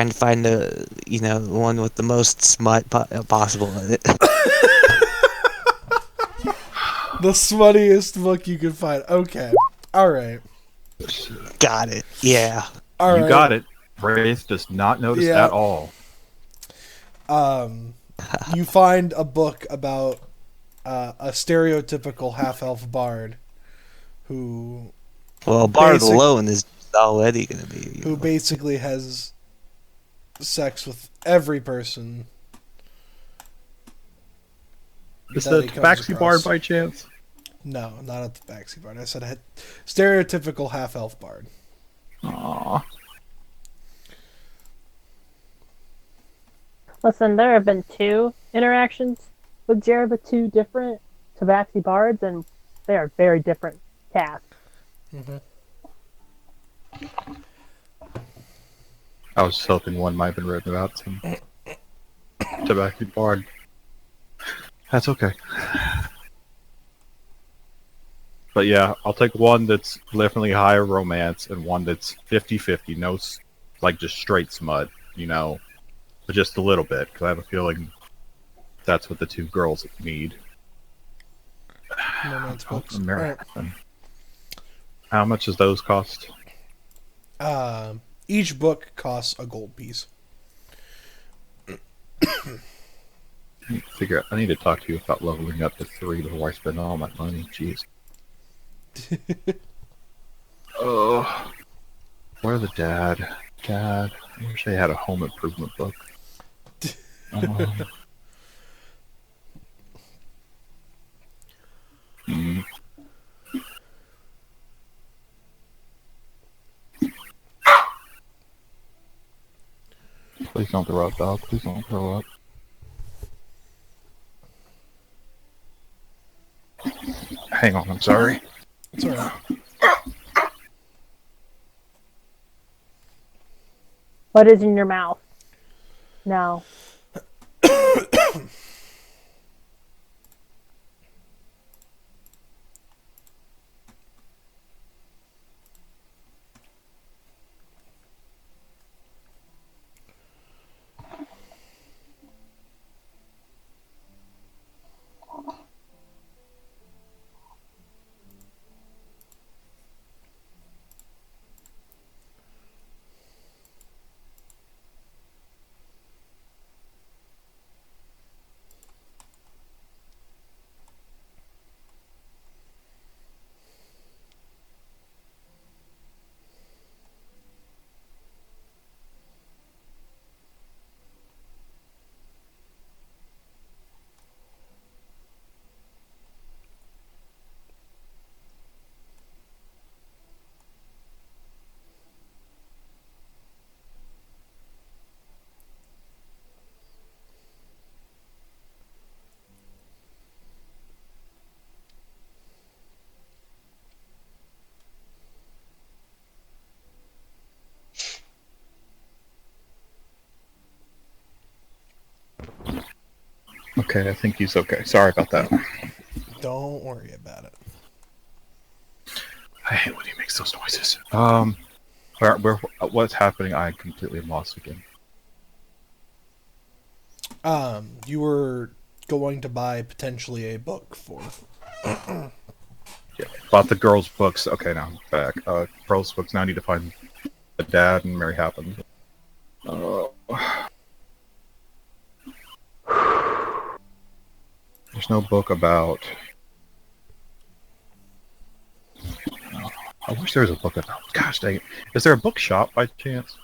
to find the one with the most smut possible in it. the smuttiest book you can find. Okay. Alright. Got it. Yeah. You Alright. got it. Wraith does not notice Yeah. at all. You find a book about a stereotypical half-elf bard who Well, Bard basic alone is already gonna be. who basically has sex with every person Is that the he comes Tabaxi across. Bard by chance? No, not a tabaxi bard. I said a stereotypical half-elf bard. Aww. Listen, there have been 2 interactions with Jared with 2 different Tabaxi bards, and they are very different casts. I was just hoping one might have been written about some Tabaxi Bard. That's okay. But yeah, I'll take one that's definitely higher romance and one that's 50-50. No, like just straight smut, but just a little bit, because I have a feeling that's what the two girls need. Romance books. American. How much does those cost? Each book costs a gold piece. I need to talk to you about leveling up to 3 before I spend all my money. Jeez. Oh, where the dad? Dad, I wish I had a home improvement book. Hmm. Please don't throw up, dog. Please don't throw up. Hang on, I'm sorry. It's alright. What is in your mouth? No. Okay, I think he's okay. Sorry about that. Don't worry about it. I hate when he makes those noises. What's happening? I completely lost again. You were going to buy potentially a book for. Yeah, bought the girls' books. Okay, now I'm back. Girls' books. Now I need to find the dad and Mary happens. There's no book about. I wish there was a book about. Gosh dang it! Is there a bookshop by chance?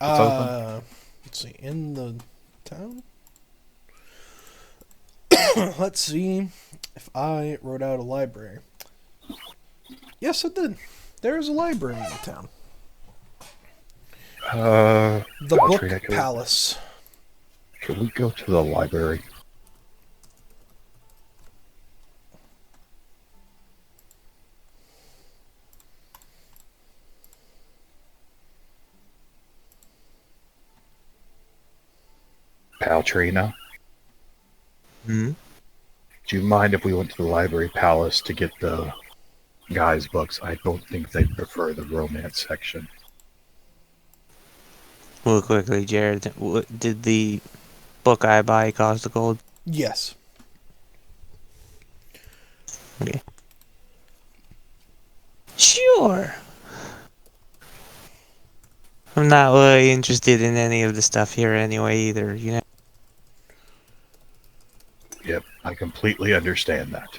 It's open. Let's see, in the town. Let's see if I wrote out a library. Yes, it did. There's a library in the town. The Book Trina, Palace. Can we go to the library? Paltrina, Hmm? do you mind if we went to the library palace to get the guys' books? I don't think they prefer the romance section. Real quickly, Jared, did the book I buy cost a gold? Yes. Okay. Sure. I'm not really interested in any of the stuff here anyway either, you know? Yep, I completely understand that.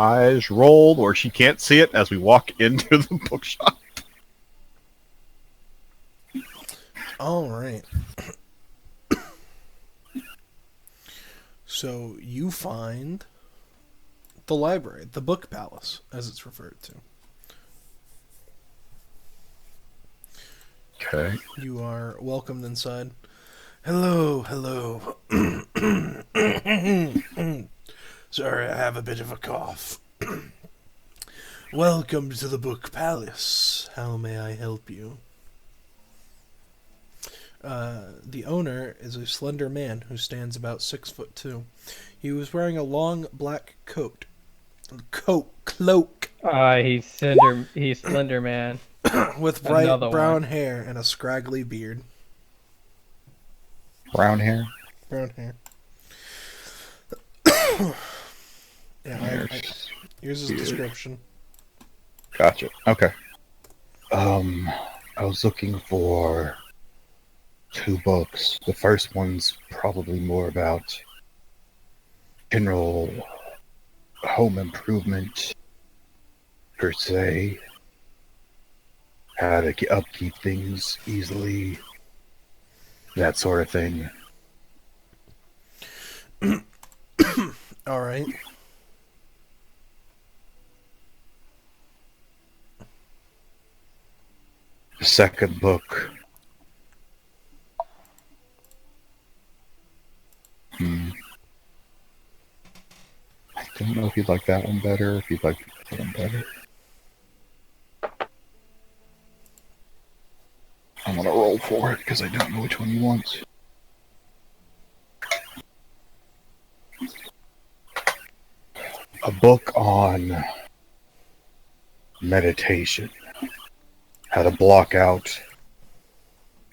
Eyes rolled, or she can't see it as we walk into the bookshop. All right. So you find the library, the Book Palace, as it's referred to. Okay. You are welcomed inside. Hello, hello. Sorry, I have a bit of a cough. Welcome to the Book Palace. How may I help you? The owner is a slender man who stands about 6'2". He was wearing a long black cloak. He's Slender Man. With bright Another brown one. hair and a scraggly beard. Brown hair. Brown hair. Here's his description. Gotcha. Okay. I was looking for 2 books. The first one's probably more about general home improvement, per se. How to upkeep things easily, that sort of thing. All right. The second book. I don't know if you'd like that one better, if you'd like that one better. I'm gonna roll for it because I don't know which one you want. A book on meditation. How to block out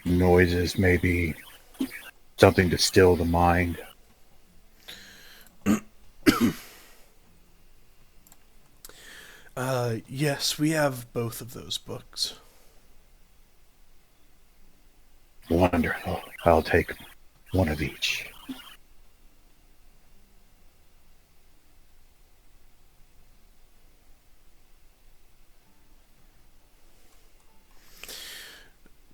noises, maybe something to still the mind. Yes, we have both of those books. Wonderful. I'll take one of each.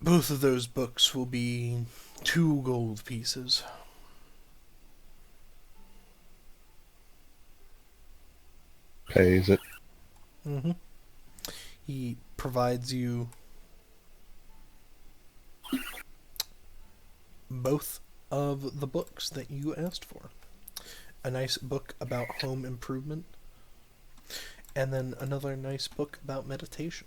Both of those books will be 2 gold pieces. Pays it. Mm-hmm. He provides you both of the books that you asked for. A nice book about home improvement, and then another nice book about meditation.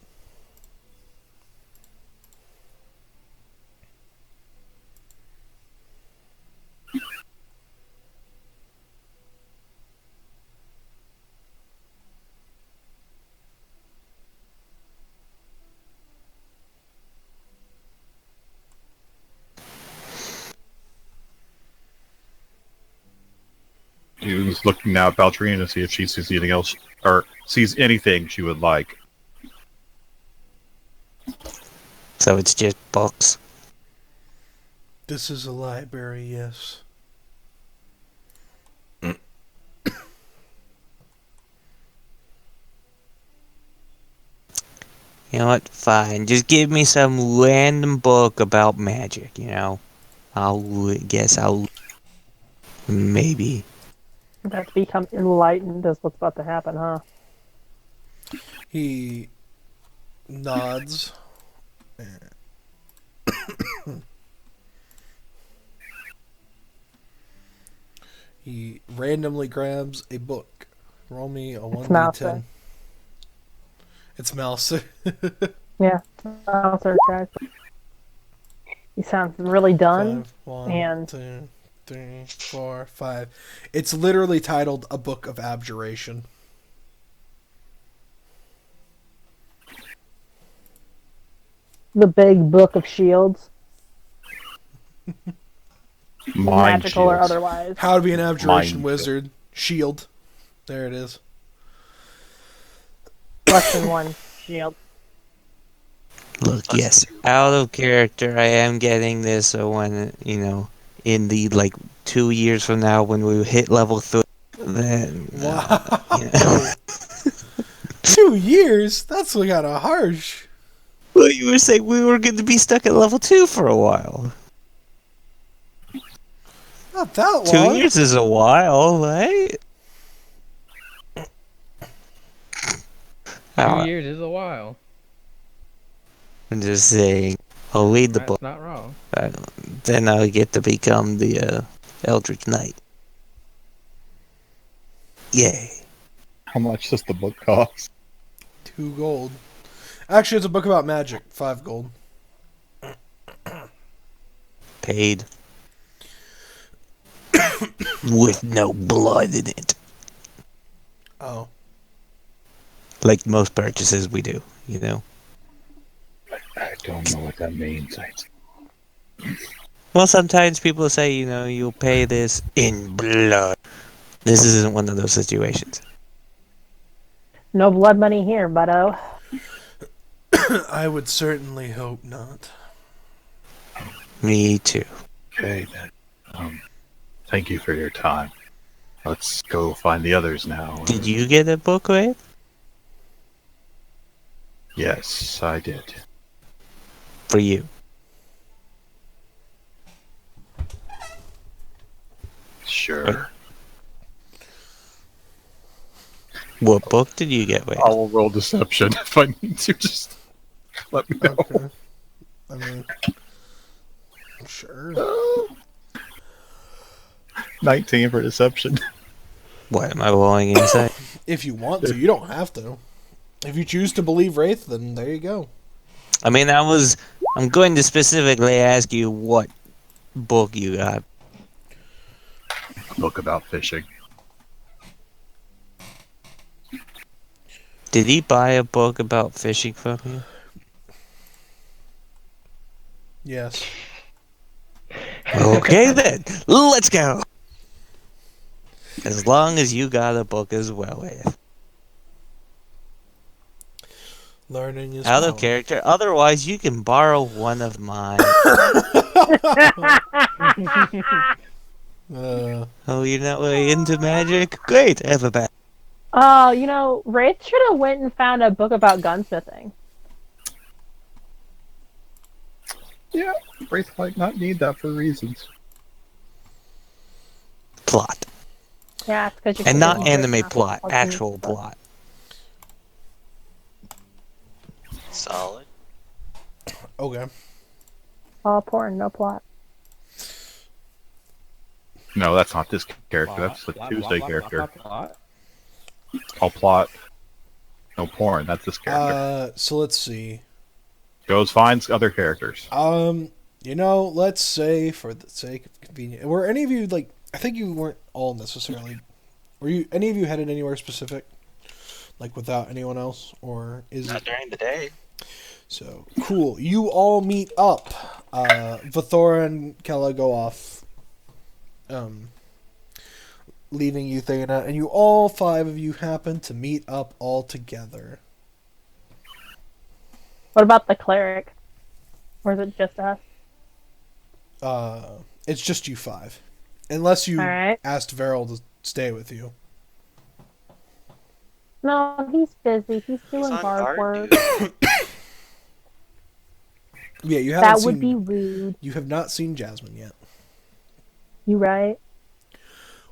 He's looking now at Baltrina to see if she sees anything else or sees anything she would like. So it's just books. This is a library, yes. You know what? Fine. Just give me some random book about magic, you know? I'll maybe. You have to become enlightened as what's about to happen, huh? He nods. He randomly grabs a book. Roll me a 1d10. It's Mouse. Yeah, Mouser, guys. He sounds really done. 5, 1, and 2, 3, 4, 5. It's literally titled A Book of Abjuration. the big book of shields, Mind magical or shields. otherwise. How to be an abjuration Mind wizard. Shield. There it is. Less than one shield. Look, yes, out of character, I am getting this. So when in the 2 years from now, when we hit level 3, then Wow. you know. 2 years? That's kind of harsh. Well, you were saying we were going to be stuck at level 2 for a while. Not that 2 long. years is a while, right? 2 years is a while. I'm just saying. I'll read the That's book. not wrong. Then I'll get to become the Eldritch Knight. Yay. How much does the book cost? 2 gold. Actually, it's a book about magic. 5 gold. Paid. With no blood in it. Oh. Like most purchases we do, you know? I don't know what that means. Well, sometimes people say, you'll pay this in blood. This isn't one of those situations. No blood money here, buddo. I would certainly hope not. Me too. Okay, then. Thank you for your time. Let's go find the others now. Did you get a book, Ray? Yes, I did. For you. Sure. What book did you get, Ray? I will roll deception if I need to. Just let me know. Okay. I mean, sure. 19 for deception. What am I rolling inside? If you want to, you don't have to. If you choose to believe Wraith, then there you go. I mean, I'm going to specifically ask you what book you got. A book about fishing. Did he buy a book about fishing from you? Yes. Okay then, let's go. As long as you got a book as well, with Learning is out of power. character. Otherwise, you can borrow one of mine. Oh, you're not really into magic? Great, I have a bag. Oh, Wraith should have went and found a book about gunsmithing. Yeah, Wraith might not need that for reasons. Plot. Yeah, it's because you And can not do it. anime plot, actual plot. Solid. Okay. All porn, no plot. No, that's not this character. That's the Tuesday character. All plot. No porn. That's this character. So let's see. Goes finds other characters. Let's say for the sake of convenience, were any of you I think you weren't all necessarily. Were you any of you headed anywhere specific, without anyone else, or is Not it? during the day. So cool. You all meet up. Vathora and Kella go off. leaving you, Thana, and you all 5 of you happen to meet up all together. What about the cleric? Or is it just us? It's just you 5. Unless you Alright. asked Veril to stay with you. No, he's busy. He's doing on guard guard work. duty. Yeah, you haven't That seen... would be rude. You have not seen Jasmine yet. You right?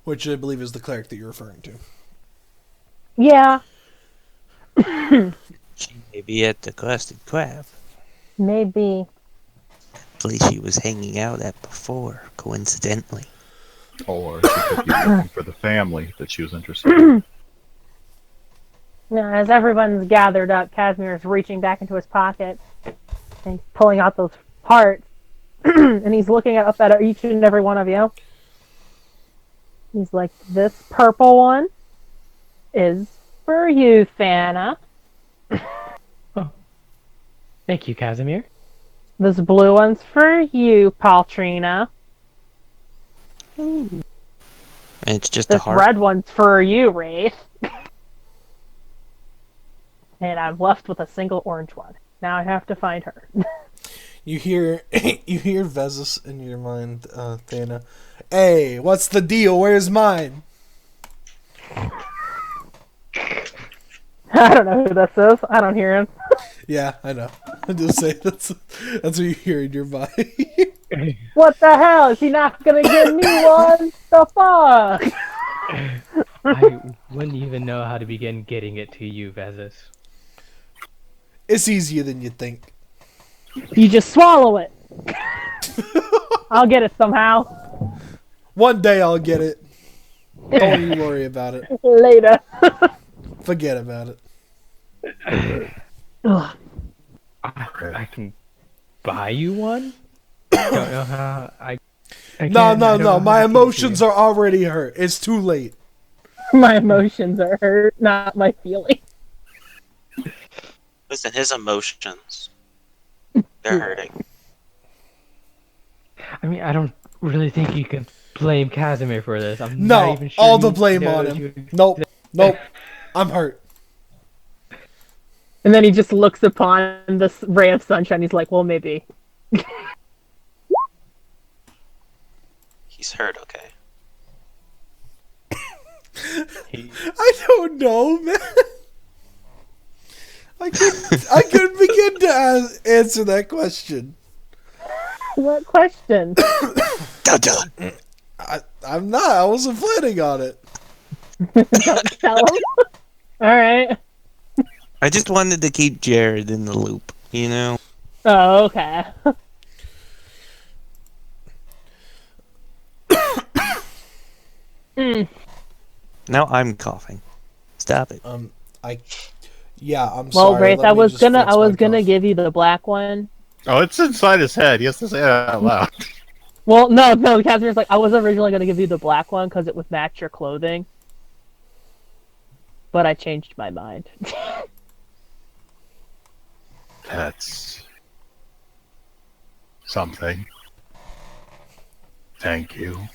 Which I believe is the cleric that you're referring to. Yeah, She may be at the Crusted Crab. maybe. Place she was hanging out at before, coincidentally. Or she could be looking for the family that she was interested in. Now, as everyone's gathered up, Casimir's reaching back into his pocket and he's pulling out those parts. And he's looking up at each and every one of you. He's like, this purple one is for you, Thana. Thank you, Casimir. This blue one's for you, Paltrina. And it's just a This heart. red one's for you, Wraith. And I'm left with a single orange one. Now I have to find her. You hear Vezus in your mind, Thana. Hey, what's the deal? Where's mine? I don't know who this is. I don't hear him. Yeah, I know. I'm just saying that's what you hear in your mind. What the hell? Is he not gonna give me one? The fuck? I wouldn't even know how to begin getting it to you, Vezis. It's easier than you think. You just swallow it. I'll get it somehow. One day I'll get it. Don't you worry about it. Later. Forget about it. Ugh. I can buy you one? Don't know how I No, can't- I don't know My how to give it to emotions you. are already hurt. It's too late. My emotions are hurt, not my feelings. Listen, his emotions. They're hurting. I mean, I don't really think you can blame Casimir for this. I'm No, not even sure all the he blame on knows him. you- Nope. I'm hurt. And then he just looks upon this ray of sunshine. He's like, well, maybe. He's hurt, okay? I don't know, man. I couldn't begin to answer that question. What question? Dun-dun. I'm not. I wasn't planning on it. Tell him. Alright. I just wanted to keep Jared in the loop, you know? Oh, okay. Now I'm coughing. Stop it. I'm Well, sorry. Wraith, Let I me was just gonna fix my cough. give you the black one. Oh, it's inside his head. He has to say it out loud. Well, no, Casimir's like, I was originally gonna give you the black one because it would match your clothing. But I changed my mind. That's something. Thank you.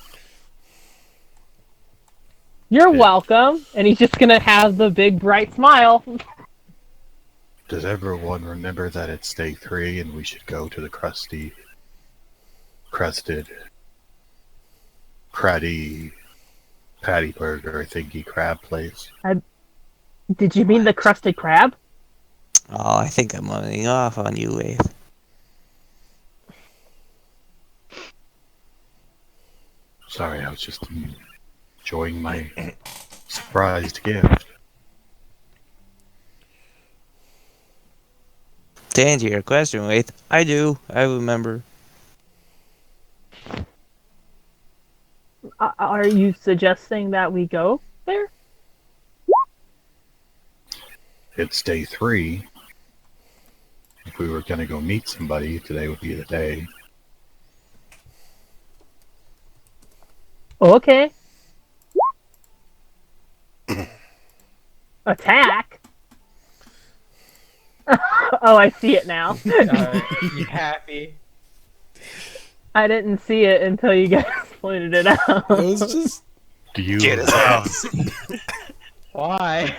You're Yeah. welcome. And he's just gonna have the big bright smile. Does everyone remember that it's day 3 and we should go to the crusted, cruddy, patty burger thingy crab place? Did you mean the crusted crab? Oh, I think I'm running off on you, Wraith. Sorry, I was just enjoying my surprised gift. To answer your question, Wraith, I do. I remember. Are you suggesting that we go there? It's day 3. If we were going to go meet somebody, today would be the day. Okay. Attack? Oh, I see it now. You happy? I didn't see it until you guys pointed it out. It was just Do you Get his ass. Why?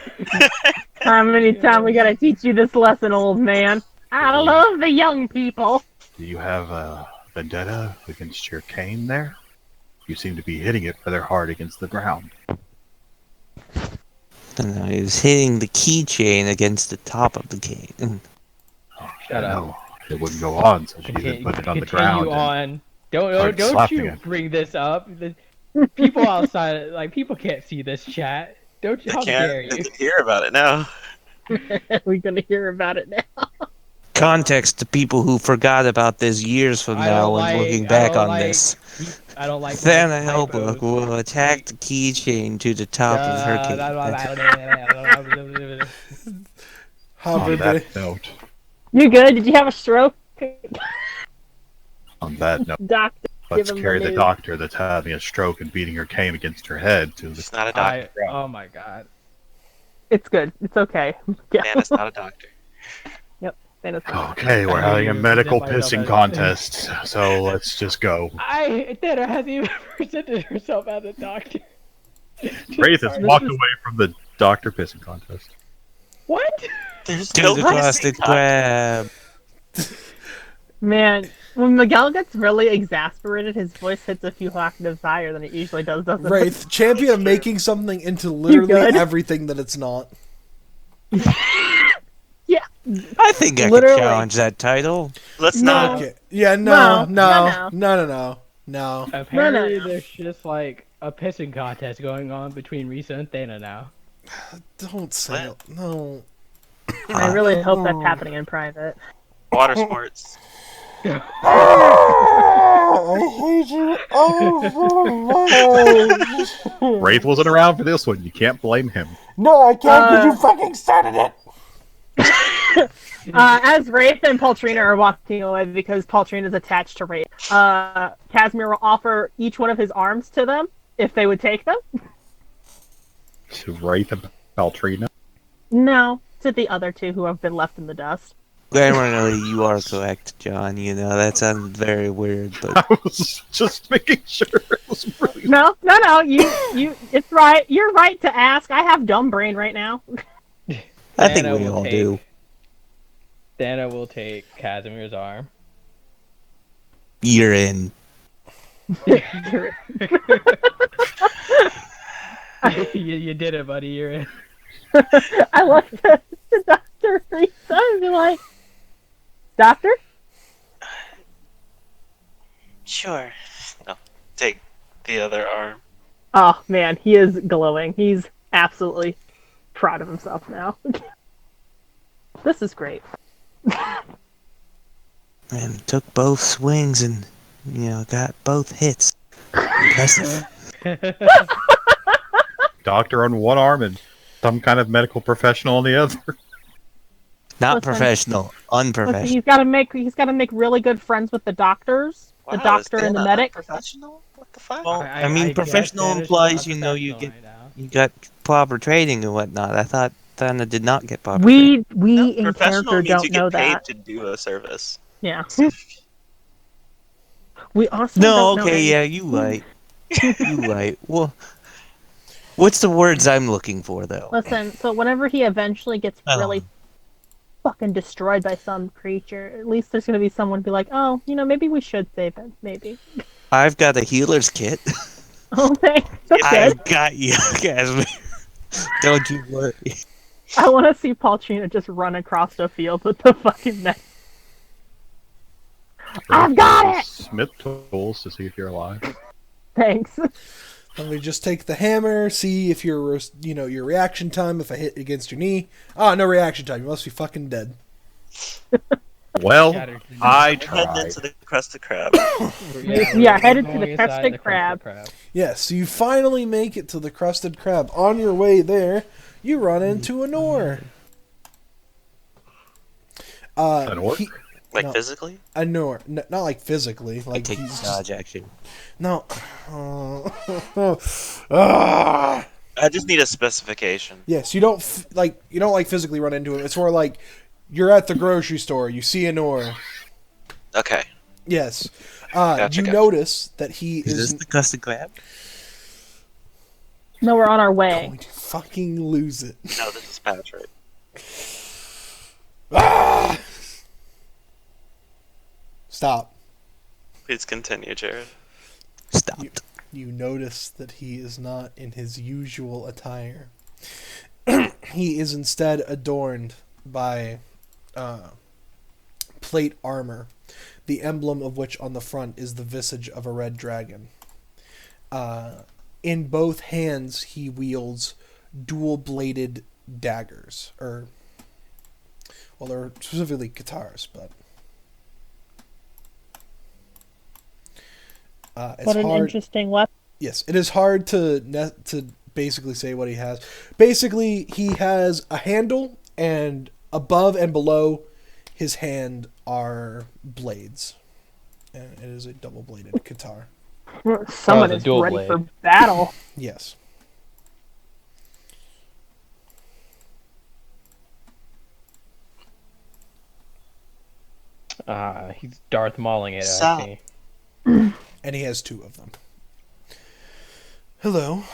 How many times we gotta teach you this lesson, old man? I love the young people. do you have a vendetta against your cane there? You seem to be hitting it rather hard against the ground. And I was hitting the keychain against the top of the cane. Shut up. No, it wouldn't go on, so she even put it on the ground. Continue and- on. Don't started don't slapping you it. bring this up. The people outside, like people can't see this chat. Don't you? I How dare can't. I you? can hear about it now. We're gonna hear about it now. Context to people who forgot about this years from I now don't when like- looking I back don't on like this. I don't like Thanahelba typos. will attack the keychain to the top of her cane. How On everybody? that note, You good? Did you have a stroke? on that note, Doctor, let's give him carry the the news. doctor that's having a stroke and beating her cane against her head to the It's not a doctor. Oh my god. It's good. It's okay. Yeah. Man, it's not a doctor. Thanos. Okay, we're I having knew a you medical present myself pissing as- contest, so let's just go. Dana hasn't even presented herself as a doctor. Wraith has walked away from the doctor pissing contest. What? There's To no the pissing crusted doctor. crab. Man, when Miguel gets really exasperated, his voice hits a few octaves higher than it usually does, doesn't it? Wraith, champion of making something into literally good? everything that it's not. Yeah. I think I could Literally. challenge that title. Let's No. not. Okay. Yeah, No, no. Apparently, no. there's just like a pissing contest going on between Risa and Thana now. Don't say it. No. I really hope that's happening in private. Water sports. Wraith wasn't around for this one. You can't blame him. No, I can't because you fucking started it. As Wraith and Paultrina are walking away because Paultrina is attached to Wraith, Casimir will offer each one of his arms to them if they would take them. To Wraith and Paltrina. No, to the other two who have been left in the dust. Generally, you are correct, John. You know, that sounds very weird, but I was just making sure it was really. No, it's right. You're right to ask. I have dumb brain right now. I think Thana we will all take- do. Thana will take Casimir's arm. You're in. you did it, buddy. You're in. I looked at the doctor 3 times and like, Doctor? Sure. No. Take the other arm. Oh man, he is glowing. He's absolutely proud of himself now. This is great. And took both swings and, you know, got both hits. Impressive. Doctor on one arm and some kind of medical professional on the other. Not Listen. professional, Listen, unprofessional. he's got to make really good friends with the doctors, the Wow, doctor is and the Thana medic. Professional? What the fuck? Well, I mean, guess professional Thana's implies, not you know, you professional get- right now. You got proper training and whatnot. I thought Thana did not get proper training. We No, in professional character means don't you know get paid that. to do a service. Yeah. We also No, don't know okay, any- yeah, you right. You right. Well, what's the words I'm looking for, though? Listen, so whenever he eventually gets Oh. really fucking destroyed by some creature, at least there's gonna be someone be like, oh, maybe we should save him. Maybe. I've got a healer's kit. Oh, thanks. That's good. I've got you, Casimir. Don't you worry. I want to see Paultrina just run across the field with the fucking net. I've got it! Smith tools to see if you're alive. Thanks. Let me just take the hammer, see if your reaction time, if I hit against your knee. Ah, no reaction time. You must be fucking dead. Well, Shattered. I Heading tried. into the crusted crab. Yeah, we're headed to going the inside crested crab. Yes, so you finally make it to the crusted crab. On your way there, you run into an oar. An orc? Like No. physically? A Nor, not like physically, I like take he's the just, dodge action. no. Ah. I just need a specification. Yes, you don't physically run into him. It's more like you're at the grocery store, you see an oar. Okay. Yes, Gotcha, you gotcha. notice that he Is this is. the custard crab? No, we're on our way. Going to fucking lose it. No, this is Patrick. Ah! Stop. Please continue, Jared. Stop. You notice that he is not in his usual attire. He is instead adorned by plate armor, the emblem of which on the front is the visage of a red dragon. In both hands, he wields dual-bladed daggers, or well, they're specifically katars, but it's What an hard. interesting weapon. Yes, it is hard to basically say what he has. Basically, he has a handle, and above and below his hand are blades. And it is a double-bladed katar. Someone the is dual ready blade. for battle. Yes. He's Darth Mauling it, Stop. I see. And he has two of them. Hello.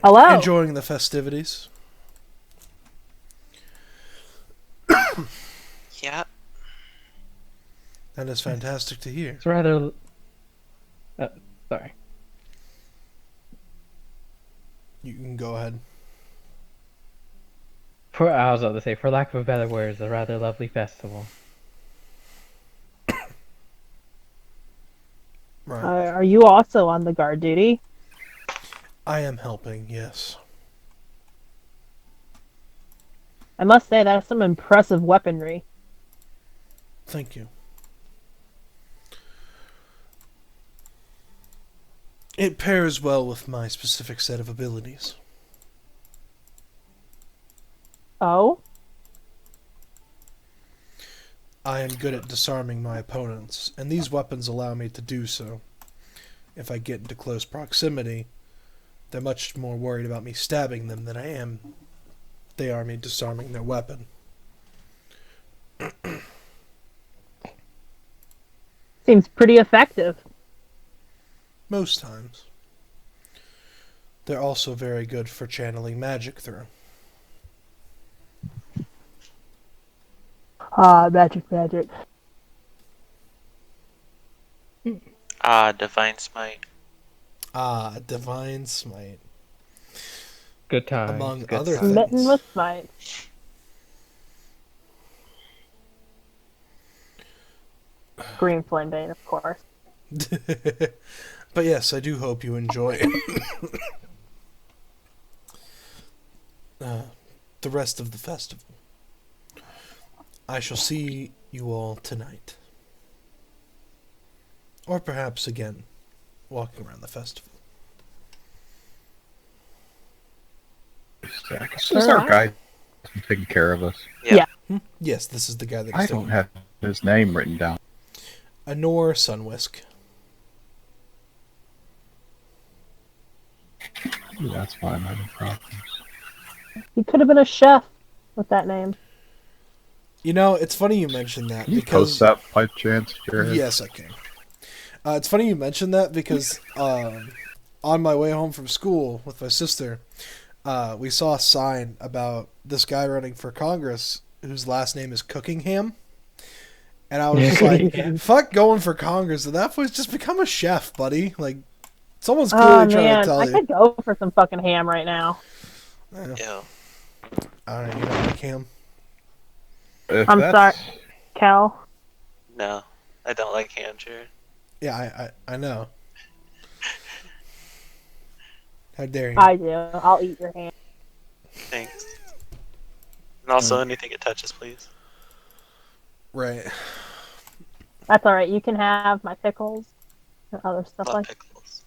Hello. Enjoying the festivities? Yeah. That is fantastic to hear. It's rather... sorry. You can go ahead. I was about to say, for lack of a better word, it's a rather lovely festival. Right. Are you also on the guard duty? I am helping, yes. I must say that is some impressive weaponry. Thank you. It pairs well with my specific set of abilities. Oh? I am good at disarming my opponents, and these weapons allow me to do so. If I get into close proximity, they're much more worried about me stabbing them than they are me disarming their weapon. Seems pretty effective. Most times. They're also very good for channeling magic through. Magic. Divine Smite. Divine Smite. Good times. Among good other times. things. Smitten with smite. Green Flambane, of course. But yes, I do hope you enjoy the rest of the festival. I shall see you all tonight. Or perhaps again, walking around the festival. Is our guy taking care of us? Yeah. Yes, this is the guy that I is don't taking have his name written down. Anor Sunwisk. That's why I'm having problems. He could have been a chef with that name. You know, it's funny you mentioned that Can you because post that by chance, Jared? yes, I can. It's funny you mentioned that because on my way home from school with my sister, we saw a sign about this guy running for Congress whose last name is Cookingham. And I was just like, fuck going for Congress. And that was just become a chef, buddy. Like, someone's clearly Oh trying man, to tell I you. could go for some fucking ham right now. Yeah. Ew. All right, you don't like ham? If I'm that's- sorry, Cal. No, I don't like ham, Jared. Yeah, I know. How dare you? I do. I'll eat your ham. Thanks. And also anything it touches, please. Right. That's all right. You can have my pickles and other stuff Love like. pickles.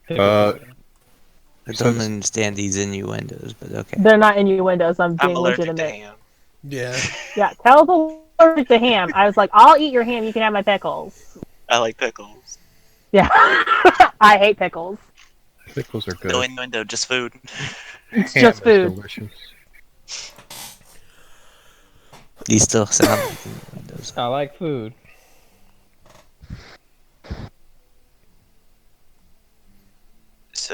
I don't understand these innuendos, but okay. They're not innuendos. I'm I'm being allergic legitimate. to ham. Yeah. Yeah, Cal's allergic to ham. I was like, I'll eat your ham. You can have my pickles. I like pickles. Yeah, I hate pickles. Pickles are good. No innuendo, just food. It's Ham just is food. delicious. These still sound like innuendos. I like food.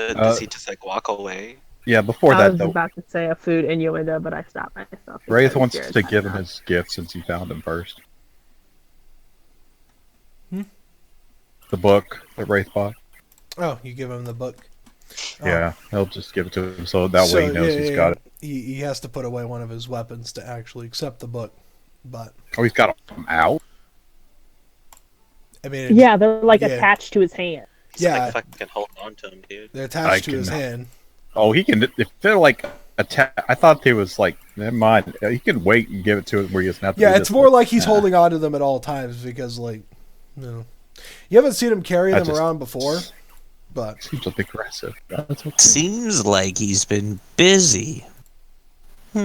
So does he just like walk away? Yeah, before I that was though, about to say a food innuendo, but I stopped myself. Wraith because wants Jared's to had give him enough. his gift since he found him first. Hmm? The book that Wraith bought. Oh, you give him the book. Oh. Yeah, he'll just give it to him so that way he knows he's got it. He has to put away one of his weapons to actually accept the book. But Oh, he's got him out? I mean, Yeah, they're like yeah. attached to his hand. He's Yeah. like fucking hold on to him, dude. they're attached to his hand. Oh, he can. If they're like I thought he was like. Never mind. He can wait and give it to him where he doesn't have to. Yeah, do it's this more with- like he's holding on to them at all times because, like, you haven't seen him carry them around before, but Seems a bit aggressive. That's okay. Seems like he's been busy. oh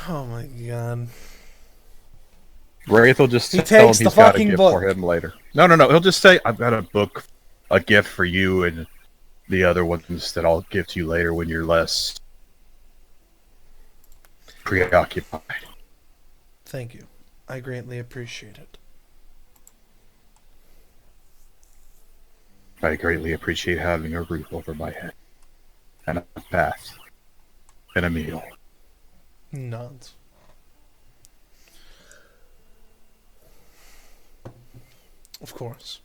my god, Wraith will just He tell him takes the he's got a fucking gift book. for him later. No. He'll just say, "I've got a book, a gift for you, and the other ones that I'll give to you later when you're less preoccupied." thank you. I greatly appreciate it. I greatly appreciate having a roof over my head, and a bath, and a meal. Nods. Of course.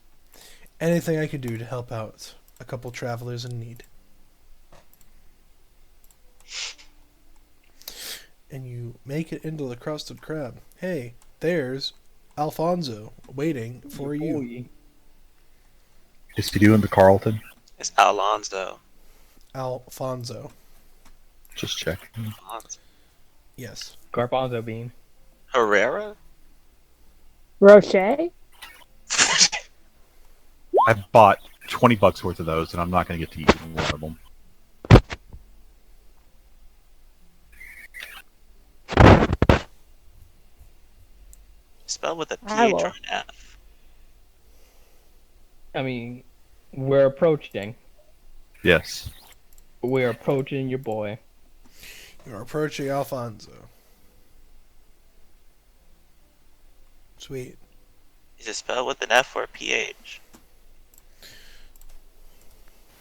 Anything I could do to help out a couple travelers in need. And you make it into the crusted crab. Hey, there's Alfonso waiting for you. Is he doing the Carlton? It's Alonzo. Alfonso. Just checking. Alonzo. Yes. Garbanzo bean. Herrera? Rocher? I bought $20 worth of those, and I'm not going to get to eat one of them. Spelled with a I PH will. or an F. I mean, we're approaching. Yes. We're approaching your boy. You're approaching Alfonso. Sweet. Is it spelled with an F or a PH?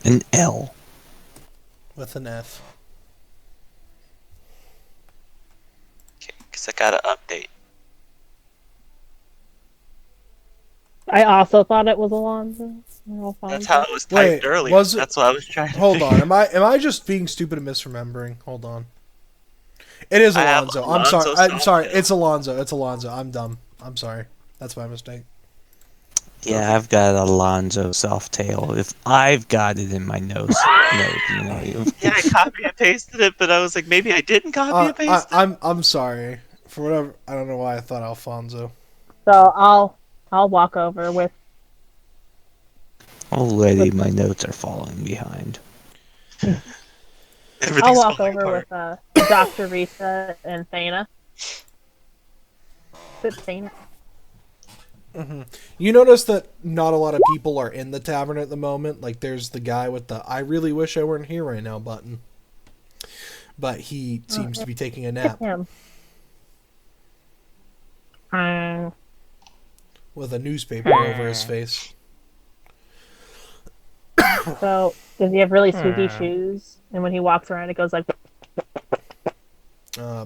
An L. With an F. Okay, because I got to update. I also thought it was Alonzo. That's how it was typed Wait, earlier. was it- That's what I was trying to Hold figure. on. Am I just being stupid and misremembering? Hold on. It is I have Alonzo. I'm sorry. Alonzo I'm sorry. Salvador. It's Alonzo. It's Alonzo. I'm dumb. I'm sorry. That's my mistake. Yeah, I've got Alonzo Softail. If I've got it in my notes, Yeah, I copy and pasted it, but I was like, maybe I didn't copy and paste it. I'm sorry for whatever. I don't know why I thought Alfonso. So I'll walk over with already my notes are falling behind. I'll Everything's walk falling over apart. with Dr. Risa and Thana. Is it Thana? You notice that not a lot of people are in the tavern at the moment. Like, there's the guy with the "I really wish I weren't here right now" button, but he seems to be taking a nap Him. with a newspaper over his face. So does he have really squeaky shoes? And when he walks around, it goes like.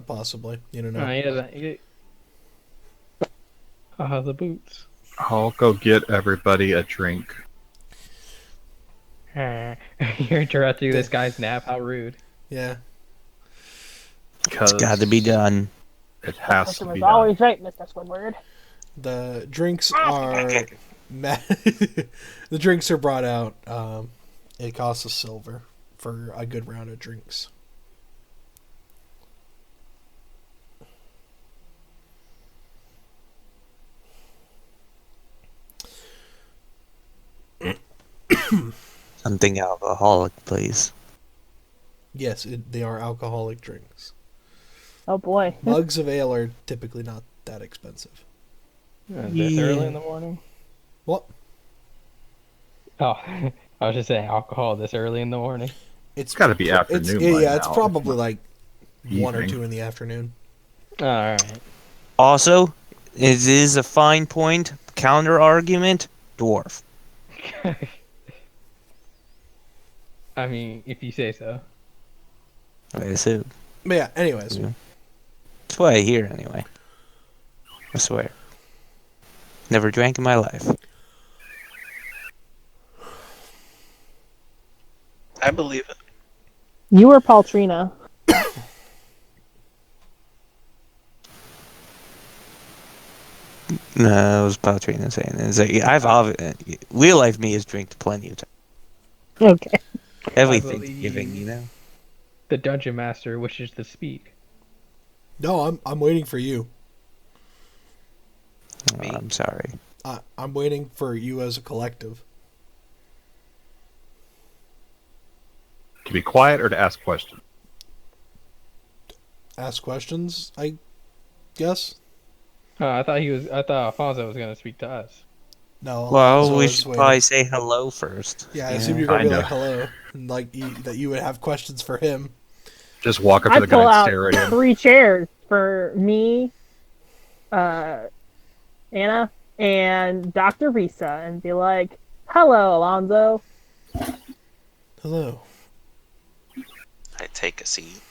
Possibly. You don't know. Oh, yeah, the boots. I'll go get everybody a drink. You're interrupting this guy's nap. How rude. Yeah. Because It's got to be done. It has to Customer's be done. always right, Mr. Squidward. The drinks are the drinks are brought out. It costs a silver for a good round of drinks. Something alcoholic, please. Yes, they are alcoholic drinks. Oh boy. Mugs of ale are typically not that expensive. This early in the morning? What? Oh, I was just saying alcohol this early in the morning. It's got to be It's, afternoon. yeah, by it's now. probably like Evening. 1 or 2 in the afternoon. All right. Also, it is a fine point, counter argument, dwarf. I mean, if you say so. I assume. But yeah, anyways. Yeah. That's what I hear anyway. I swear. Never drank in my life. I believe it. You were Paultrina. No, it was Patrina saying it. It's like, real life me has drank plenty of times. Okay. Every I Thanksgiving, believe you know? the dungeon master wishes to speak. No, I'm waiting for you. Oh, Me? I'm sorry. I'm waiting for you as a collective. To be quiet or to ask questions? Ask questions, I guess. I thought Alfonso was gonna speak to us. No, Well, Alonzo we is should waiting. probably say hello first. Yeah, I you assume know? you're gonna be Kinda. like hello, and like that you would have questions for him. Just walk up to I the guy pull and out stare at him. 3 chairs for me, uh, Anna, and Dr. Risa, and be like, "Hello, Alonzo." Hello. I take a seat.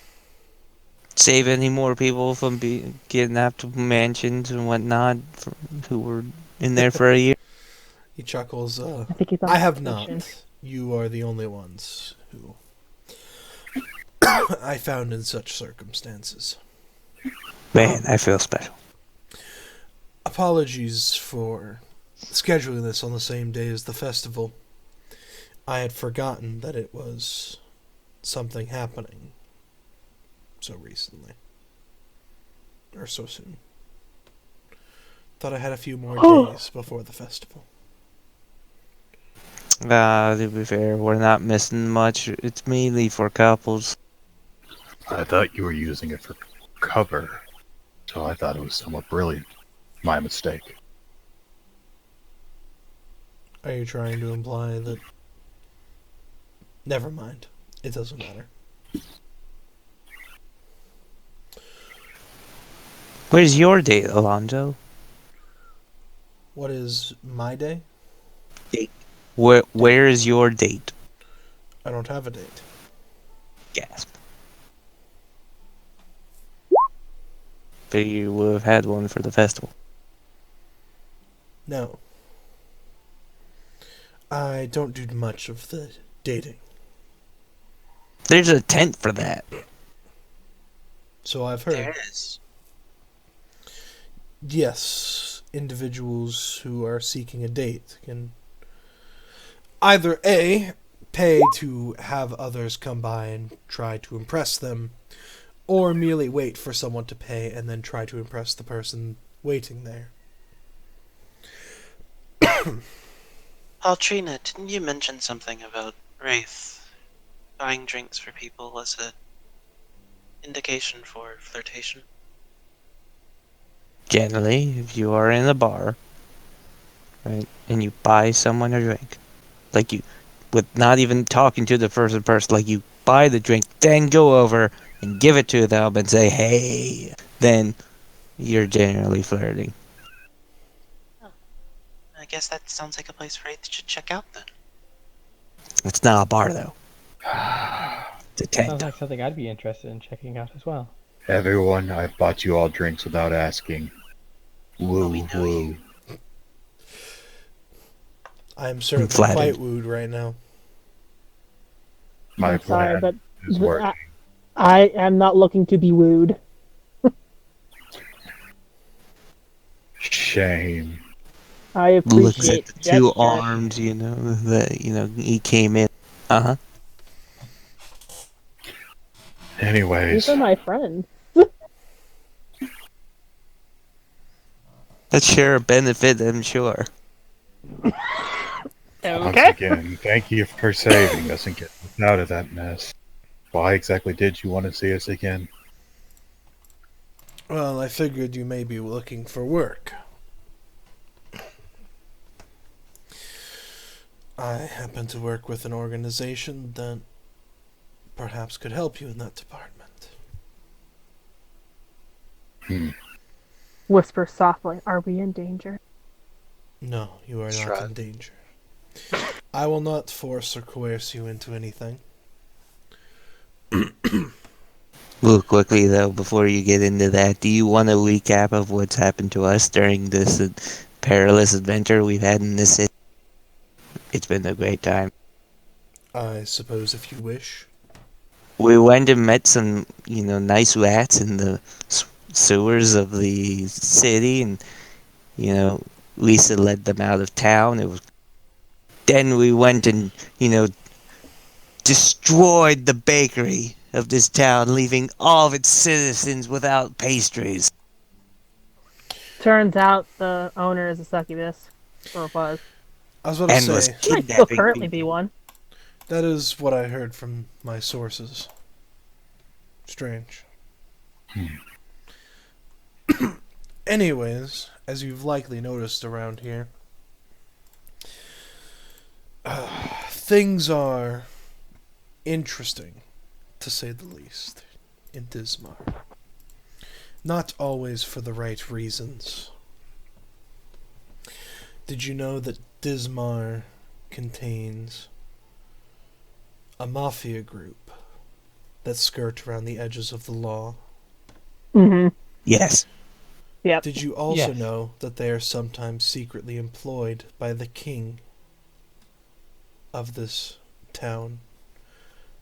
Save any more people from being kidnapped to mansions and whatnot who were in there for a year. He chuckles. I think he's on I have vacation. not. You are the only ones who I found in such circumstances. Man, I feel special. Apologies for scheduling this on the same day as the festival. I had forgotten that it was something happening so recently. Or so soon. Thought I had a few more days before the festival. To be fair, we're not missing much. It's mainly for couples. I thought you were using it for cover, so I thought it was somewhat brilliant. My mistake. Are you trying to imply that... Never mind. It doesn't matter. Where's your date, Alonzo? What is my day? Where is your date? I don't have a date. Gasp. But you would have had one for the festival. No. I don't do much of the dating. There's a tent for that. So I've heard. There is. Yes, individuals who are seeking a date can either A, pay to have others come by and try to impress them, or merely wait for someone to pay and then try to impress the person waiting there. Altrina, didn't you mention something about Wraith buying drinks for people as a indication for flirtation? Generally, if you are in a bar, right, and you buy someone a drink, like you, with not even talking to the person first, like you buy the drink, then go over and give it to them and say, hey, then you're generally flirting. I guess that sounds like a place Wraith should check out then. It's not a bar, though. It's a tent. Sounds like something I'd be interested in checking out as well. Everyone, I bought you all drinks without asking. Woo, we know woo. I am certainly flattered. quite wooed right now. My I'm sorry, plan but is working. I am not looking to be wooed. Shame. I Looks at appreciate the the two gesture. arms, that, he came in. Uh-huh. Anyways, These are my friends. Let's share a benefit, I'm sure. once Okay. again, thank you for saving us and getting us out of that mess. Why exactly did you want to see us again? Well, I figured you may be looking for work. I happen to work with an organization that perhaps could help you in that department. Whisper softly, "Are we in danger?" No, you are not Shrug. in danger. I will not force or coerce you into anything. Real quickly though, before you get into that, do you want a recap of what's happened to us during this perilous adventure we've had in this city? It's been a great time. I suppose if you wish. We went and met some, nice rats in the sewers of the city, and Lisa led them out of town. Then we went and destroyed the bakery of this town, leaving all of its citizens without pastries. Turns out the owner is a succubus, or was. I was about to And was say, Might still kidnapping currently be people. one. that is what I heard from my sources. Strange. Anyways, as you've likely noticed around here, things are interesting, to say the least, in Dismar. Not always for the right reasons. Did you know that Dismar contains a mafia group that skirt around the edges of the law? Mm-hmm. Yes. Yep. Did you also Yes. know that they are sometimes secretly employed by the king of this town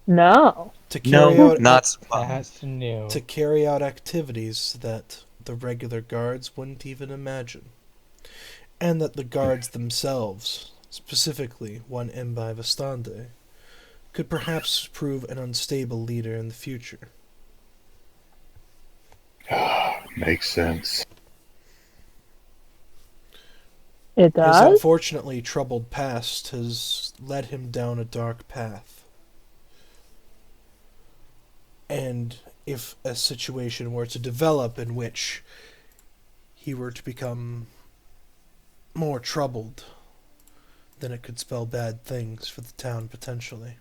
No. to carry No, out not surprised. That's new. to carry out activities that the regular guards wouldn't even imagine, and that the guards themselves, specifically one Mbai Vastande, could perhaps prove an unstable leader in the future. Makes sense. It His does? unfortunately troubled past has led him down a dark path. And if a situation were to develop in which he were to become more troubled, then it could spell bad things for the town potentially.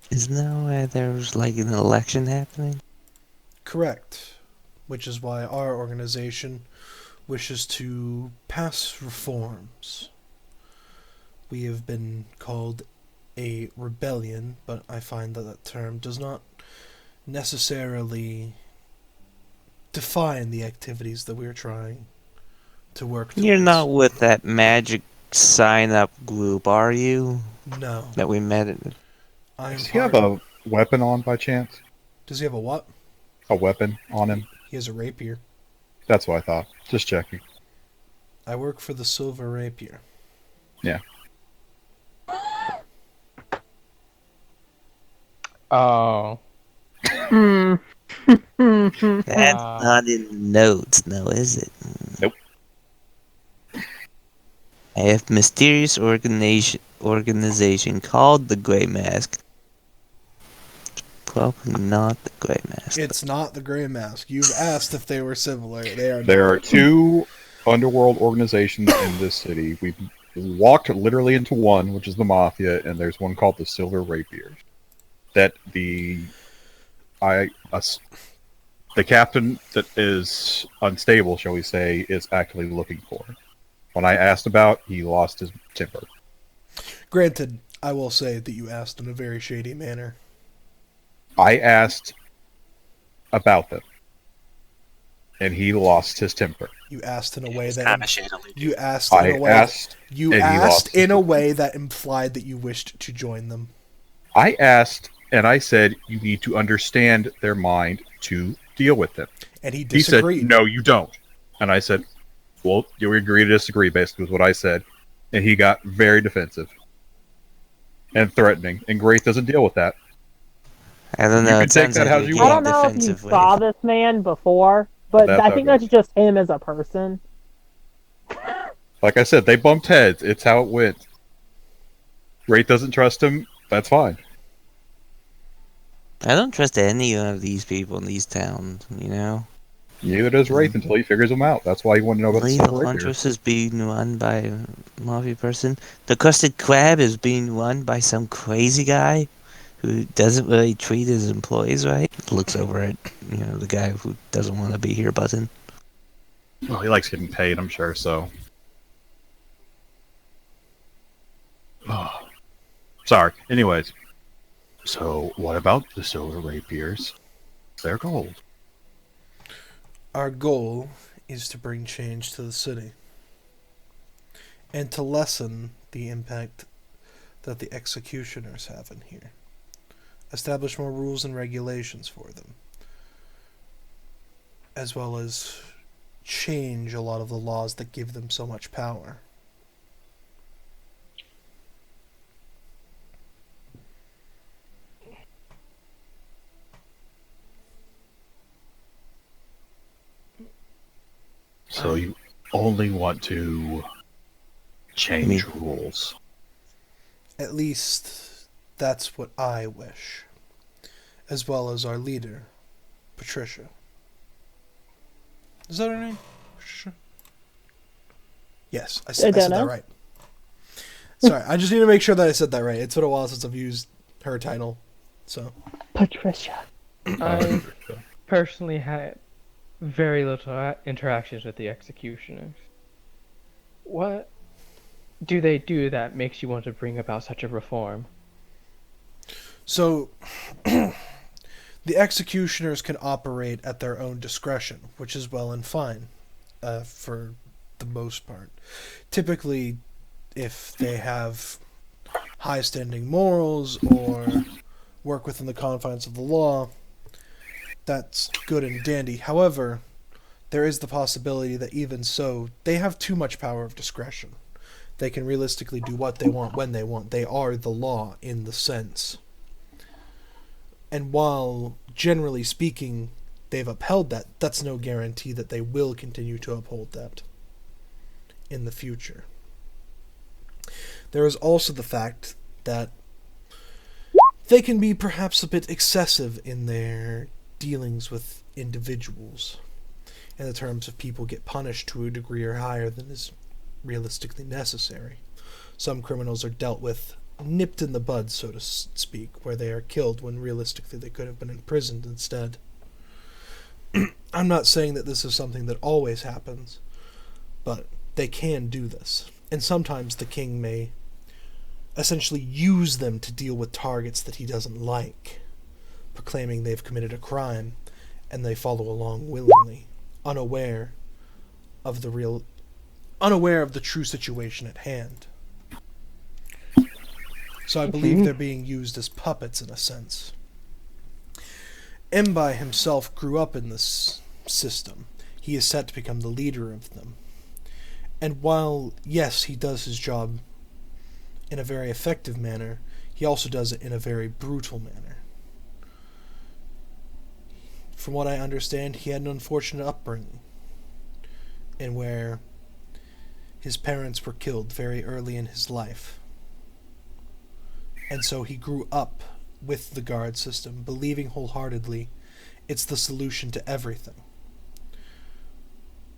Isn't that why there's like an election happening? Correct. Which is why our organization wishes to pass reforms. We have been called a rebellion, but I find that that term does not necessarily define the activities that we're trying to work towards. You're not with that magic sign-up group, are you? No. That we met at. I am Does he have part. a weapon on by chance? Does he have a what? A weapon on him? He has a rapier. That's what I thought. Just checking. I work for the Silver Rapier. Yeah. Oh. Hmm. That's Ah. not in the notes, now is it? Nope. I have mysterious organization called the Grey Mask. Probably not the Grey Mask. It's not the Grey Mask. You've asked if they were similar. They are There not. are two underworld organizations in this city. We've walked literally into one, which is the Mafia, and there's one called the Silver Rapiers. That the captain that is unstable, shall we say, is actually looking for. When I asked about, he lost his temper. Granted, I will say that you asked in a very shady manner. I asked about them, and he lost his temper. You asked in a way It's that kind of shadily. you asked in I a way asked, you and he asked lost in his a temper. way that implied that you wished to join them. I asked, and I said, you need to understand their mind to deal with them. And he He said, disagreed. no, you don't. And I said, well, you agree to disagree, basically, was what I said. And he got very defensive and threatening. And Grace doesn't deal with that. I don't You know. can It take sounds that like how you're you I getting don't know if you defensive. saw this man before, but That's I how think it that's goes. just him as a person. Like I said, they bumped heads. It's how it went. Wraith doesn't trust him. That's fine. I don't trust any of these people in these towns, you know? Neither does Wraith until he figures them out. That's why he wanted to know about the Lethal Silver Rapier. Huntress is being run by a mafia person. The Crusted Crab is being run by some crazy guy who doesn't really treat his employees right. Looks over at, the guy who doesn't want to be here button. Well, he likes getting paid, I'm sure, so. Oh. Sorry. Anyways. So, what about the Silver Rapiers? their goal? Our goal is to bring change to the city and to lessen the impact that the executioners have in here. Establish more rules and regulations for them, as well as change a lot of the laws that give them so much power. So you only want to change rules. At least that's what I wish, as well as our leader, Patricia. Is that her name? Patricia? Yes, I said don't that know. right. Sorry, I just need to make sure that I said that right. It's been a while since I've used her title, so. Patricia. I personally had very little interactions with the executioners. What do they do that makes you want to bring about such a reform? So, the executioners can operate at their own discretion, which is well and fine, for the most part. Typically, if they have high-standing morals or work within the confines of the law, that's good and dandy. However, there is the possibility that even so, they have too much power of discretion. They can realistically do what they want when they want. They are the law in the sense. And while, generally speaking, they've upheld that, that's no guarantee that they will continue to uphold that in the future. There is also the fact that they can be perhaps a bit excessive in their dealings with individuals, in the terms of people get punished to a degree or higher than is realistically necessary. Some criminals are dealt with nipped in the bud, so to speak, where they are killed when realistically they could have been imprisoned instead. I'm not saying that this is something that always happens, but they can do this. And sometimes the king may essentially use them to deal with targets that he doesn't like, proclaiming they've committed a crime, and they follow along willingly, unaware of the true situation at hand. So I believe they're being used as puppets in a sense. Mbai himself grew up in this system. He is set to become the leader of them. And while, yes, he does his job in a very effective manner, he also does it in a very brutal manner. From what I understand, he had an unfortunate upbringing, in where his parents were killed very early in his life. And so he grew up with the guard system, believing wholeheartedly it's the solution to everything.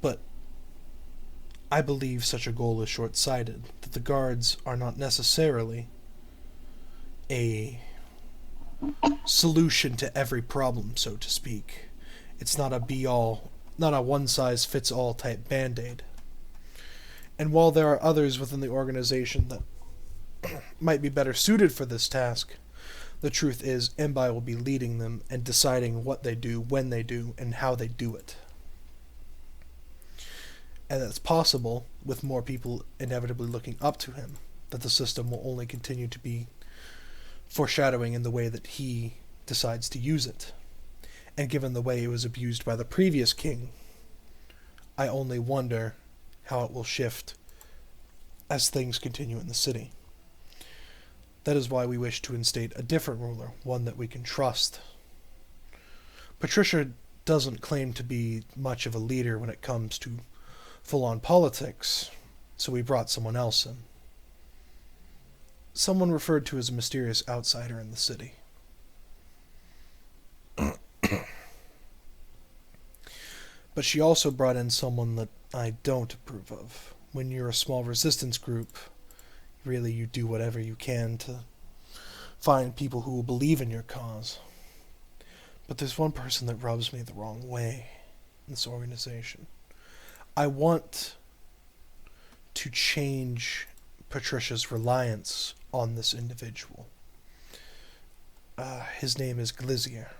But I believe such a goal is short-sighted, that the guards are not necessarily a solution to every problem, so to speak. It's not a be-all, not a one-size-fits-all type band-aid. And while there are others within the organization that might be better suited for this task, the truth is Mbai will be leading them and deciding what they do, when they do, and how they do it. And it's possible, with more people inevitably looking up to him, that the system will only continue to be foreshadowing in the way that he decides to use it. And given the way it was abused by the previous king, I only wonder how it will shift as things continue in the city. That is why we wish to instate a different ruler, one that we can trust. Patricia doesn't claim to be much of a leader when it comes to full-on politics, so we brought someone else in. Someone referred to as a mysterious outsider in the city. But she also brought in someone that I don't approve of. When you're a small resistance group, really you do whatever you can to find people who will believe in your cause. But there's one person that rubs me the wrong way in this organization. I want to change Patricia's reliance on this individual. His name is Glizier.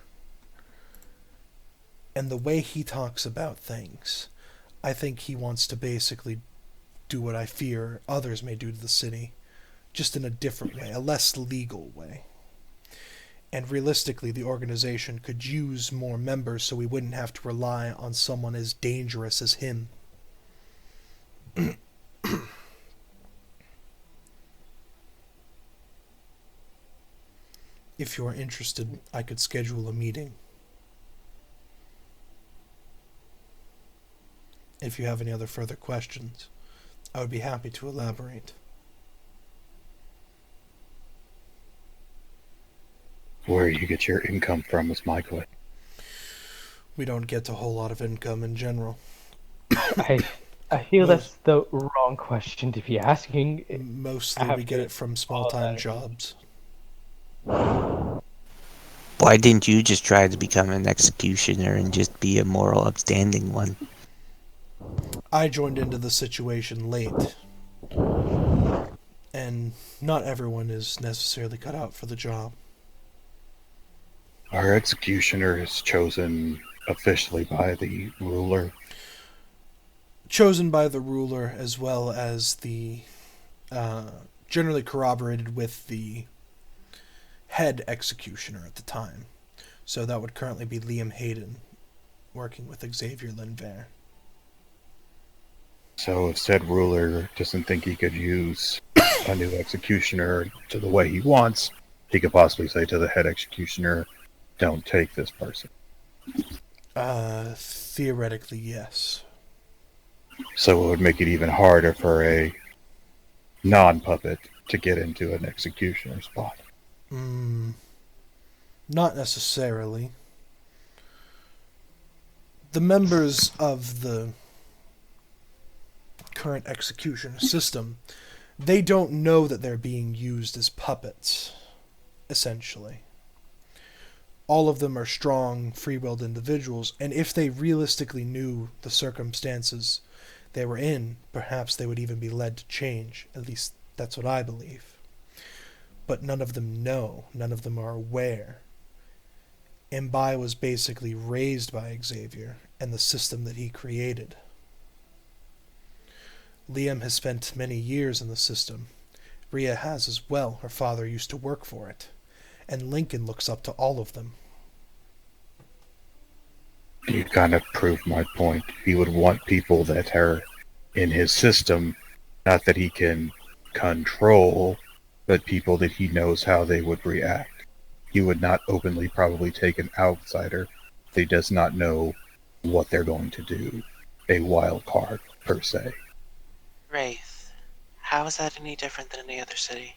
And the way he talks about things, I think he wants to basically do what I fear others may do to the city, just in a different way, a less legal way. And realistically, the organization could use more members so we wouldn't have to rely on someone as dangerous as him. If you're interested, I could schedule a meeting. If you have any other further questions, I would be happy to elaborate. Where you get your income from is my question. We don't get a whole lot of income in general. I feel that's the wrong question to be asking. Mostly we get it from small-time jobs. Why didn't you just try to become an executioner and just be a moral, upstanding one? I joined into the situation late, and not everyone is necessarily cut out for the job. Our executioner is chosen officially by the ruler. Chosen by the ruler, as well as the generally corroborated with the head executioner at the time. So that would currently be Liam Hayden, working with Xavier Linvere. So if said ruler doesn't think he could use a new executioner to the way he wants, he could possibly say to the head executioner, don't take this person. Theoretically, yes. So it would make it even harder for a non-puppet to get into an executioner spot. Not necessarily. The members of the current execution system, they don't know that they're being used as puppets, essentially. All of them are strong, free-willed individuals, and if they realistically knew the circumstances they were in, perhaps they would even be led to change. At least that's what I believe. But none of them know. None of them are aware. Mbai was basically raised by Xavier and the system that he created. Liam has spent many years in the system. Rhea has as well. Her father used to work for it. And Lincoln looks up to all of them. You kind of proved my point. He would want people that are in his system, not that he can control, but people that he knows how they would react. He would not openly probably take an outsider that he does not know what they're going to do. A wild card, per se. Wraith, how is that any different than any other city?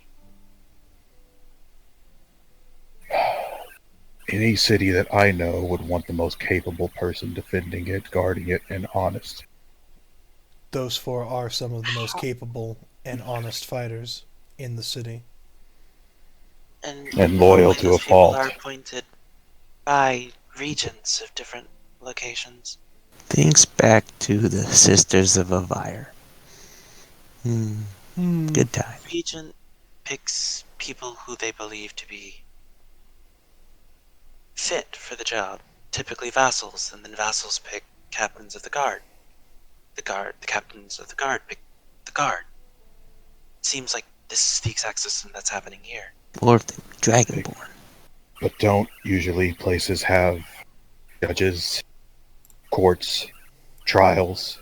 Any city that I know would want the most capable person defending it, guarding it, and honest. Those four are some of the most capable and honest fighters in the city. And loyal to a those people fault. are appointed by regents of different locations. Thinks back to the Sisters of Avire. Good time. Regent picks people who they believe to be fit for the job, typically vassals, and then vassals pick captains of the guard. The captains of the guard pick the guard. It seems like this is the exact system that's happening here. Or if they were Dragonborn. But don't usually places have judges, courts, trials?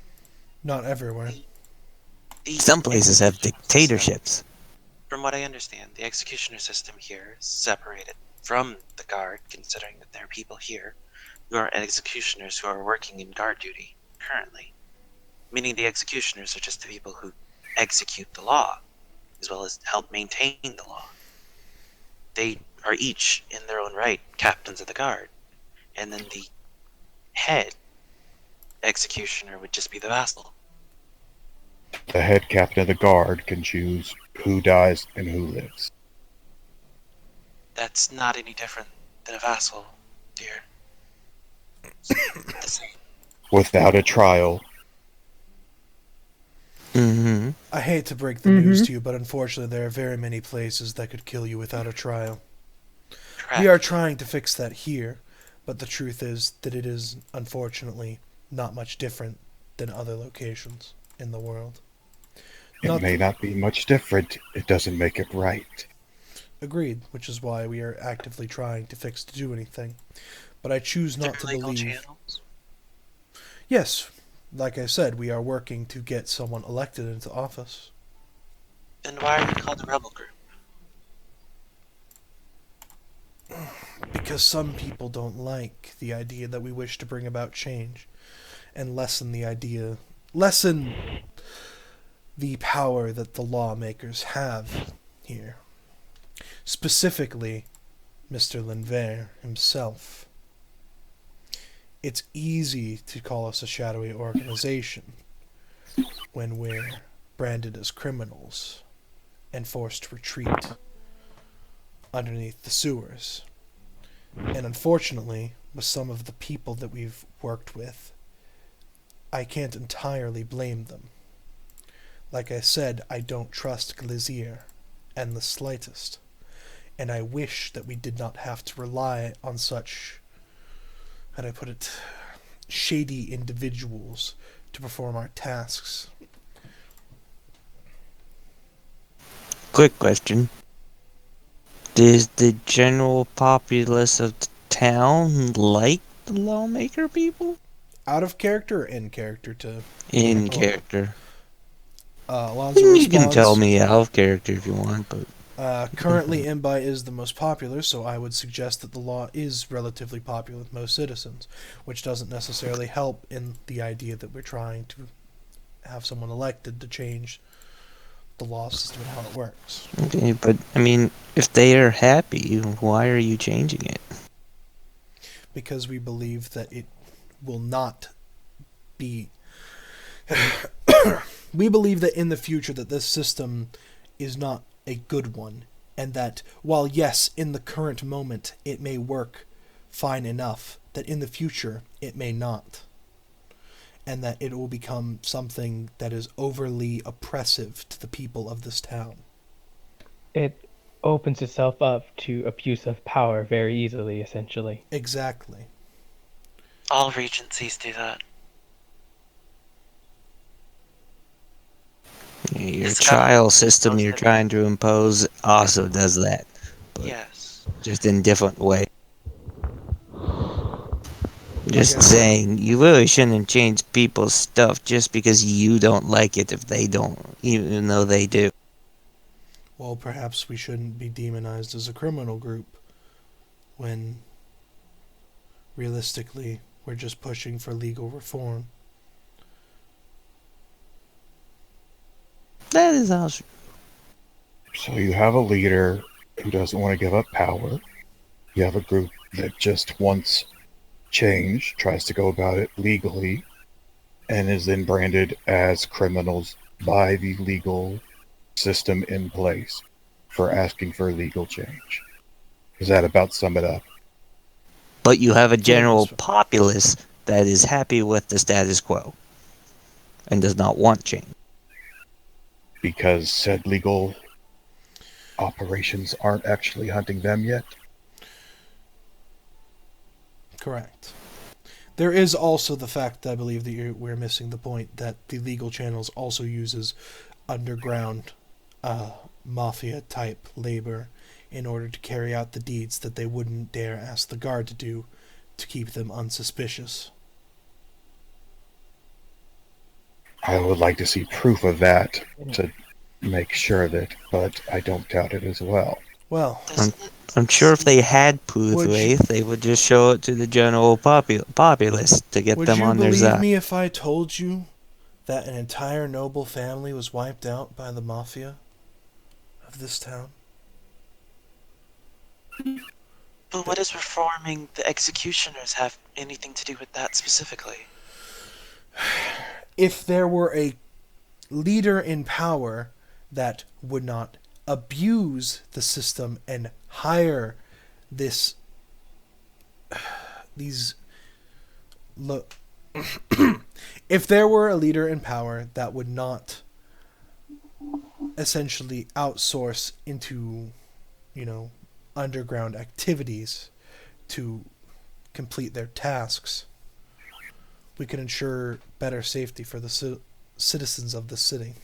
Not everywhere. Some places have dictatorships. From what I understand, the executioner system here is separated from the guard, considering that there are people here who are executioners who are working in guard duty currently. Meaning the executioners are just the people who execute the law, as well as help maintain the law. They are each, in their own right, captains of the guard. And then the head executioner would just be the vassal. The head captain of the guard can choose who dies and who lives. That's not any different than a vassal, dear. Without a trial. I hate to break the news to you, but unfortunately there are very many places that could kill you without a trial. Correct. We are trying to fix that here, But the truth is that it is, unfortunately, not much different than other locations in the world. It Not may not be much different. It doesn't make it right. agreed, which is why we are actively trying to fix to do anything. But I choose not to Through legal believe. channels. Yes, like I said, we are working to get someone elected into office. Then why are you called the rebel group? Because some people don't like the idea that we wish to bring about change and lessen the power that the lawmakers have here. Specifically, Mr. Linver himself. It's easy to call us a shadowy organization when we're branded as criminals and forced to retreat underneath the sewers. And unfortunately, with some of the people that we've worked with, I can't entirely blame them. Like I said, I don't trust Glazier and the slightest, and I wish that we did not have to rely on such, how do I put it, shady individuals to perform our tasks. Quick question. Does the general populace of the town like the lawmaker people? Out of character or in character to In Alonso? character. Alonso You can tell responds, me out of character if you want, but currently Imbai is the most popular, so I would suggest that the law is relatively popular with most citizens, which doesn't necessarily help in the idea that we're trying to have someone elected to change the law system and how it works. okay, but I mean, if they are happy, why are you changing it? Because we believe that it will not be we believe that in the future that this system is not a good one, and that while yes, in the current moment it may work fine enough, that in the future it may not, and that it will become something that is overly oppressive to the people of this town. It opens itself up to abuse of power very easily, essentially. Exactly. All regencies do that. Your It's trial government system knows you're that- trying to impose also does that, but Yes. just in different way. Like I Just said, saying, you really shouldn't change people's stuff just because you don't like it if they don't, even though they do. well, perhaps we shouldn't be demonized as a criminal group when realistically we're just pushing for legal reform. That is also So you have a leader who doesn't want to give up power. You have a group that just wants change, tries to go about it legally, and is then branded as criminals by the legal system in place for asking for legal change. Does that about sum it up? but you have a For the general most part. populace that is happy with the status quo and does not want change. Because said legal operations aren't actually hunting them yet? Correct. There is also the fact that I believe that we're missing the point that the legal channels also uses underground mafia type labor in order to carry out the deeds that they wouldn't dare ask the guard to do to keep them unsuspicious. I would like to see proof of that to make sure of it, but I don't doubt it as well. Well, I'm sure if they had proof Would of you- it, they would just show it to the general populace to get would them you on their believe side. me if I told you that an entire noble family was wiped out by the mafia of this town? But what does reforming the executioners have anything to do with that specifically? If there were a leader in power that would not abuse the system and hire this these look if there were a leader in power that would not essentially outsource into underground activities to complete their tasks, we can ensure better safety for the citizens of the city.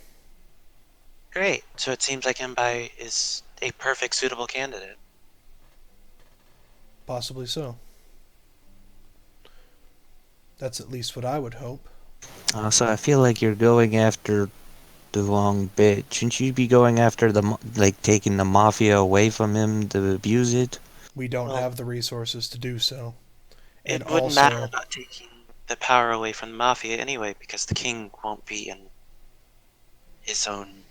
Great. So it seems like Mbai is a perfect suitable candidate. Possibly so. That's at least what I would hope. So I feel like you're going after the wrong bit. Shouldn't you be going after like taking the mafia away from him to abuse it? We don't Well, have the resources to do so. And it wouldn't matter also, about taking the power away from the mafia anyway, because the king won't be in his own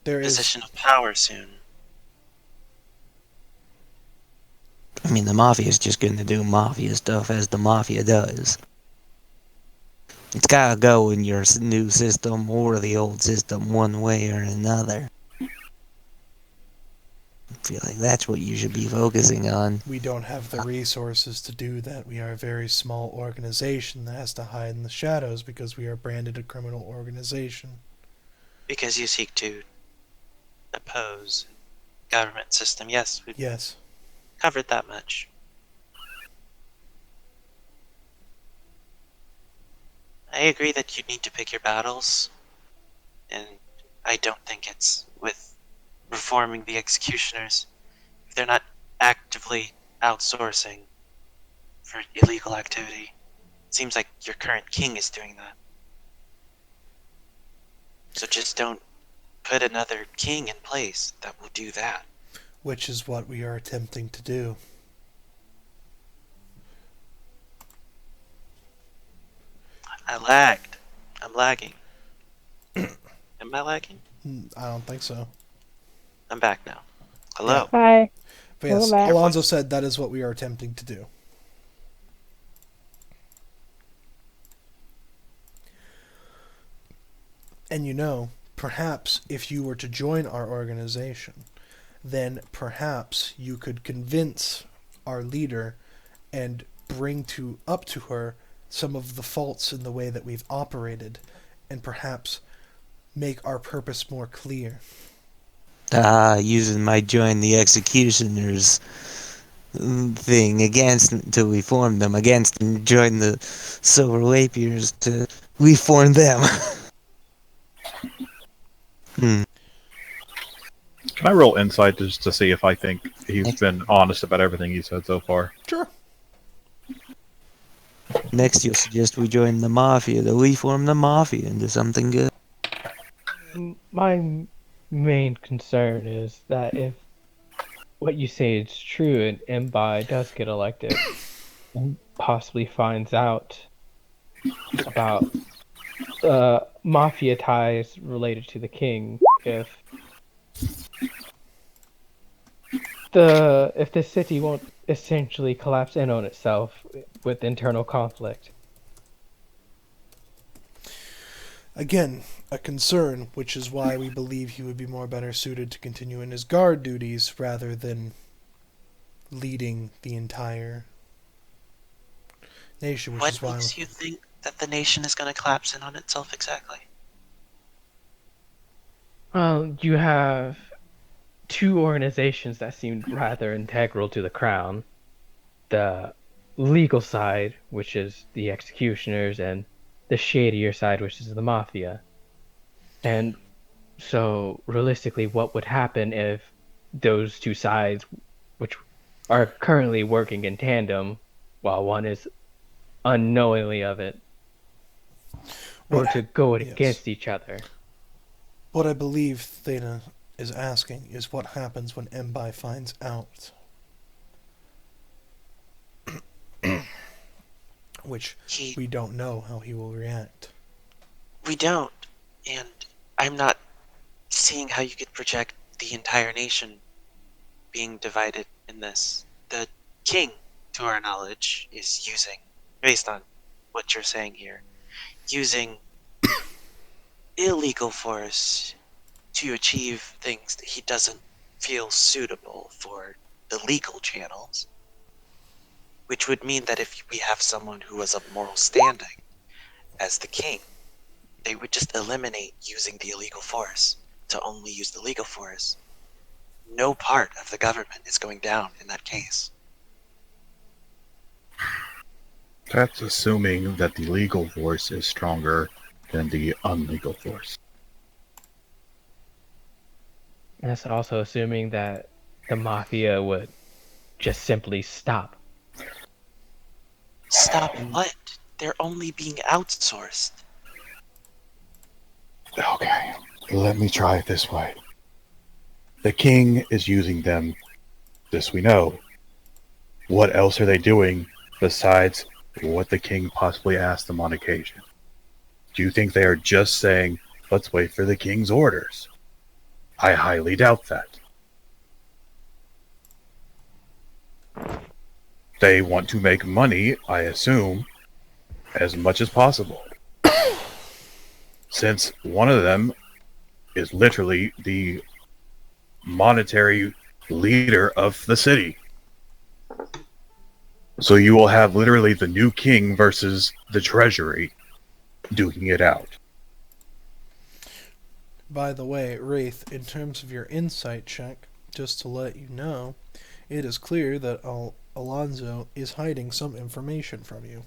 there is position of power soon. I mean, the mafia is just gonna do mafia stuff as the mafia does. It's gotta go in your new system or the old system one way or another. I feel like that's what you should be focusing on. we don't have the resources to do that. We are a very small organization that has to hide in the shadows because we are branded a criminal organization. Because you seek to oppose government system. Yes, we've Yes. covered that much. I agree that you need to pick your battles, and I don't think it's with reforming the executioners if they're not actively outsourcing for illegal activity. It seems like your current king is doing that. So just don't put another king in place that will do that. Which is what we are attempting to do. I lagged. I'm lagging. Am I lagging? I don't think so. I'm back now. Hello. Hi. But yes, Welcome back. Alonzo said that is what we are attempting to do. And you know, perhaps if you were to join our organization, then perhaps you could convince our leader and bring up to her some of the faults in the way that we've operated, and perhaps make our purpose more clear. Using my join the executioners thing against to reform them against and join the silver rapiers to reform them. Hmm. Can I roll insight just to see if I think he's Next, been honest about everything he said so far? Sure. next you'll suggest we join the mafia to reform the mafia into something good. My main concern is that if what you say is true and Mbai does get elected and possibly finds out about mafia ties related to the king, if the city won't essentially collapse in on itself with internal conflict. Again, a concern, which is why we believe he would be more better suited to continue in his guard duties rather than leading the entire nation, which What is why makes you think that the nation is going to collapse in on itself exactly? Well, you have two organizations that seem rather integral to the crown. The legal side, which is the executioners, and the shadier side, which is the mafia. And so, realistically, what would happen if those two sides, which are currently working in tandem, while one is unknowingly of it, were what to go yes. against each other? What I believe Theta is asking is what happens when Mbai finds out. Which we don't know how he will react. We don't. And I'm not seeing how you could project the entire nation being divided in this. The king, to our knowledge, is using, based on what you're saying here, using illegal force to achieve things that he doesn't feel suitable for the legal channels. Which would mean that if we have someone who was of moral standing as the king, they would just eliminate using the illegal force to only use the legal force. No part of the government is going down in that case. That's assuming that the legal force is stronger than the unlegal force. And that's also assuming that the mafia would just simply stop. Stop what? They're only being outsourced. Okay, let me try it this way. The king is using them, this we know. What else are they doing besides what the king possibly asked them on occasion? Do you think they are just saying, let's wait for the king's orders? I highly doubt that. They want to make money, I assume, as much as possible. Since one of them is literally the monetary leader of the city. So you will have literally the new king versus the treasury duking it out. By the way, Wraith, in terms of your insight check, just to let you know, it is clear that Alonzo is hiding some information from you.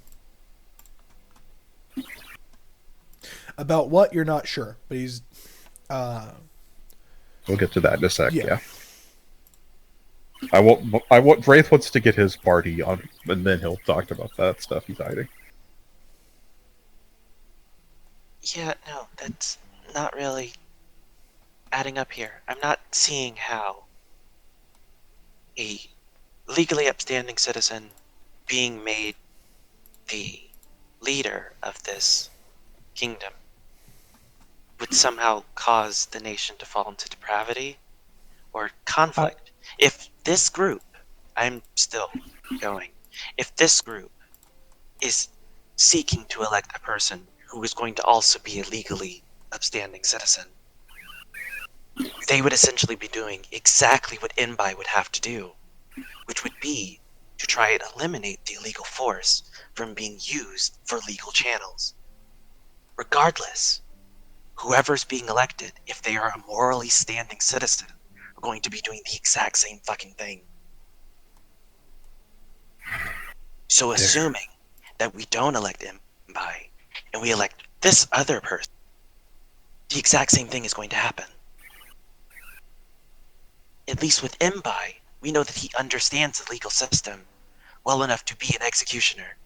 About what, you're not sure, but he's... We'll get to that in a sec, Yeah. yeah. I want Wraith wants to get his party on, and then he'll talk about that stuff he's hiding. Yeah, no, that's not really adding up here. I'm not seeing how a legally upstanding citizen being made the leader of this kingdom would somehow cause the nation to fall into depravity or conflict. If this group, I'm still going, if this group is seeking to elect a person who is going to also be a legally upstanding citizen, they would essentially be doing exactly what Inbai would have to do, which would be to try and eliminate the illegal force from being used for legal channels. Regardless, whoever's being elected, if they are a morally standing citizen, are going to be doing the exact same fucking thing. So assuming that we don't elect Inbai and we elect this other person, the exact same thing is going to happen. At least with Inbai, we know that he understands the legal system well enough to be an executioner.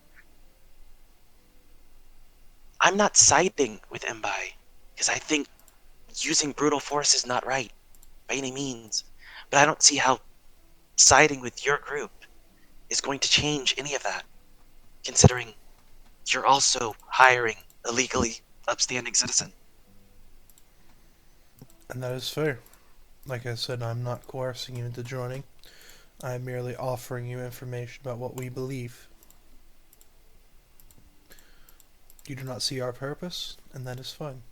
I'm not siding with Inbai, because I think using brutal force is not right, by any means. But I don't see how siding with your group is going to change any of that, considering you're also hiring a legally upstanding citizen. And that is fair. Like I said, I'm not coercing you into joining. I'm merely offering you information about what we believe. You do not see our purpose, and that is fine.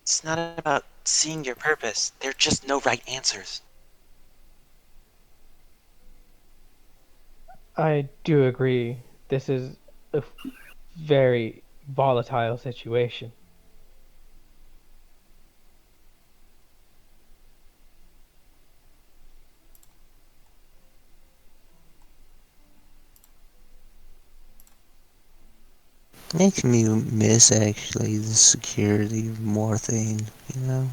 It's not about seeing your purpose. There are just no right answers. I do agree. This is a very volatile situation. Makes me miss actually the security of more thing, you know?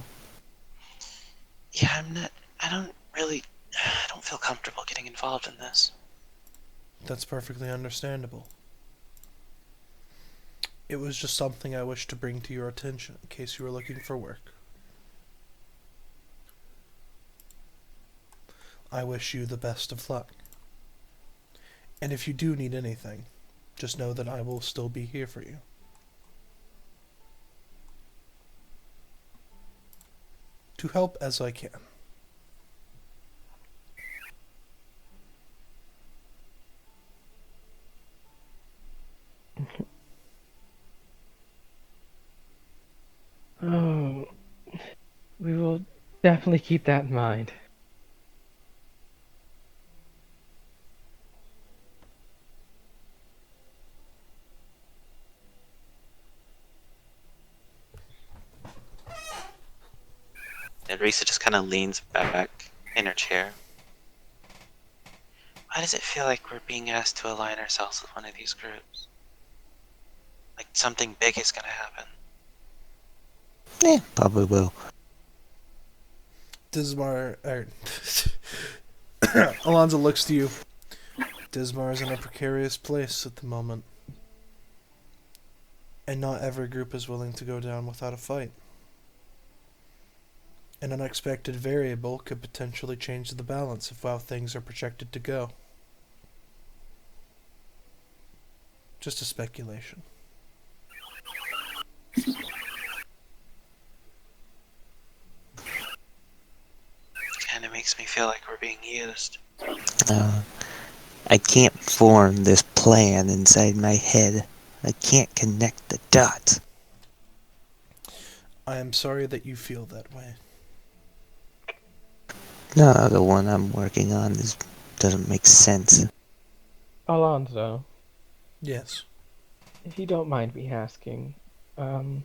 Yeah, I don't feel comfortable getting involved in this. That's perfectly understandable. It was just something I wished to bring to your attention in case you were looking for work. I wish you the best of luck. And if you do need anything, just know that I will still be here for you. To help as I can. Oh, we will definitely keep that in mind. And Risa just kind of leans back in her chair. Why does it feel like we're being asked to align ourselves with one of these groups? Like something big is gonna happen. Yeah, probably will. Dismar. Alonzo looks to you. Dismar is in a precarious place at the moment. And not every group is willing to go down without a fight. An unexpected variable could potentially change the balance of how things are projected to go. Just a speculation. Kind of makes me feel like we're being used. Uh, I can't form this plan inside my head. I can't connect the dots. I am sorry that you feel that way. No, the one I'm working on doesn't make sense. Alonzo, Yes. if you don't mind me asking, for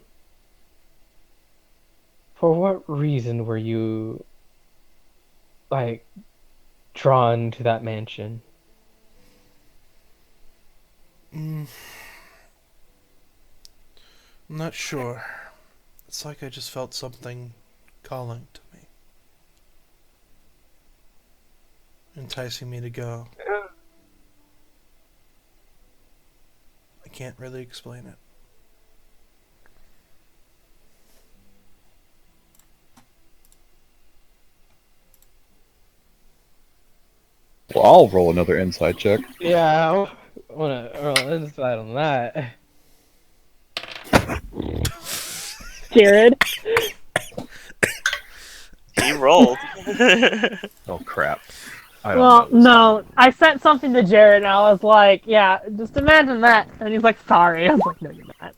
what reason were you, like, drawn to that mansion? I'm not sure. It's like I just felt something calling to me. Enticing me to go. I can't really explain it. Well, I'll roll another insight check. Yeah, I wanna roll insight on that. Jared. He rolled. Oh crap! I don't Well, know. no, I sent something to Jared and I was like, yeah, just imagine that. And he's like, sorry. I was like, no, you're not.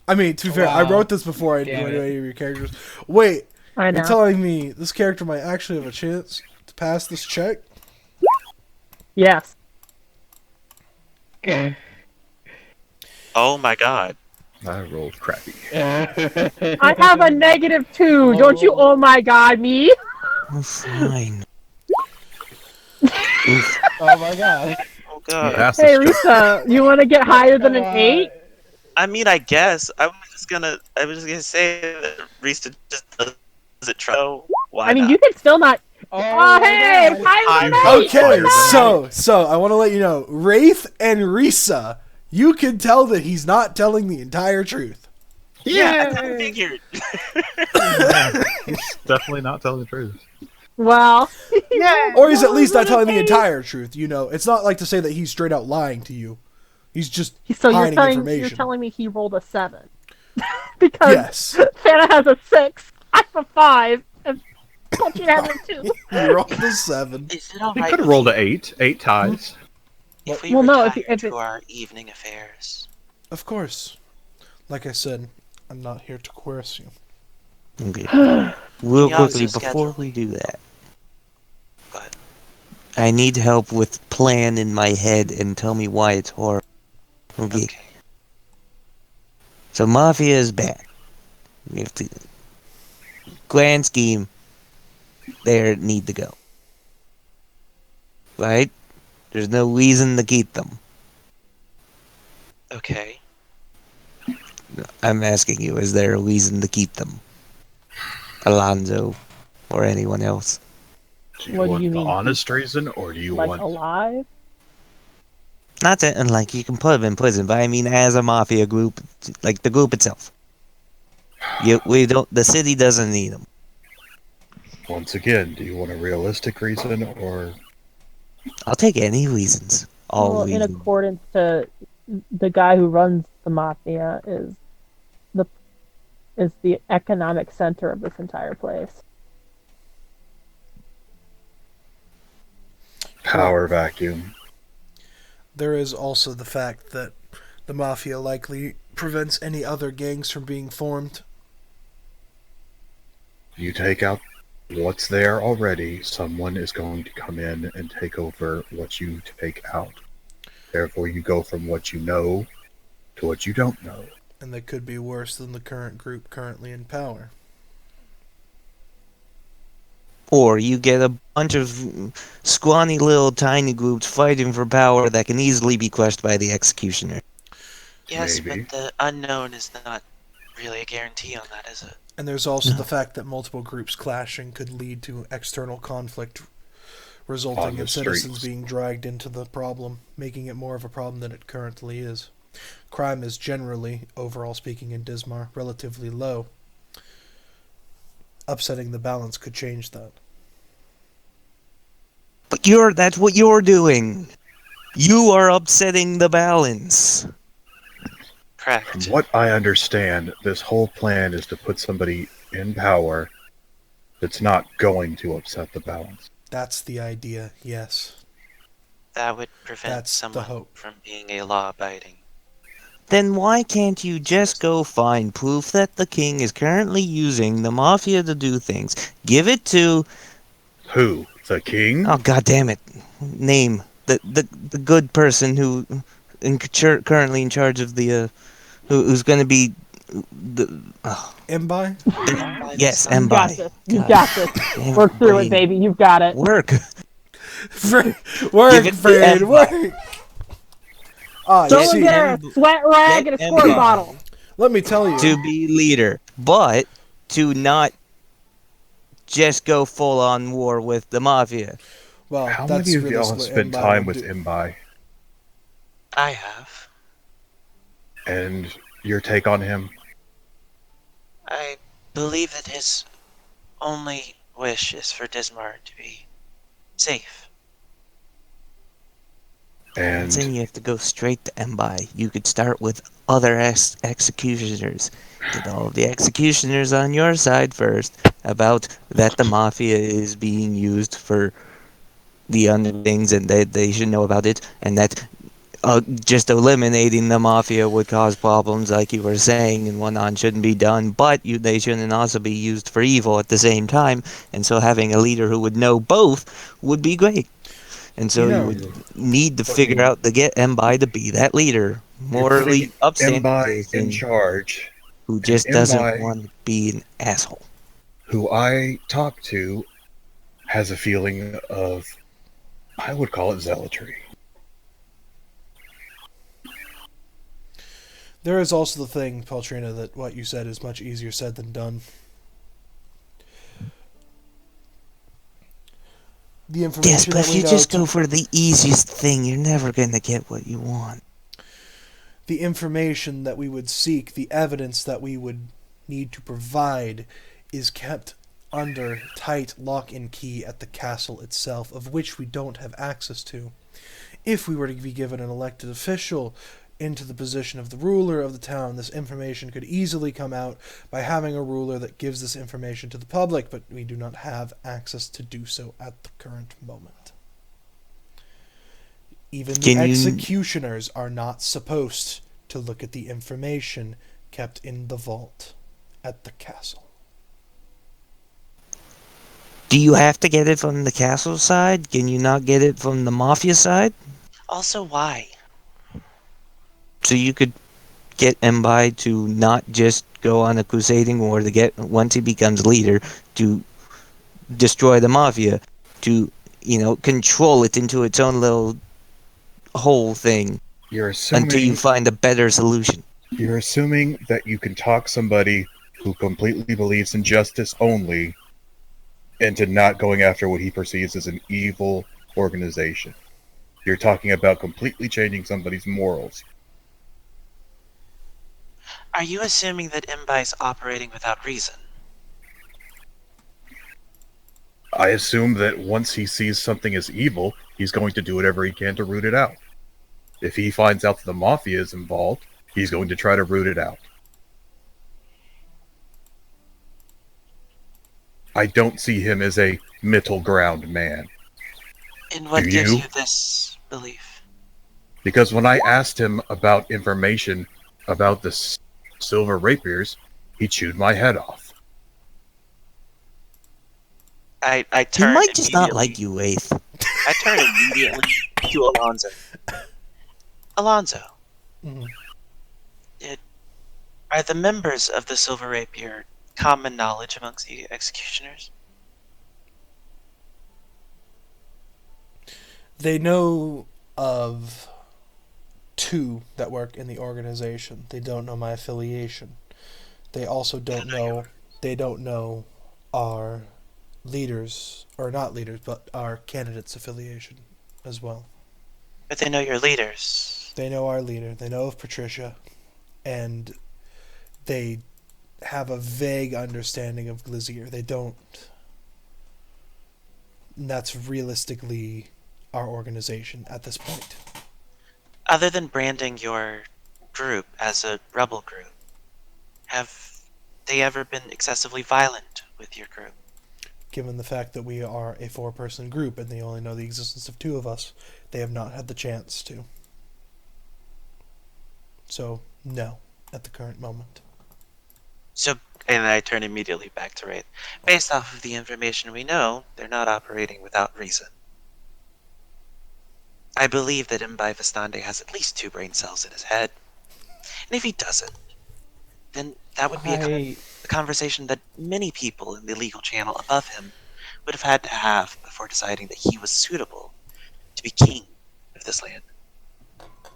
I mean, to be fair, I Wow. wrote this before I knew Damn it. any of your characters. Wait, I know. you're telling me this character might actually have a chance to pass this check? Yes. Oh my god. I rolled crappy. I have a -2. Don't you, Oh. oh my god, me? Oh, fine. Oof. Oh my god. Oh You god. passed Hey, this check. Risa, you want to get higher than an 8? I mean, I guess I was just gonna say that Risa just does it try. Why I mean, not? you can still not. Oh, Oh, hey, it's higher than an 8! Okay, Higher so I want to let you know, Wraith and Risa, you can tell that he's not telling the entire truth. Yeah, I figured. He's definitely not telling the truth. Well, Or he's at least not telling the entire truth, you know. It's not like to say that he's straight out lying to you. He's just so hiding you're information. telling me he rolled a 7. Because Yes. Santa has a 6, I have a 5, and Punchy has a 2. You rolled a 7. Is it He alright could have rolled an 8. 8 ties. if we Well, no, retire if to it- our evening affairs? Of course. Like I said, I'm not here to coerce you. Okay. Real Yeah, it's quickly, a before schedule. we do that, But I need help with plan in my head and tell me why it's horrible. Okay. okay. So Mafia is back. We have to grand scheme. They need to go. Right? There's no reason to keep them. Okay. I'm asking you, is there a reason to keep them? Alonzo or anyone else? Do you What do want you the mean? honest reason, or do you like, want? alive? Not that, and like, you can put them in prison, but I mean as a Mafia group, like the group itself. The city doesn't need them. Once again, do you want a realistic reason, or I'll take any reasons. All Well, in reasons. accordance to the guy who runs the mafia is the economic center of this entire place. power vacuum? There is also the fact that the Mafia likely prevents any other gangs from being formed. You take out what's there already, someone is going to come in and take over what you take out. Therefore, you go from what you know to what you don't know. And that could be worse than the current group currently in power. Or you get a bunch of scrawny little tiny groups fighting for power that can easily be crushed by the executioner. Yes, but Maybe. the unknown is not really a guarantee on that, is it? And there's also the fact that multiple groups clashing could lead to external conflict, On resulting the in citizens streets. being dragged into the problem, making it more of a problem than it currently is. Crime is generally, overall speaking, in Dismar, relatively low. Upsetting the balance could change that. But that's what you're doing. You are upsetting the balance. From Correct. what I understand, this whole plan is to put somebody in power that's not going to upset the balance. That's the idea, yes. That would prevent That's the someone hope. from being a law-abiding. Then why can't you just go find proof that the king is currently using the mafia to do things? Give it to, Who? The king? oh god damn it, name the good person who currently in charge of the who's going to be the Imbi? By the yes, sun. You got Mbai. this. You God got this. damn it, Work through it, brain. baby. You've got it. Work. Work, Give it to Fred, work! Ah, you Someone see, get her a sweat rag Get and a squirt Mbai bottle. let me tell you. to be leader, but to not just go full on war with the mafia. Well, How many that's of really y'all have what spent Imbi time would with do. Imbai? I have. And your take on him? I believe that his only wish is for Dismar to be safe. I'm not saying And you have to go straight to Mbai. You could start with other executioners. Get all of the executioners on your side first about that the mafia is being used for the underlings and that they should know about it, and that just eliminating the mafia would cause problems, like you were saying, and whatnot shouldn't be done. But they shouldn't also be used for evil at the same time. And so having a leader who would know both would be great. And You so you know, would need to figure putting out to get Mbai to be that leader, you're putting morally upstanding Imbai in citizen charge, who and just doesn't Imbai, want to be an asshole. who I talk to, has a feeling of, I would call it zealotry. there is also the thing, Paltrina, that what you said is much easier said than done. The Yes, information but that if we you know just to go for the easiest thing, you're never gonna get what you want. the information that we would seek, the evidence that we would need to provide, is kept under tight lock and key at the castle itself, of which we don't have access to. If we were to be given an elected official into the position of the ruler of the town, this information could easily come out by having a ruler that gives this information to the public, but we do not have access to do so at the current moment. Even the Can you executioners are not supposed to look at the information kept in the vault at the castle. do you have to get it from the castle side? Can you not get it from the mafia side? Also, why? So you could get Mbai to not just go on a crusading war to get once he becomes leader to destroy the mafia, to control it into its own little whole thing You're until you assuming find a better solution. you're assuming that you can talk somebody who completely believes in justice only into not going after what he perceives as an evil organization. You're talking about completely changing somebody's morals. Are you assuming that Imbai is operating without reason? I assume that once he sees something as evil, he's going to do whatever he can to root it out. If he finds out that the mafia is involved, he's going to try to root it out. I don't see him as a middle ground man. And Do what gives you? you this belief? Because when I asked him about information about the silver rapiers, he chewed my head off. I He turn might just not like immediately. you, Waith. I turn immediately to Alonzo. Alonzo, Mhm. are the members of the Silver Rapier common knowledge amongst the executioners? They know of two that work in the organization. They don't know my affiliation. They also don't know. They don't know our leaders, or not leaders, but our candidates' affiliation as well. But they know your leaders. They know our leader. They know of Patricia, and they have a vague understanding of Glizier. They don't. And that's realistically our organization at this point. Other than branding your group as a rebel group, have they ever been excessively violent with your group? Given the fact that we are a four-person group and they only know the existence of two of us, they have not had the chance to. So, no, at the current moment. So, and I turn immediately back to Wraith. Based off of the information we know, they're not operating without reason. I believe that Mbai Vistande has at least 2 brain cells in his head. And if he doesn't, then that would be a conversation that many people in the legal channel above him would have had to have before deciding that he was suitable to be king of this land.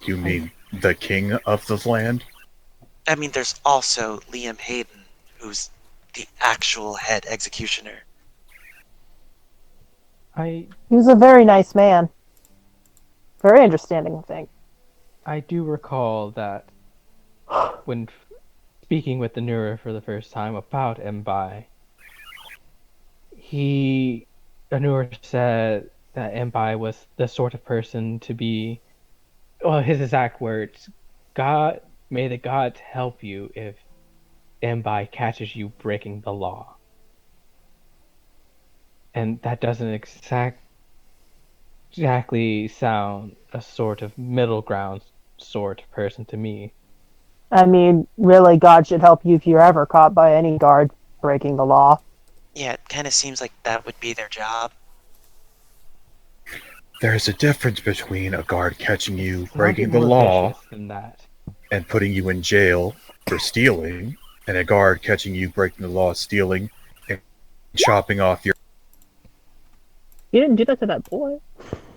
You mean the king of the land? I mean, there's also Liam Hayden, who's the actual head executioner. He was a very nice man. Very understanding, I think. I do recall that when speaking with the Nura for the first time about Mbai, Anur said that Mbai was the sort of person to be, well, his exact words, God, may the gods help you if Mbai catches you breaking the law. And that doesn't exactly sound a sort of middle ground sort of person to me. I mean, really, God should help you if you're ever caught by any guard breaking the law. Yeah, it kind of seems like that would be their job. There's a difference between a guard catching you It's not breaking the more law vicious than that. and putting you in jail for stealing, and a guard catching you breaking the law, stealing, and chopping off your. He didn't do that to that boy.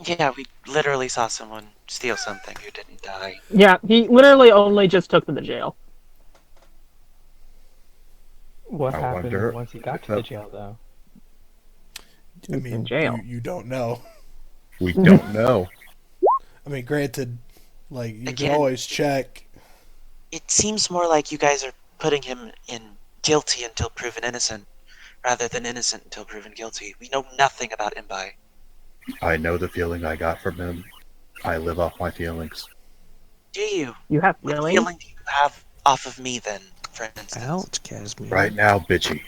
Yeah, we literally saw someone steal something who didn't die. Yeah, he literally only just took them to jail. What I happened wonder once he got to the jail, though? I He's mean, in jail. You don't know. We don't know. I mean, granted, like, you Again, can always check. It seems more like you guys are putting him in guilty until proven innocent, rather than innocent until proven guilty. We know nothing about Mbai. I know the feeling I got from him. I live off my feelings. Do you? You have What feelings? feeling do you have off of me then, for instance? Ouch, Casimir. Right now, bitchy.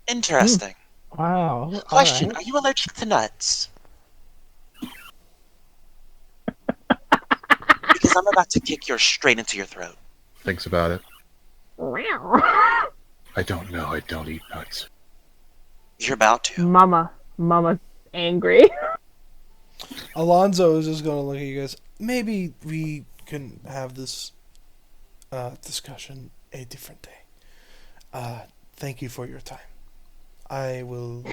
Interesting. Wow. Question, All right. are you allergic to nuts? Because I'm about to kick yours straight into your throat. Thinks about it. I don't know. I don't eat nuts. You're about to. Mama's angry. Alonzo is just going to look at you guys. Maybe we can have this discussion a different day. Thank you for your time. I will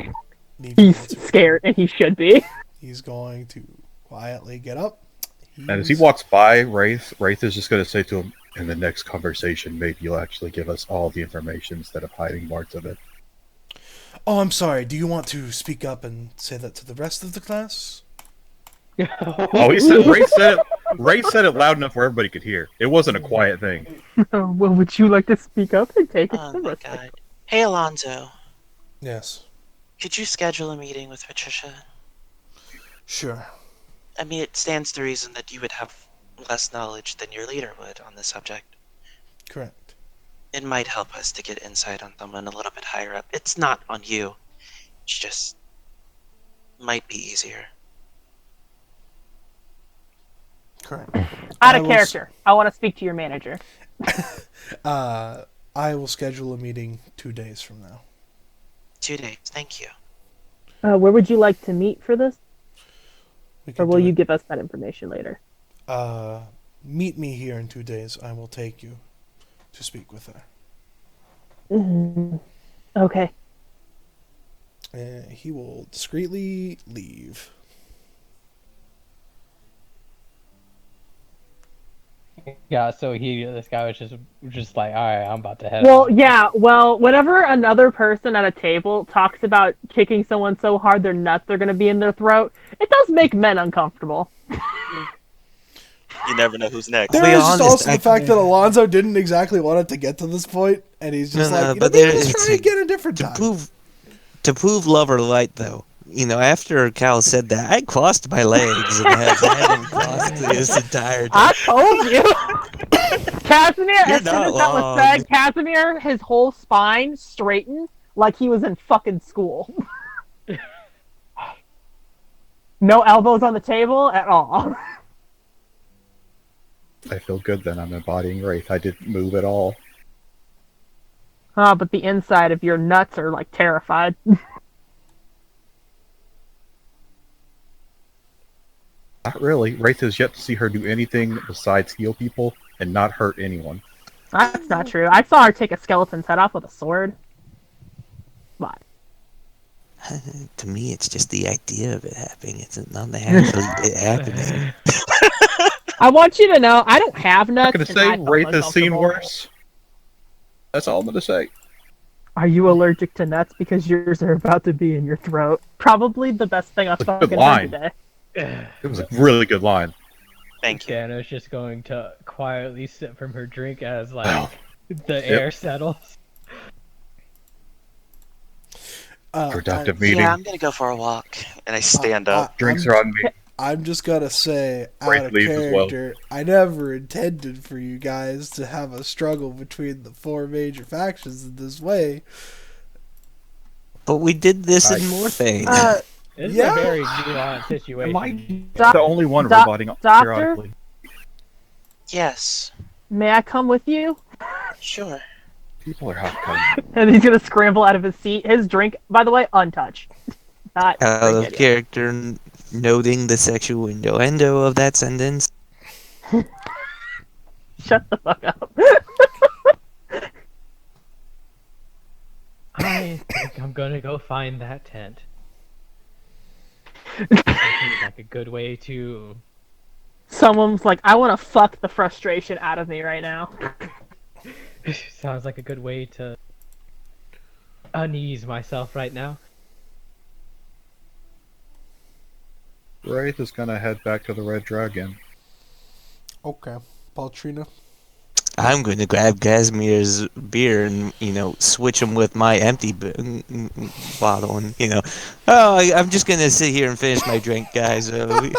leave you He's answer. scared, and he should be. He's going to quietly get up. And as he walks by Wraith is just going to say to him, in the next conversation, maybe you'll actually give us all the information instead of hiding parts of it. Oh, I'm sorry. Do you want to speak up and say that to the rest of the class? Oh, Wraith said it loud enough where everybody could hear. It wasn't a quiet thing. Well, would you like to speak up and take it Oh to the my rest of god. Hey Alonzo, Yes. could you schedule a meeting with Patricia? Sure. I mean, it stands to reason that you would have less knowledge than your leader would on this subject. Correct. It might help us to get insight on someone a little bit higher up. It's not on you. It's just might be easier. Correct. Out I of will character. I want to speak to your manager. I will schedule a meeting 2 days from now. 2 days, thank you. Where would you like to meet for this? We Or can will do you it. give us that information later? Meet me here in 2 days. I will take you to speak with her. Okay. He will discreetly leave. got so heated. This guy was just like, all right, I'm about to head Well, out. yeah. Well, whenever another person at a table talks about kicking someone so hard their nuts are going to be in their throat, it does make men uncomfortable. You never know who's next. I'll There be is just honest, also the fact that Alonzo didn't exactly want it to get to this point, and he's just No, like, no, you know, but maybe there let's it's try again a different to time. prove love or light though. After Cal said that, I crossed my legs and have had him crossed this entire time. I told you. Casimir, You're as soon not as that was wrong. said, Casimir, his whole spine straightened like he was in fucking school. No elbows on the table at all. I feel good then. I'm embodying Wraith. I didn't move at all. But the inside of your nuts are like terrified. Not really. Wraith has yet to see her do anything besides heal people and not hurt anyone. That's not true. I saw her take a skeleton's head off with a sword. What? To me, it's just the idea of it happening. It's not actually it happening. I want you to know, I don't have I'm nuts. gonna and I say felt Wraith has seen uncomfortable. worse. That's all I'm gonna say. Are you allergic to nuts because yours are about to be in your throat? Probably the best thing I've That's a good fucking line. heard today. It was a really good line. Thank you. Dana's just going to quietly sip from her drink as like Wow. the air settles. Productive meeting. Yeah, I'm gonna go for a walk, and I stand up. Drinks are on me. I'm just gonna say, out Wraith of leaves as well. character, I never intended for you guys to have a struggle between the four major factions in this way. But we did this in Nice. more things. It's Yeah. a very nuanced situation. Am I Doc- the only one Doc- roboting Doctor? periodically? Yes, May I come with you? sure. People are hot. And he's gonna scramble out of his seat. His drink, by the way, untouched. Not Out drinking of it yet. character, noting the sexual innuendo of that sentence. Shut the fuck up. I think I'm gonna go find that tent. That seems like a good way to. Someone's like, I want to fuck the frustration out of me right now. Sounds like a good way to unease myself right now. Wraith is gonna head back to the Red Dragon. Okay, Baltrina. I'm going to grab Casimir's beer and, switch him with my empty bottle. And, I'm just going to sit here and finish my drink, guys. Okay,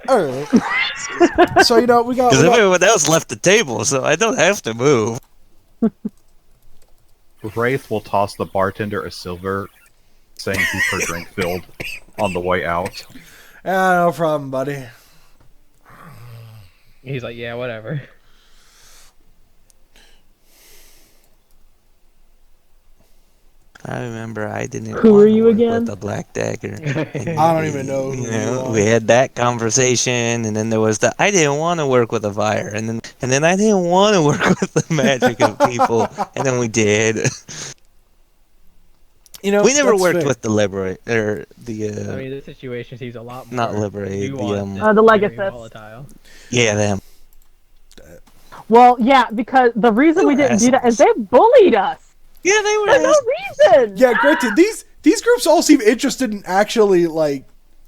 all right. So we got. Because everyone else left the table, so I don't have to move. Wraith will toss the bartender a silver, saying keep her drink filled on the way out. Yeah, no problem, buddy. He's like, yeah, whatever. I remember I didn't. Who wanna are you work again? With the Black Dagger. And, I don't even know who you are. we had that conversation, and then there was the I didn't want to work with a fire, and then I didn't want to work with the magic of people, and then we did. We never that's worked fair. with the liberate or the I mean, the situation seems a lot more not liberate, the, nuanced the and very Legatus. volatile. yeah, them. Well, yeah, because the reason we didn't do that is they bullied us. Yeah, they were. For no reason. Yeah, granted, these groups all seem interested in actually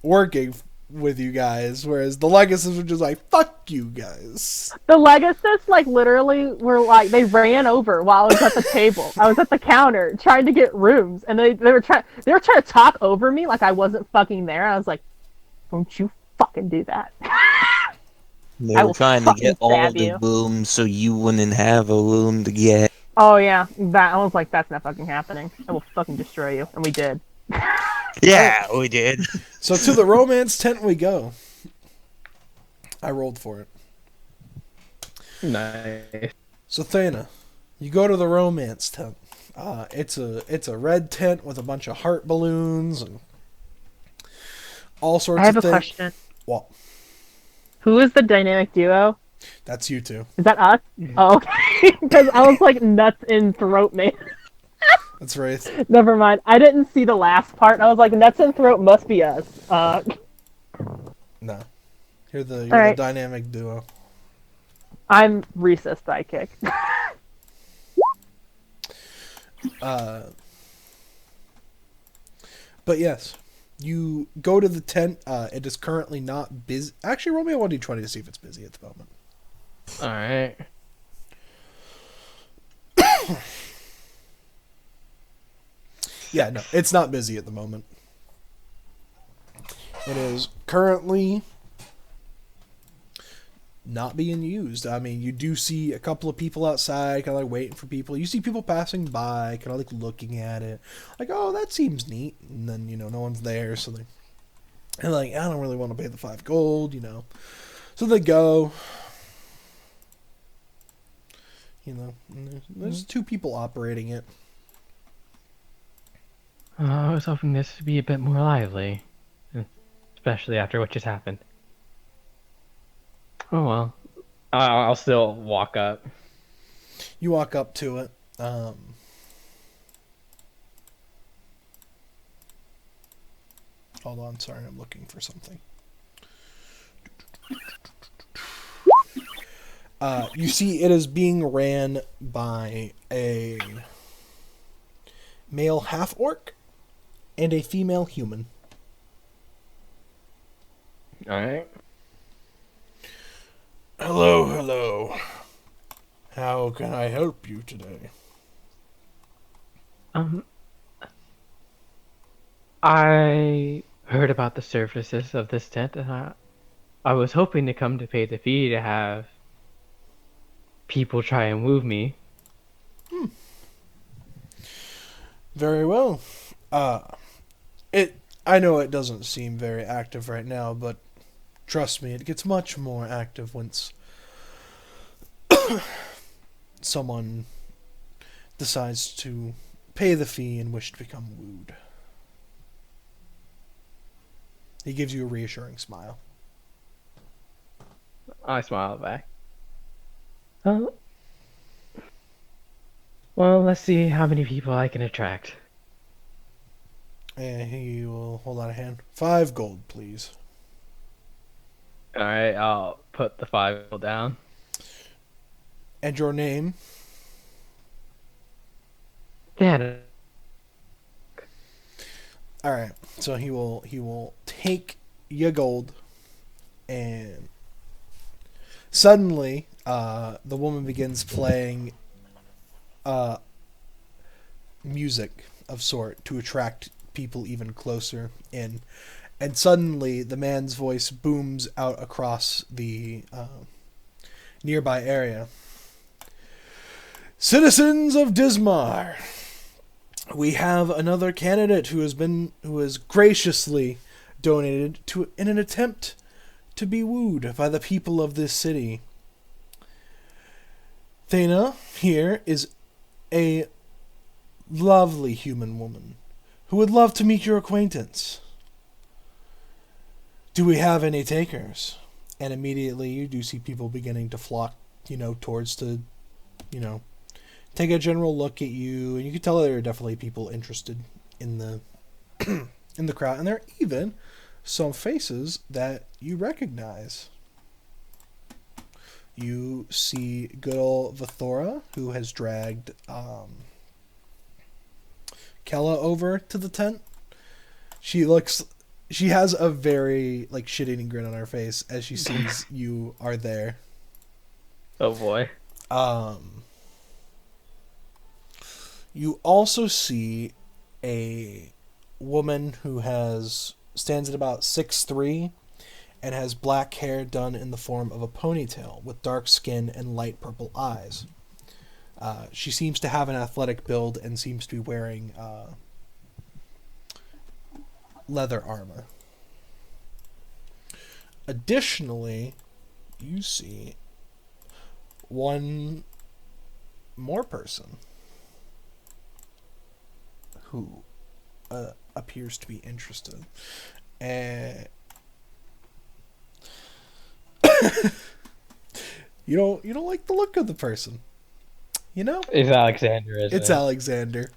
working with you guys, whereas the Legacies were just like, "Fuck you guys." The Legacies, literally were they ran over while I was at the table. I was at the counter trying to get rooms, and they were trying to talk over me like I wasn't fucking there. I was like, "Don't you fucking do that." They I were will trying to fucking get all stab the you. rooms so you wouldn't have a room to get. Oh yeah, that I was like, "That's not fucking happening. I will fucking destroy you," and we did. Yeah, we did. So to the romance tent we go. I rolled for it. Nice. So Thana, you go to the romance tent. It's a red tent with a bunch of heart balloons and all sorts I have of a things. question. What? Who is the dynamic duo? That's you two. Is that us? Oh, okay. Because I was like nuts in throat man. That's Wraith. Never mind. I didn't see the last part. I was like, nuts in throat must be us. No. You're the right. dynamic duo. I'm Reese's sidekick. Uh, but yes, you go to the tent. It is currently not busy. Actually, roll me a 1d20 to see if it's busy at the moment. All right. Yeah, no, it's not busy at the moment. It is currently not being used. I mean, you do see a couple of people outside, kind of like waiting for people. You see people passing by, kind of like looking at it, like, oh, that seems neat. And then no one's there, so they're like, I don't really want to pay the 5 gold, So they go. And there's 2 people operating it. I was hoping this would be a bit more lively, especially after what just happened. Oh well, I'll still walk up. You walk up to it. Hold on, sorry, I'm looking for something. You see it is being ran by a male half-orc and a female human. Alright. Hello. How can I help you today? I heard about the services of this tent, and I was hoping to come to pay the fee to have people try and move me. Very well. I know it doesn't seem very active right now, but trust me, it gets much more active once someone decides to pay the fee and wish to become wooed. He gives you a reassuring smile. I smile back. Oh. Well, let's see how many people I can attract. And he will hold out a hand. 5 gold, please. Alright, I'll put the 5 down. And your name? Dan. Alright, so he will take your gold, and suddenly the woman begins playing music of sort to attract people even closer in, and suddenly the man's voice booms out across the nearby area. Citizens of Dismar, we have another candidate who has graciously donated in an attempt to be wooed by the people of this city. Thena here is a lovely human woman who would love to meet your acquaintance. Do we have any takers? And immediately you do see people beginning to flock, towards to, take a general look at you, and you can tell there are definitely people interested in the in the crowd, and there are even some faces that you recognize. You see good old Vithora, who has dragged Kella over to the tent. She has a very shit-eating grin on her face as she sees you are there. Oh boy. You also see a woman who stands at about 6'3" and has black hair done in the form of a ponytail with dark skin and light purple eyes. She seems to have an athletic build and seems to be wearing leather armor. Additionally, you see one more person who appears to be interested. And you don't like the look of the person. It's Alexander, isn't It's it? Alexander.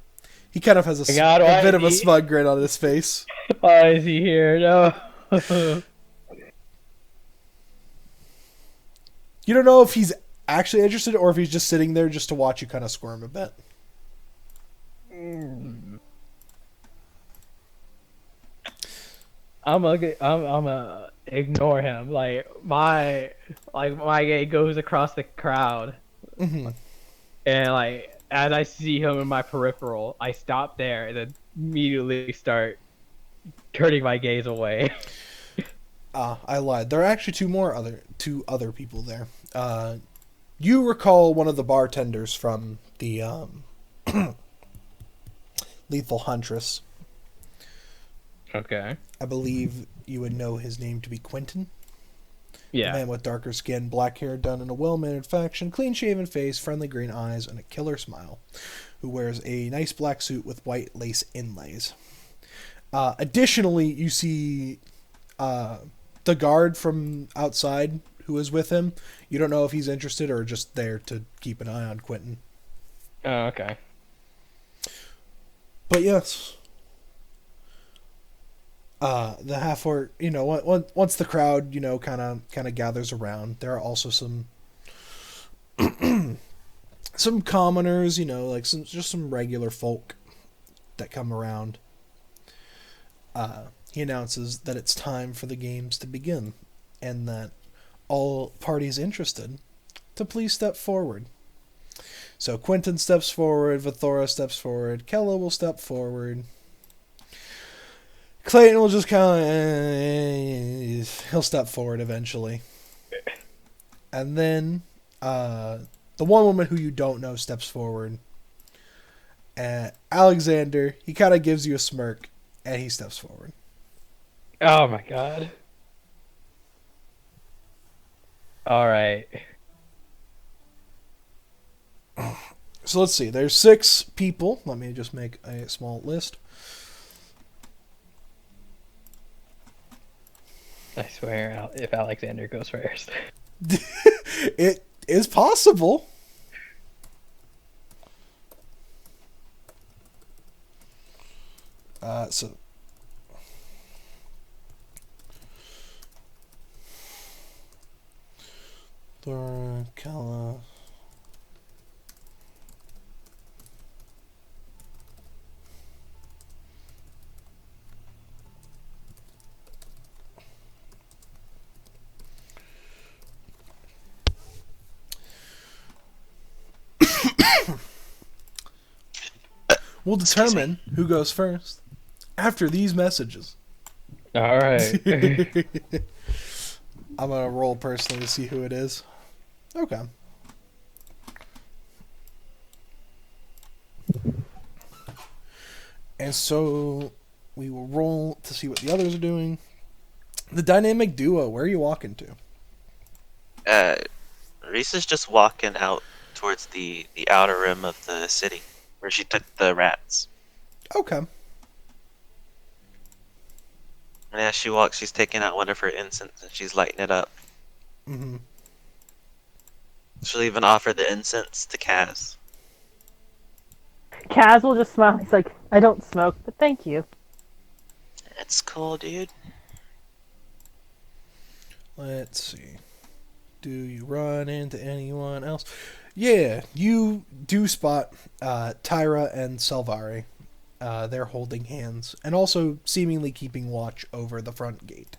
He kind of has a God, bit of a smug grin on his face. Why is he here? No. You don't know if he's actually interested or if he's just sitting there just to watch you kind of squirm a bit. I'm gonna ignore him. Like my gate goes across the crowd, Mm-hmm. and like as I see him in my peripheral, I stop there and then immediately start turning my gaze away. I lied. There are actually two other people there. You recall one of the bartenders from the Lethal Huntress. Okay. I believe you would know his name to be Quentin. Yeah. A man with darker skin, black hair done in a well-mannered fashion, clean-shaven face, friendly green eyes, and a killer smile, who wears a nice black suit with white lace inlays. Additionally, you see the guard from outside who is with him. You don't know if he's interested or just there to keep an eye on Quentin. Oh, okay. But yes, the half orc. Once the crowd, kind of gathers around, there are also some some commoners. Like some regular folk that come around. He announces that it's time for the games to begin, and that all parties interested to please step forward. So Quentin steps forward, Vithora steps forward, Kella will step forward. Clayton will just kind of... he'll step forward eventually. And then the one woman who you don't know steps forward. Alexander, he kind of gives you a smirk, and he steps forward. Oh my god. All right. So let's see. There's 6 people. Let me just make a small list. I swear, if Alexander goes first. It is possible. So Thor, Kella. We'll determine who goes first after these messages. All right. I'm gonna roll personally to see who it is. Okay. And so we will roll to see what the others are doing. The dynamic duo, where are you walking to? Reese is just walking out towards the outer rim of the city where she took the rats. Okay. And as she walks, she's taking out one of her incense and she's lighting it up. Mm-hmm. She'll even offer the incense to Kaz. Kaz will just smile. He's like, I don't smoke, but thank you. It's cool, dude. Let's see. Do you run into anyone else? Yeah, you do spot Tyra and Salvari. They're holding hands and also seemingly keeping watch over the front gate.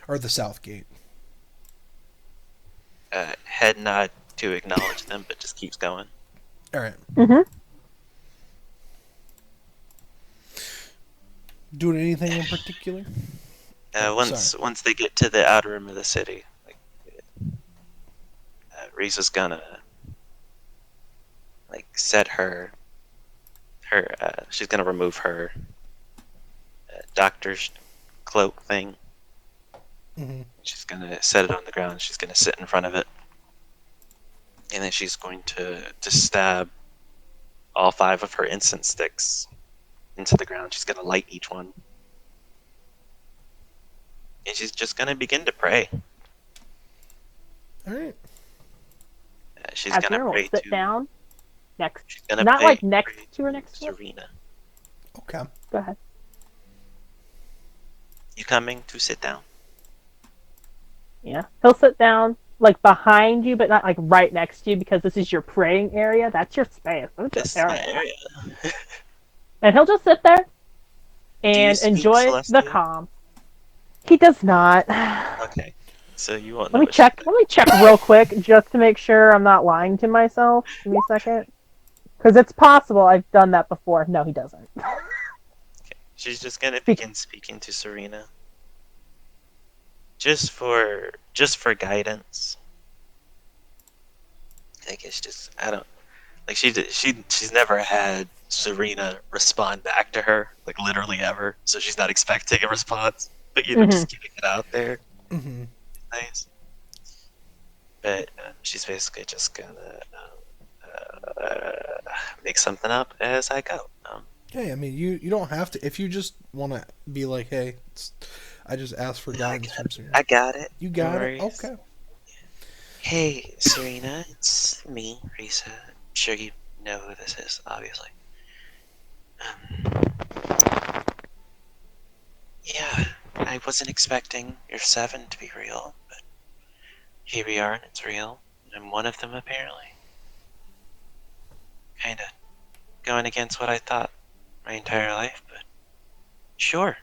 Or the south gate. Head nod to acknowledge them, but just keeps going. Alright. Mm-hmm. Doing anything in particular? Once they get to the outer rim of the city, Reese is gonna set her. She's gonna remove her doctor's cloak thing. Mm-hmm. She's gonna set it on the ground. She's gonna sit in front of it, and then she's going to stab all 5 of her incense sticks into the ground. She's gonna light each one, and she's just gonna begin to pray. Alright. She's Asner gonna will pray sit to. down next. She's gonna Not pray, like next pray to her next to her. Sureena. Okay. Go ahead. You coming to sit down? Yeah. He'll sit down like behind you, but not like right next to you because this is your praying area. That's your space. That's your This is my area. area. And he'll just sit there Do you and speak enjoy the Celestial? calm. He does not. Okay. So you won't Let know me what she check. Let me check real quick just to make sure I'm not lying to myself. Give me a second. Because it's possible I've done that before. No, he doesn't. She's just gonna begin speaking to Sureena. Just for guidance. I guess just I don't like she's never had Sureena respond back to her, like literally ever, so she's not expecting a response. But just getting it out there. Mm-hmm. Nice. But she's basically just gonna make something up as I go. Hey, I mean, you don't have to. If you just want to be like, hey, I just asked for guidance from Serena. I got it. You No got it? worries. Okay. Hey, Sureena, it's me, Risa. I'm sure you know who this is, obviously. Yeah, I wasn't expecting your 7 to be real, but here we are and it's real. I'm one of them, apparently. Kinda going against what I thought my entire life, but sure.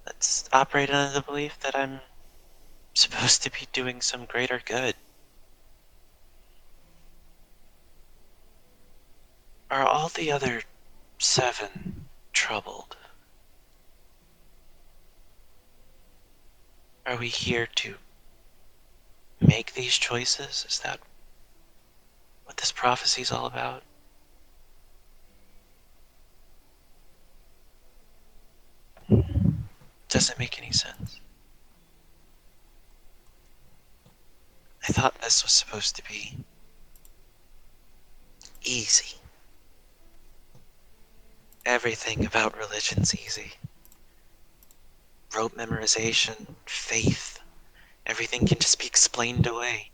Let's operate under the belief that I'm supposed to be doing some greater good. Are all the other 7 troubled? Are we here to make these choices? Is that what this prophecy's all about? Doesn't make any sense. I thought this was supposed to be easy. Everything about religion's easy. Rote memorization, faith, everything can just be explained away.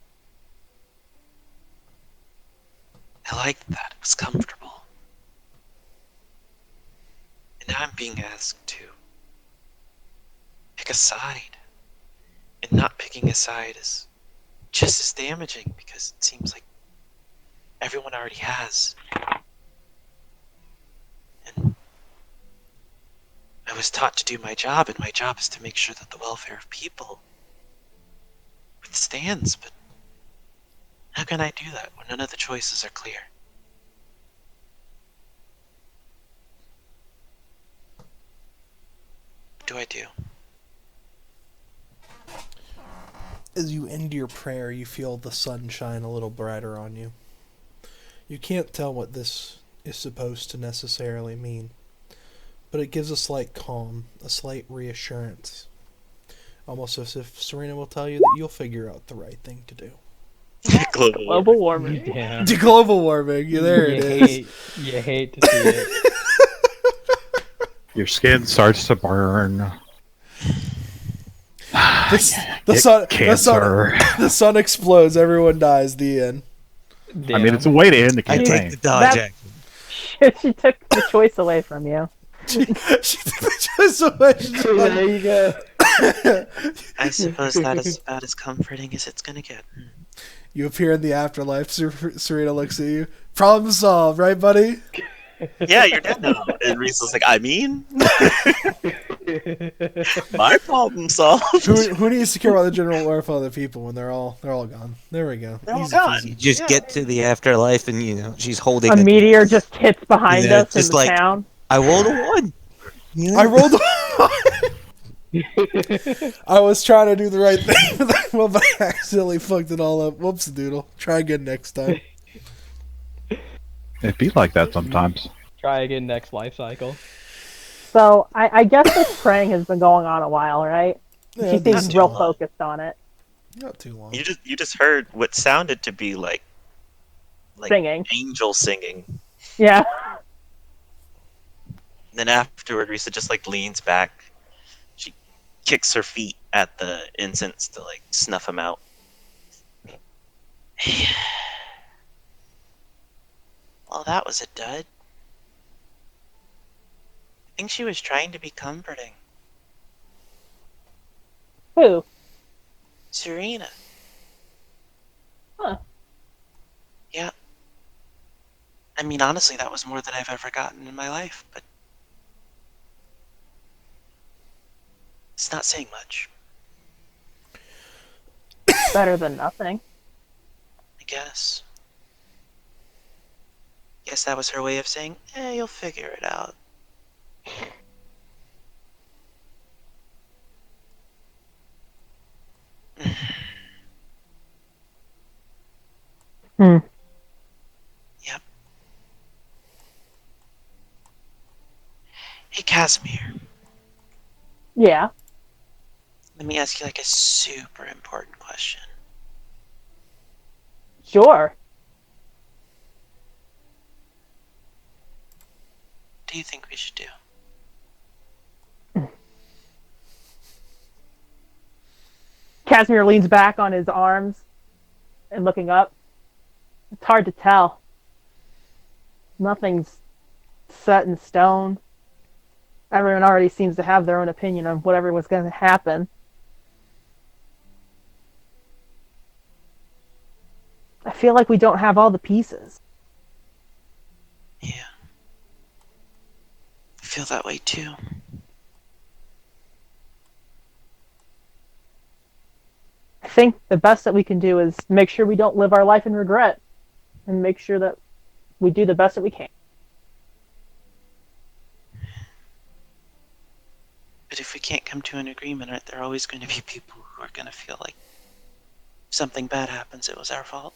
I liked that. It was comfortable. And now I'm being asked to pick a side. And not picking a side is just as damaging because it seems like everyone already has. And I was taught to do my job, and my job is to make sure that the welfare of people withstands, but how can I do that when none of the choices are clear? What do I do? As you end your prayer, you feel the sun shine a little brighter on you. You can't tell what this is supposed to necessarily mean, but it gives a slight calm, a slight reassurance. Almost as if Serena will tell you that you'll figure out the right thing to do. Global Global warming. warming. Damn. The global warming, yeah, there it is. You hate to see it. Your skin starts to burn. The Get sun, cancer. the sun explodes. Everyone dies. The end. I mean, it's a way to end the I take campaign. the dodge That- action. She took the choice away from you. She took the choice away. There you go. I suppose that is about as comforting as it's gonna get. You appear in the afterlife. Serena looks at you. Problem solved, right, buddy? Yeah, you're dead now. And Reese was like, I mean, my problem solved. Who needs to care about the general welfare of the people when they're all gone? There we go. They're all Easy gone. peasy. You just get to the afterlife, and she's holding A meteor just hits behind Yeah, us in just the like- town. I rolled a 1. I rolled. I was trying to do the right thing, but I accidentally fucked it all up. Whoops, doodle. Try again next time. It'd be like that sometimes. Try again next life cycle. So I guess this praying has been going on a while, right? Yeah, She seems not real too long. focused on it. Not too long. You just heard what sounded to be like Singing. angel singing. Yeah. Then afterward, Risa just leans back. She kicks her feet at the incense to snuff them out. Well, that was a dud. I think she was trying to be comforting. Who? Sureena. Huh. Yeah. I mean, honestly, that was more than I've ever gotten in my life, but it's not saying much, Better than nothing. I guess. Guess that was her way of saying, you'll figure it out. Hmm. Yep. Hey, Casimir, Yeah. let me ask you like a super important question. Sure. What do you think we should do? Casimir leans back on his arms and looking up. It's hard to tell. Nothing's set in stone. Everyone already seems to have their own opinion on whatever was going to happen. I feel like we don't have all the pieces. Yeah. I feel that way too. I think the best that we can do is make sure we don't live our life in regret and make sure that we do the best that we can. But if we can't come to an agreement, aren't there always going to be people who are going to feel like if something bad happens, it was our fault?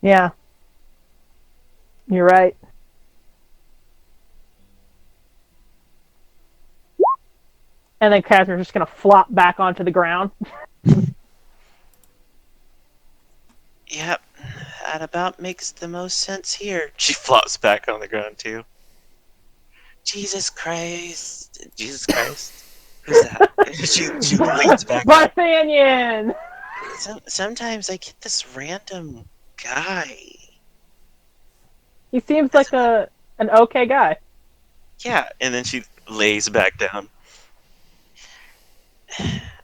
Yeah, you're right. And then Casimir's just going to flop back onto the ground. Yep, that about makes the most sense here. She flops back on the ground too. Jesus Christ. Jesus Christ. Who's that? She leans back up. Barthanian! Sometimes I get this random guy. He seems That's like an okay guy. Yeah, and then she lays back down.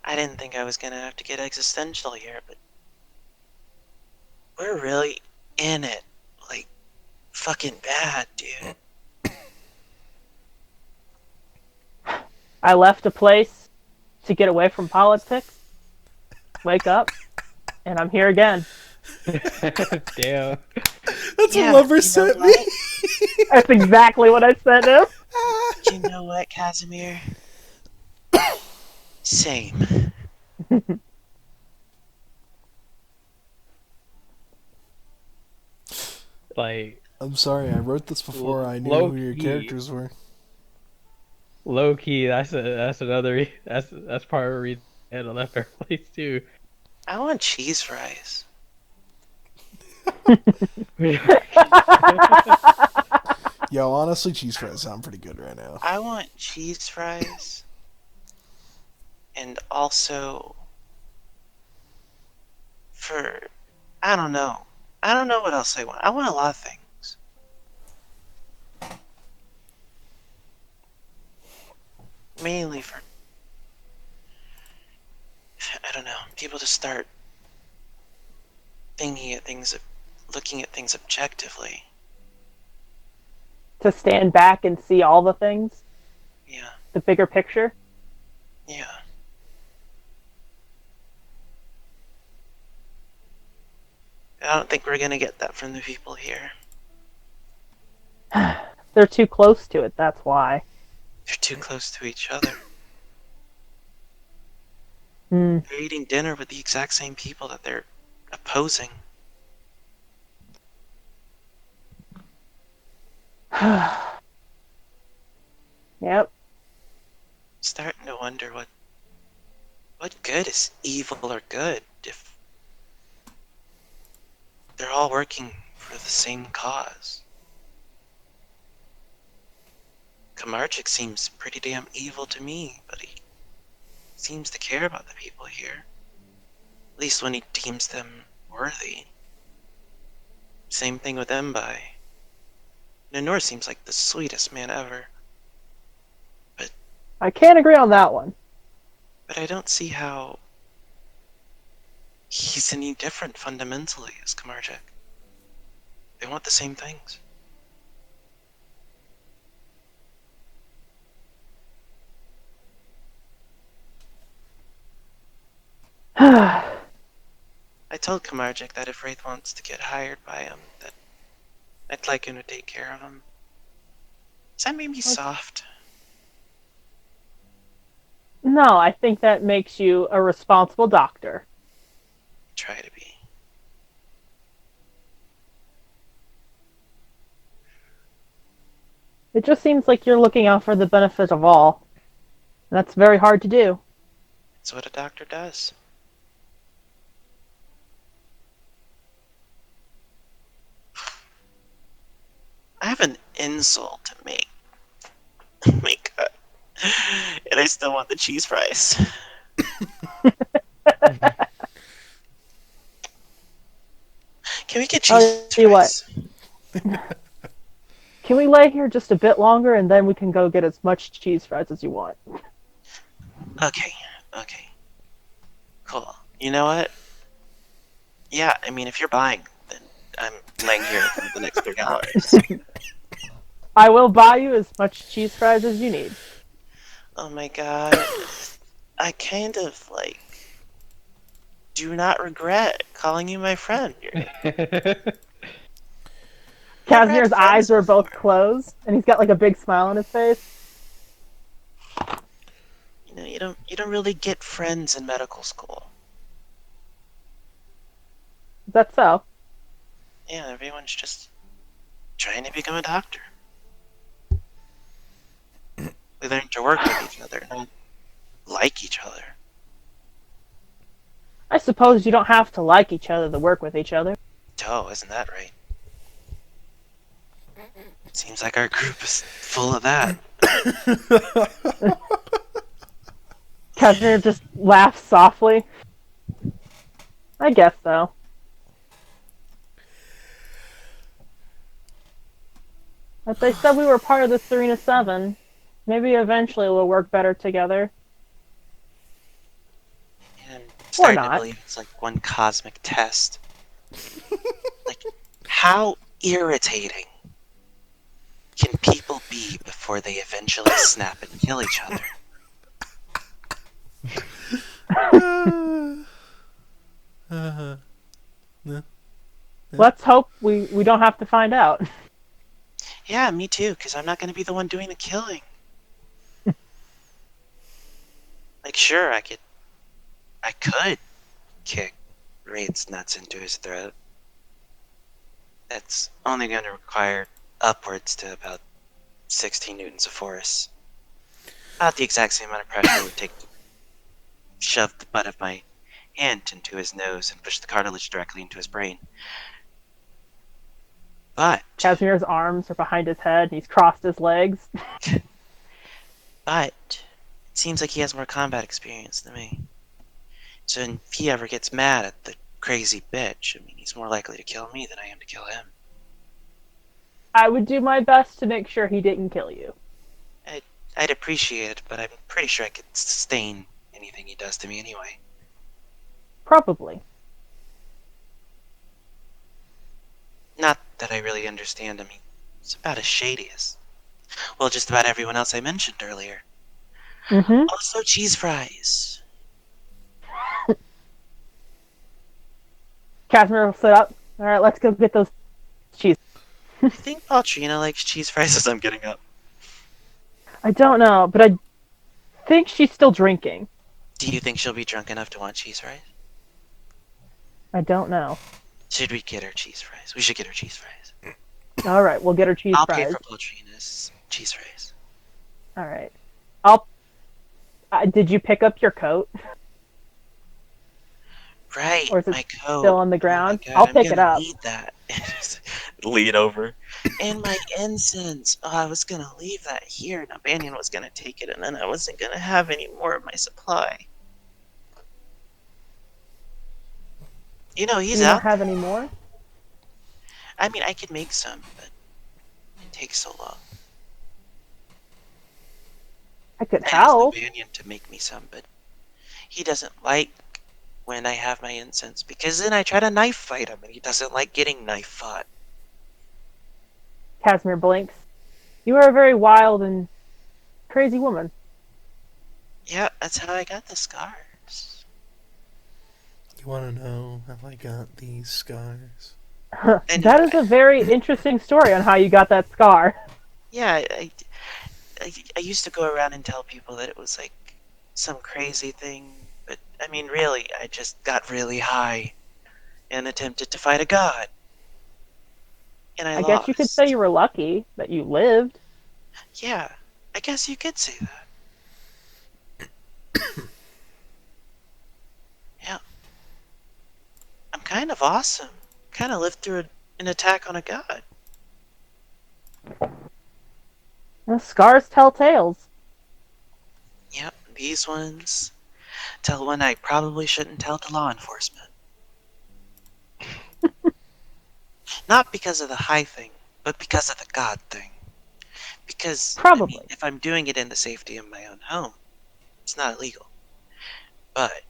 I didn't think I was gonna have to get existential here, but we're really in it. Like, fucking bad, dude. I left a place to get away from politics, wake up, and I'm here again. Damn. That's Yeah, what Lover you know sent me. what? That's exactly what I said to him. You know what, Casimir? Same. Like I'm sorry, I wrote this before I knew low who your key, characters were. low key. That's another. That's part of the reason I had to left our place too. I want cheese fries. Yo, honestly, cheese fries sound pretty good right now. I want cheese fries. And also for I don't know. I don't know what else I want. I want a lot of things. Mainly for I don't know, people to start thinking at things looking at things objectively. To stand back and see all the things, Yeah. the bigger picture. Yeah. I don't think we're gonna get that from the people here. They're too close to it, that's why. They're too close to each other. Hmm. They're eating dinner with the exact same people that they're opposing. Yep. Starting to wonder what good is evil or good if they're all working for the same cause. Kamarchik seems pretty damn evil to me, but he seems to care about the people here. At least when he deems them worthy. Same thing with Embai. Nanor seems like the sweetest man ever. But I can't agree on that one. But I don't see how he's any different fundamentally as Kamarjak. They want the same things. I told Kamarjak that if Wraith wants to get hired by him, that I'd like him to take care of him. Does that make me soft? No, I think that makes you a responsible doctor. Try to be. It just seems like you're looking out for the benefit of all. And that's very hard to do. That's what a doctor does. I have an insult to make. Oh my god. And I still want the cheese fries. Can we get cheese I'll tell you what. fries? Can we lay here just a bit longer and then we can go get as much cheese fries as you want? Okay, okay. Cool. You know what? Yeah, I mean, if you're buying, then I'm laying here for the next 3 hours. I will buy you as much cheese fries as you need. Oh my god. I kind of, do not regret calling you my friend. Casimir's eyes were both closed, and he's got like a big smile on his face. You know, you don't really get friends in medical school. Is that so? Yeah, everyone's just trying to become a doctor. We learn to work with each other, not like each other. I suppose you don't have to like each other to work with each other. Oh, isn't that right? Seems like our group is full of that. Casimir just laughs softly. I guess so. But they said we were part of the Sureena 7. Maybe eventually we'll work better together. And I'm starting to not. believe it's like one cosmic test. Like, how irritating can people be before they eventually snap and kill each other? Let's hope we don't have to find out. Yeah, me too, because I'm not going to be the one doing the killing. Like, sure, I could kick Wraith's nuts into his throat. That's only going to require upwards to about 16 newtons of force. About the exact same amount of pressure it would take to shove the butt of my hand into his nose and push the cartilage directly into his brain. But Casimir's arms are behind his head and he's crossed his legs. it seems like he has more combat experience than me. So if he ever gets mad at the crazy bitch, I mean, he's more likely to kill me than I am to kill him. I would do my best to make sure he didn't kill you. I'd appreciate it, but I'm pretty sure I could sustain anything he does to me anyway. Probably. Not that I really understand. I mean, it's about as shady as, well, just about everyone else I mentioned earlier. Mm-hmm. Also, cheese fries. Casimir will sit up. Alright, let's go get those cheese. I think Paultrina likes cheese fries as I'm getting up. I don't know, but I think she's still drinking. Do you think she'll be drunk enough to want cheese fries? I don't know. Should we get her cheese fries? We should get her cheese fries. Alright, we'll get her cheese I'll fries. pay for Paultrina's cheese fries. Alright. Did you pick up your coat? Right, Or is it my coat. still on the ground? Oh my God, I'll I'm pick it gonna up. need that. Lean over. And my incense. Oh, I was gonna leave that here. Now Banyan was gonna take it, and then I wasn't gonna have any more of my supply. You know, he's Do you out not have there. any more? I mean, I could make some, but it takes so long. I could I asked the help. Banyan to make me some, but he doesn't like when I have my incense because then I try to knife fight him, and he doesn't like getting knife fought. Casimir blinks. You are a very wild and crazy woman. Yeah, that's how I got the scars. You want to know how I got these scars? That is Anyway, a very interesting story on how you got that scar. yeah, I used to go around and tell people that it was like some crazy thing, but I mean, really, I just got really high and attempted to fight a god, and I I guess you could say lost. you were lucky that you lived. Yeah, I guess you could say that. Yeah, I'm kind of awesome. Kind of lived through an attack on a god. Scars tell tales. Yep, these ones tell one I probably shouldn't tell to law enforcement. Not because of the high thing, but because of the god thing. Because, I mean, Probably. if I'm doing it in the safety of my own home, it's not illegal. But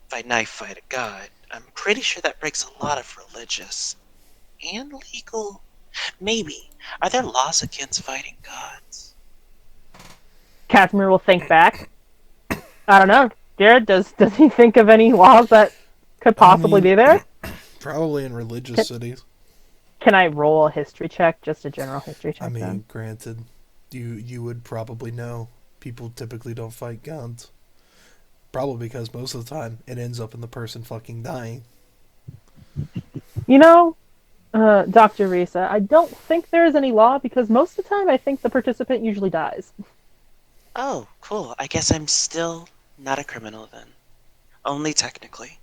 if I knife fight a god, I'm pretty sure that breaks a lot of religious and legal. Maybe. Are there laws against fighting gods? Casimir will think back. I don't know. Jared, does he think of any laws that could I possibly mean, be there? probably in religious cities. Can I roll a history check? Just a general history check I mean, then? granted, you would probably know. People typically don't fight guns. Probably because most of the time it ends up in the person fucking dying. You know, Dr. Risa, I don't think there is any law because most of the time I think the participant usually dies. Oh, cool. I guess I'm still not a criminal then. Only technically.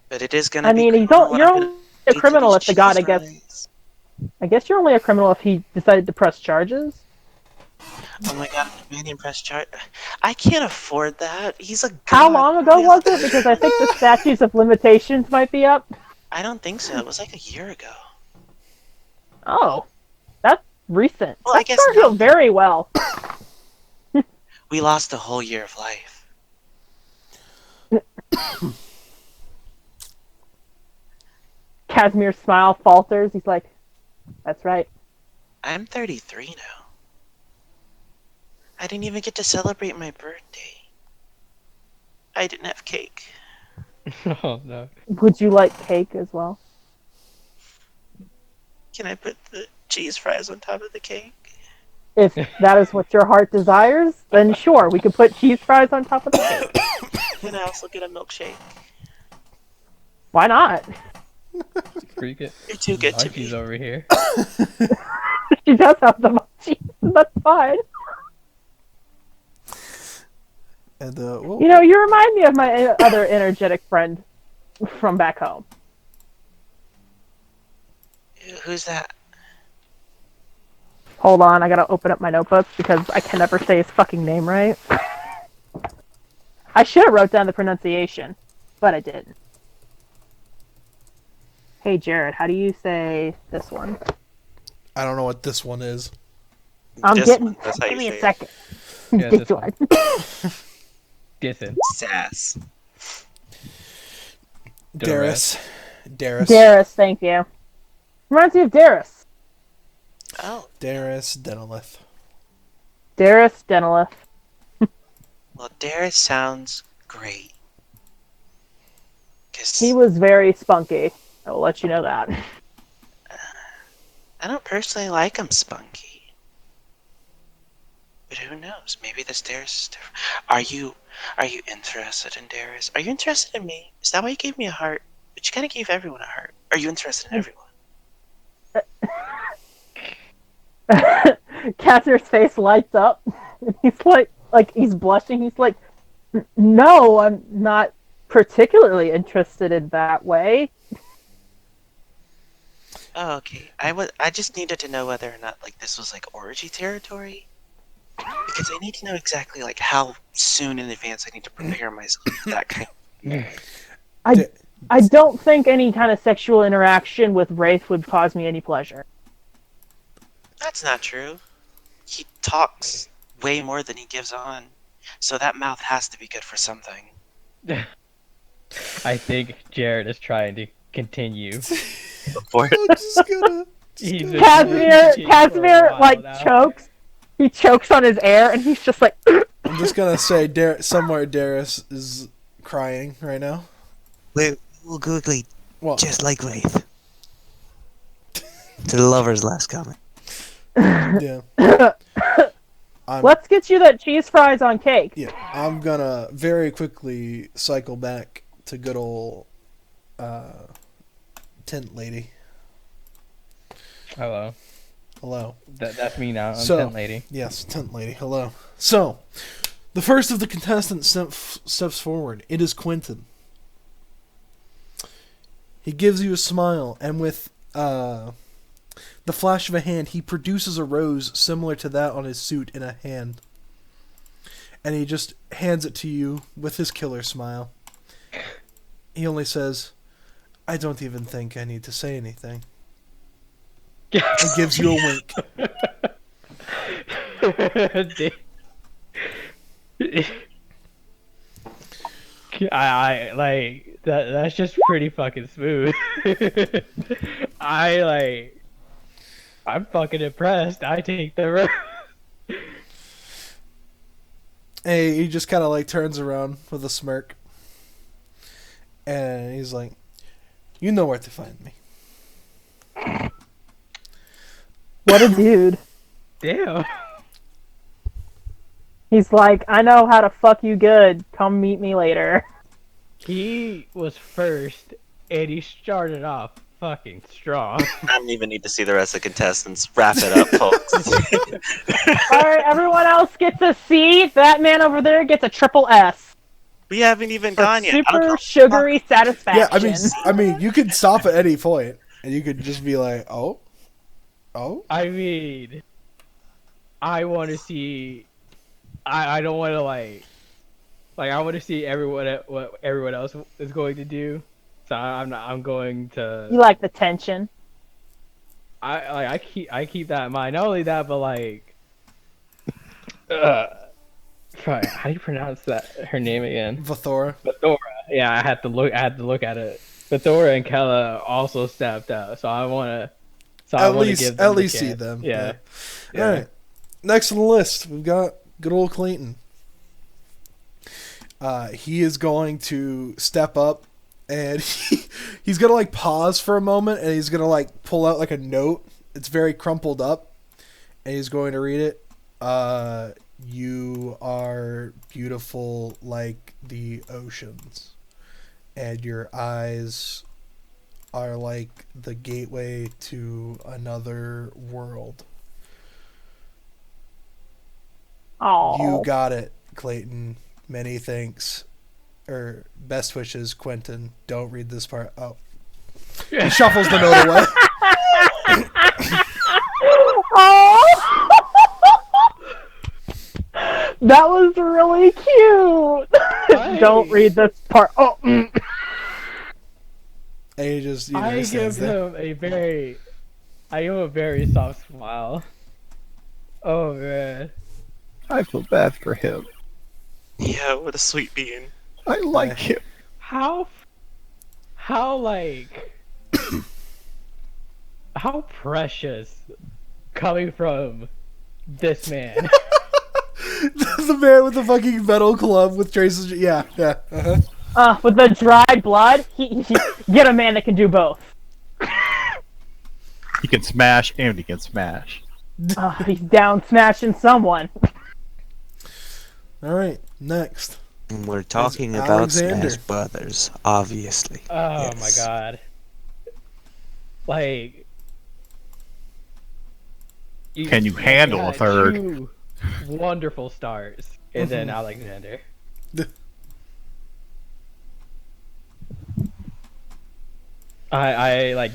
But it is I gonna be mean, criminal what you're I'm gonna only a do to criminal these if the god, cheese I guess. fries. I guess you're only a criminal if he decided to press charges. Oh my god, the Canadian press chart. I can't afford that. He's a How god. long He ago only has was to it? pay Because for I it. think the statutes of limitations might be up. I don't think so. It was like a year ago. Oh, that's recent. Well, I That guess scar not. healed very well. We lost a whole year of life. Casimir's smile falters. He's like, "That's right." I'm 33 now. I didn't even get to celebrate my birthday. I didn't have cake. Oh no. Would you like cake as well? Can I put the cheese fries on top of the cake? If that is what your heart desires, then sure, we could put cheese fries on top of the cake. Can I also get a milkshake? Why not? Freak it. You're too good to Archie's me. over here. She does have the munchies. That's fine. And well, You know, you remind me of my other energetic friend from back home. Who's that? Hold on, I gotta open up my notebook because I can never say his fucking name right. I should have wrote down the pronunciation, but I didn't. Hey Jared, how do you say this one? I don't know what this one is. I'm This getting. one, that's how Give you me say a it. second. Yeah, This this one. Get in. Sass. Darius. Darius, thank you. Reminds me of Darius. Oh, Darius Denolith. Darius Denolith. well, Darius sounds great. 'Cause He was very spunky. I will let you know that. I don't personally like him spunky. But who knows? Maybe this Darius is different. Are you interested in Darius? Are you interested in me? Is that why you gave me a heart? But you kind of gave everyone a heart. Are you interested in everyone? Cassier's face lights up. And he's like he's blushing. He's like, no, I'm not particularly interested in that way. Oh, okay. I just needed to know whether or not like this was like orgy territory. Because I need to know exactly like how soon in advance I need to prepare myself for that kind of I don't think any kind of sexual interaction with Wraith would cause me any pleasure. That's not true. He talks way more than he gives on. So that mouth has to be good for something. I think Jared is trying to continue. Before I'm just gonna. He's been Casimir, speaking for a Casimir, while like now. chokes. He chokes on his air, and he's just like, I'm just gonna say, somewhere Darius is crying right now. We'll quickly, Well, just like Wraith. To the lover's last comment. yeah. "Let's get you that cheese fries on cake." Yeah, I'm gonna very quickly cycle back to good old tent lady. Hello. Hello. That's me now. I'm So- tent lady. Yes, tent lady. Hello. So, the first of the contestants steps forward. It is Quentin. He gives you a smile, and with the flash of a hand, he produces a rose similar to that on his suit in a hand. And he just hands it to you with his killer smile. He only says, "I don't even think I need to say anything." And gives you a wink. I like that. That's just pretty fucking smooth. I'm fucking impressed. I take the road. And he just kind of like turns around with a smirk. And he's like, "You know where to find me." What a dude. Damn. He's like, "I know how to fuck you good. Come meet me later." He was first, and he started off fucking strong. I don't even need to see the rest of the contestants. Wrap it up, folks. Alright, everyone else gets a C. That man over there gets a triple S. We haven't even For gone yet. I don't super know. sugary satisfaction. Yeah, I mean, you could stop at any point, and you could just be like, "Oh, I mean, I want to see. I don't want to like I want to see what everyone else is going to do. So I'm not. I'm going to. You like the tension. I keep that in mind. Not only that, but like, fuck, how do you pronounce that? Her name again? Vathora." Thora. Yeah, I had to look. I had to look at it. But Thora and Kella also stepped up, so I want to. So I want to give them At the least see chance. them. Yeah. All right. Next on the list, we've got good old Clayton. He is going to step up, and he's gonna like pause for a moment, and he's gonna like pull out like a note. It's very crumpled up, and he's going to read it. "You are beautiful like the oceans, and your eyes are like the gateway to another world." Oh, You got it, Clayton. Many thanks. Or best wishes, Quentin. Don't read this part. Oh. He shuffles the note away. oh. That was really cute. Don't read this part. Oh. And he just, I give stands there. him a very soft smile. Oh man. I feel bad for him. Yeah, what a sweet being. I like him. How like how precious coming from this man. The man with the fucking metal club with traces. Yeah, yeah. Uh-huh. With the dried blood, he get a man that can do both. He can smash and he can smash. He's down smashing someone. All right, next. We're talking about Alexander. Smash Brothers, obviously. Oh Yes. my god. Like Can you handle a third? Two wonderful stars. And then Alexander. I like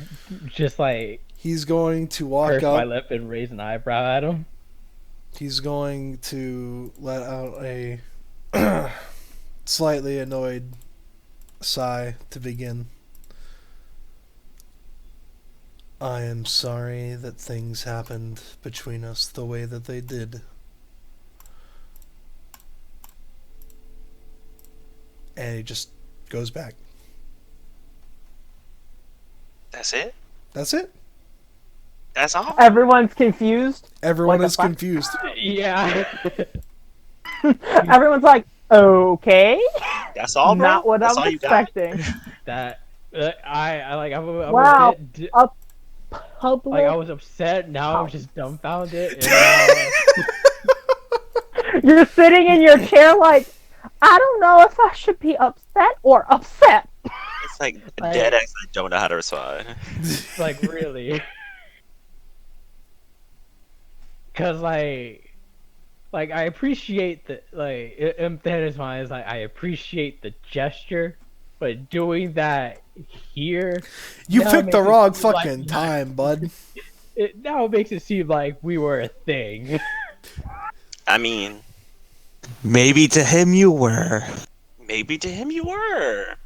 just like He's going to walk purse my up. lip and raise an eyebrow at him. He's going to let out a slightly annoyed sigh to begin. I am sorry that things happened between us the way that they did. And he just goes back. That's it. That's it. That's all. Everyone's confused. Everyone What the is fuck? confused. Yeah. Everyone's like, okay, That's all, bro. not what I That's was all you got. expecting. That I like I'm Wow. a bit A like public. I was upset. Now I'm just dumbfounded. And now, You're sitting in your chair like, I don't know if I should be upset or upset. It's like Like- dead ass. I don't know how to respond. like really, because like I appreciate the in fairness mine is like I appreciate the gesture, but doing that here You now picked the makes it wrong seem like fucking time, bud. it now makes it seem like we were a thing. I mean, Maybe to him you were. maybe to him you were.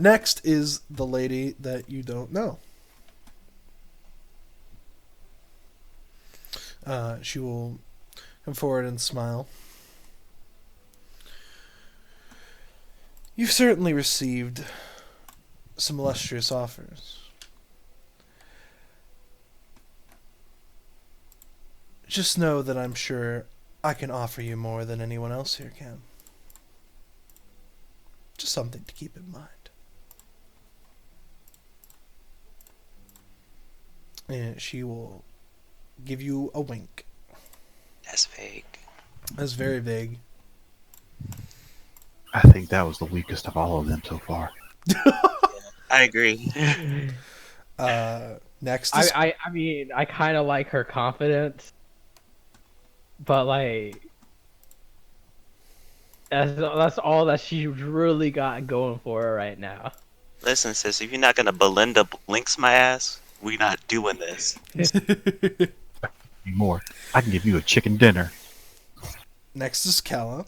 Next is the lady that you don't know. She will come forward and smile. You've certainly received some illustrious offers. Just know that I'm sure I can offer you more than anyone else here can. Just something to keep in mind. And she will give you a wink. That's fake. That's very vague. I think that was the weakest of all of them so far. I agree. Next is I mean I kind of like her confidence, but like that's all that she really got going for her right now. Listen, sis, if you're not gonna Belinda Links my ass, we not doing this. More. I can give you a chicken dinner. Next is Kella.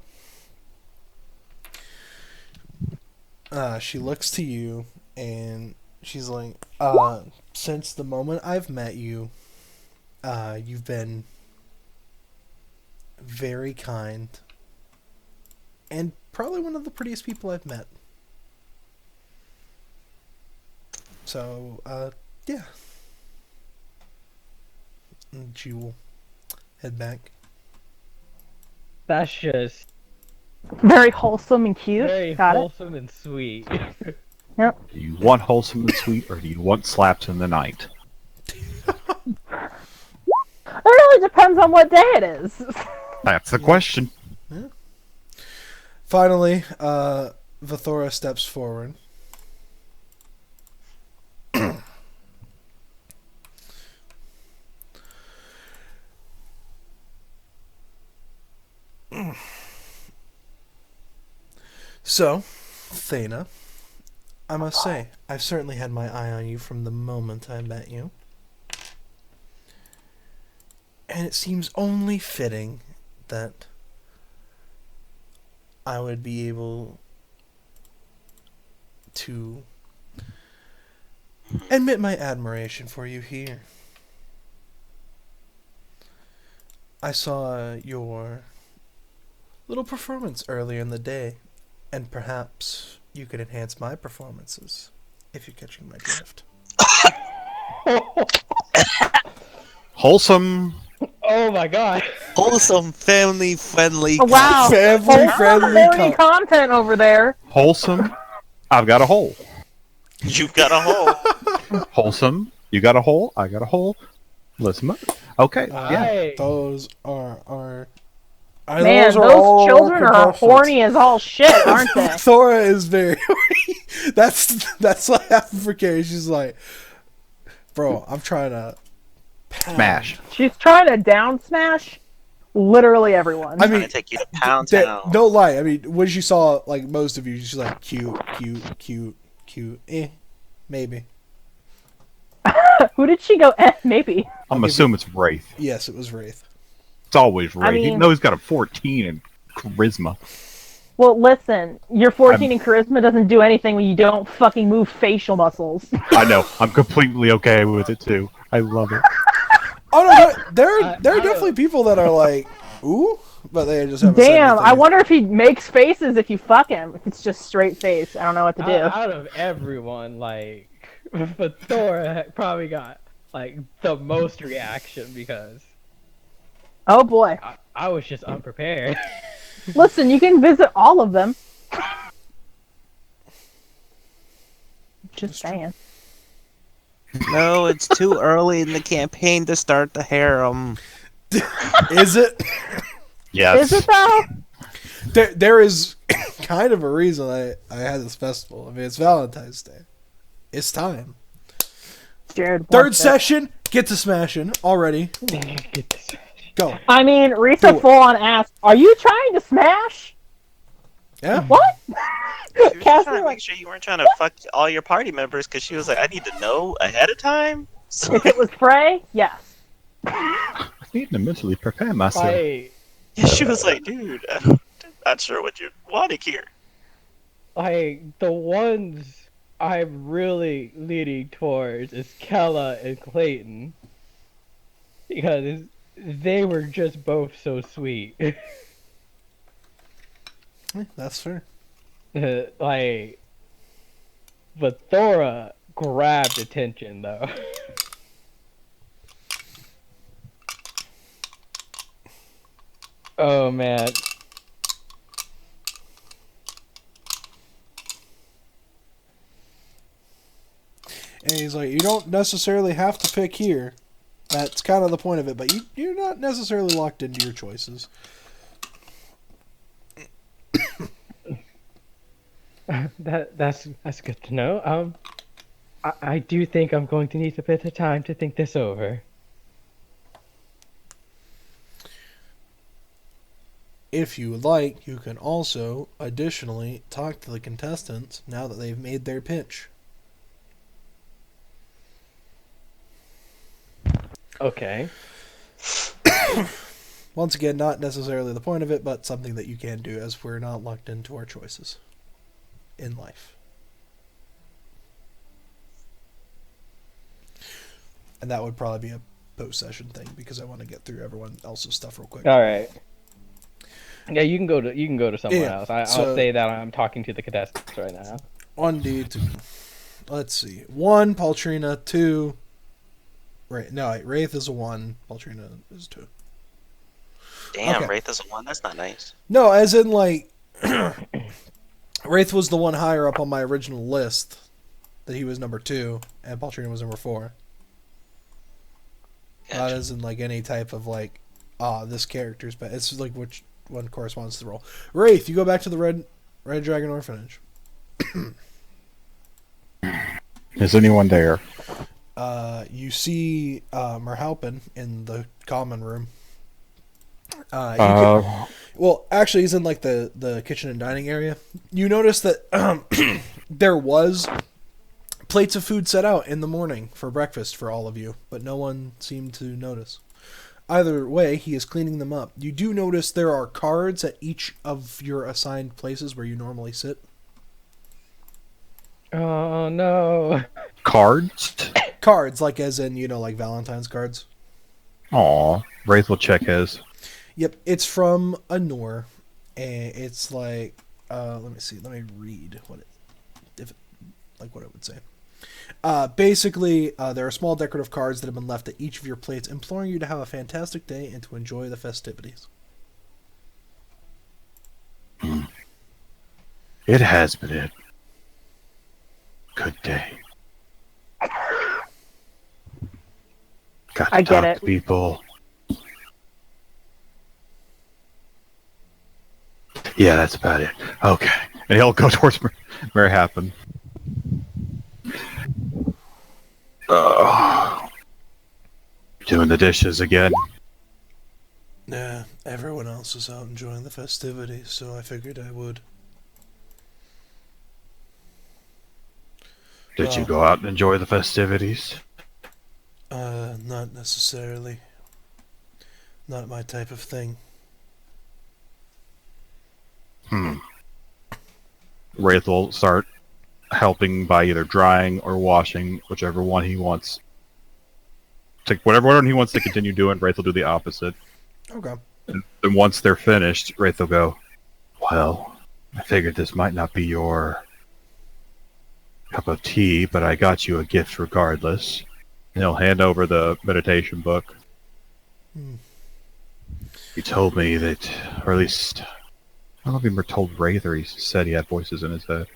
She looks to you and she's like, since the moment I've met you, you've been very kind and probably one of the prettiest people I've met. So, yeah. And she will head back. That's just Very wholesome and cute. very Got it. wholesome and sweet. Do you want wholesome and sweet, or do you want slaps in the night? It really depends on what day it is. That's the question. Finally, Vithora steps forward. So, Thana, I must say, I've certainly had my eye on you from the moment I met you. And it seems only fitting that I would be able to admit my admiration for you here. I saw your little performance earlier in the day, and perhaps you could enhance my performances, if you're catching my drift. Wholesome. Oh my god. Wholesome, family-friendly. Oh, wow. Family-friendly content over there. Wholesome. I've got a hole. You've got a hole. Wholesome. You got a hole. I got a hole. Listen up. Okay. Yeah. Hey. Those are Man, those are those all children are proportions. horny as all shit, aren't they? Thora is very horny. That's what happened for Carrie. She's like, bro, I'm trying to pound. Smash. She's trying to down smash literally everyone. I Trying mean, to take you to Pound that- Town. no lie. I mean, when she saw like most of you, she's like cute, maybe. Who did she go? Maybe. I'm assuming it's Wraith. Yes, it was Wraith. It's always Wraith. mean- Even though he's got a 14 in charisma. Well, listen, your 14 in charisma doesn't do anything when you don't fucking move facial muscles. I know. I'm completely okay with it too. I love it. Oh no, there are I definitely don't- people that are like, ooh, but they just haven't said Damn, I anything. wonder if he makes faces if you fuck him. If it's just straight face, I don't know what to do. out of everyone, like, Fedora probably got like the most reaction because Oh boy. I was just unprepared. Listen, you can visit all of them. Just saying. No, it's too early in the campaign to start the harem. Is it? Yes. Is it though? There is kind of a reason I had this festival. I mean, it's Valentine's Day. It's time. Jared. Third wants it. session, get to smashing already. Get this. Go. I mean, Do Risa it. full on asked, "Are you trying to smash?" Yeah. What? She was just Cassie, trying to like, make sure you weren't trying to fuck all your party members because she was like, I need to know ahead of time. So, if it was Frey, yes. I need to mentally prepare myself. Like, yeah, she was like, dude, I'm not sure what you're wanting here. the ones I'm really leaning towards is Kella and Clayton because they were just both so sweet. That's fair. Like, but Thora grabbed attention though. Oh man. And he's like, you don't necessarily have to pick here. That's kind of the point of it, but you're not necessarily locked into your choices. That's good to know. I do think I'm going to need a bit of time to think this over. If you would like, you can also additionally talk to the contestants now that they've made their pitch. Okay. Once again, not necessarily the point of it, but something that you can do as we're not locked into our choices in life. And that would probably be a post-session thing because I want to get through everyone else's stuff real quick. All right. Yeah, you can go to somewhere Yeah, else. so- I'll say that I'm talking to the contestants right now. 1D, 2. Let's see. 1, Paultrina. 2. Wraith is a 1. Paultrina is 2. Damn, Okay. Wraith is a one. That's not nice. No, as in, like, Wraith was the one higher up on my original list. That he was number 2, and Paultrina was number 4. Not Gotcha. as in, like, any type of, like, this character's bad. It's like which one corresponds to the role. Wraith, you go back to the Red Dragon Orphanage. Is anyone there? You see Merhalpin in the common room. Well, actually, he's in like the kitchen and dining area. You notice that there was plates of food set out in the morning for breakfast for all of you, but no one seemed to notice. Either way, he is cleaning them up. You do notice there are cards at each of your assigned places where you normally sit. Oh no. Cards? Cards, like as in, like Valentine's cards. Aw. Wraith will check his. Yep, it's from Anor, and it's like, let me see, let me read what it would say. Basically, there are small decorative cards that have been left at each of your plates, imploring you to have a fantastic day and to enjoy the festivities. It has been a good day. Got to I get talk it. to people. Yeah, that's about it. Okay. And he'll go towards Merhappen. Doing the dishes again. Nah, everyone else is out enjoying the festivities, so I figured I would. Did you go out and enjoy the festivities? Not necessarily. Not my type of thing. Wraith will start helping by either drying or washing, whichever one he wants. Whatever one he wants to continue doing, Wraith will do the opposite. Okay. And then once they're finished, Wraith will go, well, I figured this might not be your cup of tea, but I got you a gift regardless. And he'll hand over the meditation book. He told me that, or at least, I don't know if he told Wraith or he said he had voices in his head.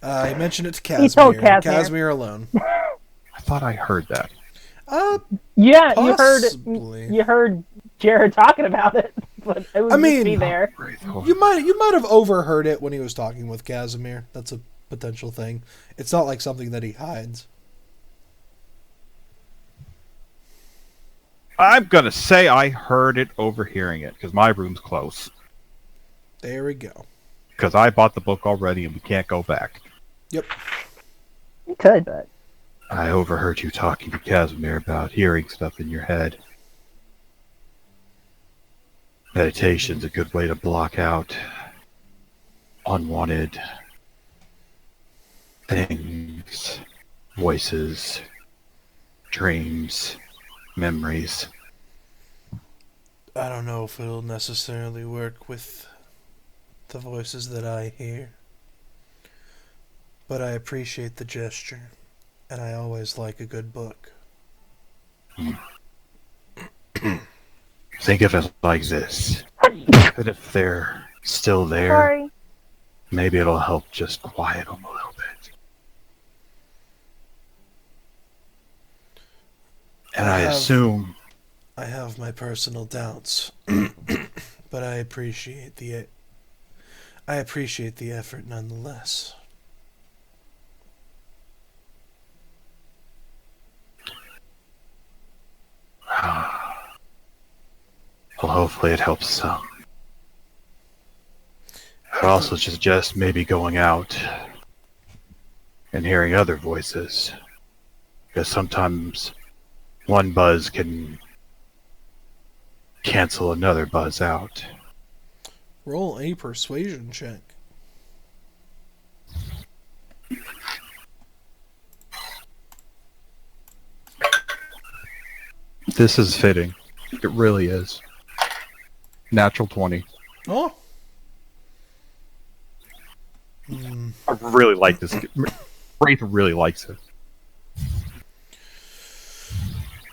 He mentioned it to Casimir. He told Casimir. Casimir alone. I thought I heard that. Yeah, Possibly. you heard Jared talking about it, but it was I just mean, me there. You might have overheard it when he was talking with Casimir. That's a potential thing. It's not like something that he hides. I'm gonna say I heard it overhearing it, because my room's close. There we go. Because I bought the book already and we can't go back. Yep. You could, but I overheard you talking to Casimir about hearing stuff in your head. Meditation's a good way to block out unwanted things, voices, dreams, memories. I don't know if it'll necessarily work with the voices that I hear. But I appreciate the gesture. And I always like a good book. Think of it like this. That if they're still there, sorry. maybe it'll help just quiet them a little bit. And I assume... I have my personal doubts. But I appreciate the effort nonetheless. Well, hopefully it helps some. I'd also suggest maybe going out and hearing other voices. Because sometimes one buzz can cancel another buzz out. Roll a persuasion check. This is fitting. It really is. Natural 20. Oh. I really like this. Wraith really likes it.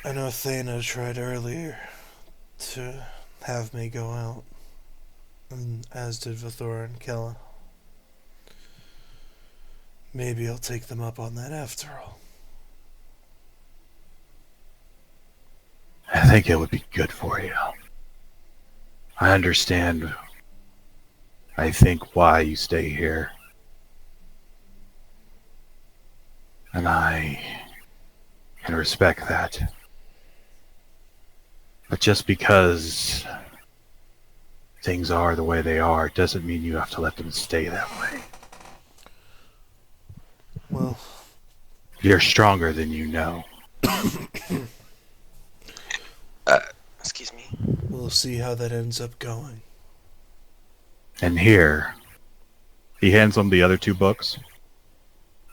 I know Thana tried earlier to have me go out, and as did Vithora and Kella. Maybe I'll take them up on that after all. I think it would be good for you. I understand, I think, why you stay here. And I can respect that. But just because things are the way they are doesn't mean you have to let them stay that way. Well, you're stronger than you know. Excuse me. We'll see how that ends up going. And here, he hands them the other two books.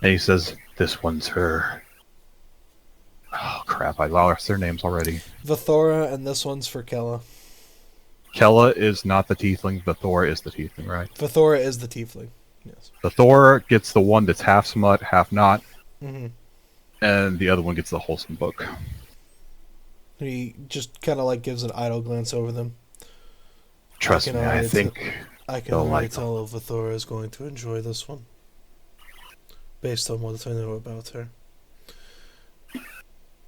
And he says, this one's her. Oh, crap. I lost their names already. Vithora, and this one's for Kella. Kella is not the tiefling. Vithora is the tiefling, right? Vithora is the tiefling. Yes. Vithora gets the one that's half smut, half not. Mm-hmm. And the other one gets the wholesome book. He just kind of like gives an idle glance over them. Trust me, I think I can they'll already like them. tell if Vithora is going to enjoy this one. Based on what I know about her.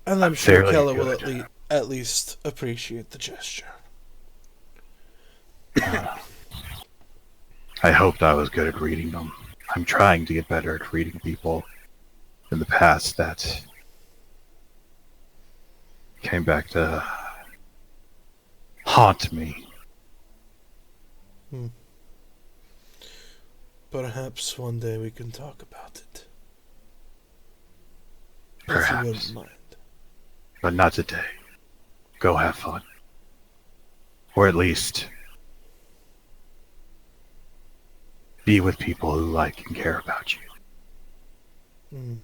And I'm sure Fairly Kella will good. at least appreciate the gesture. I hoped I was good at reading them. I'm trying to get better at reading people in the past that came back to haunt me. Perhaps one day we can talk about it. If you Perhaps. wouldn't mind. But not today. Go have fun. Or at least be with people who like and care about you. Mm.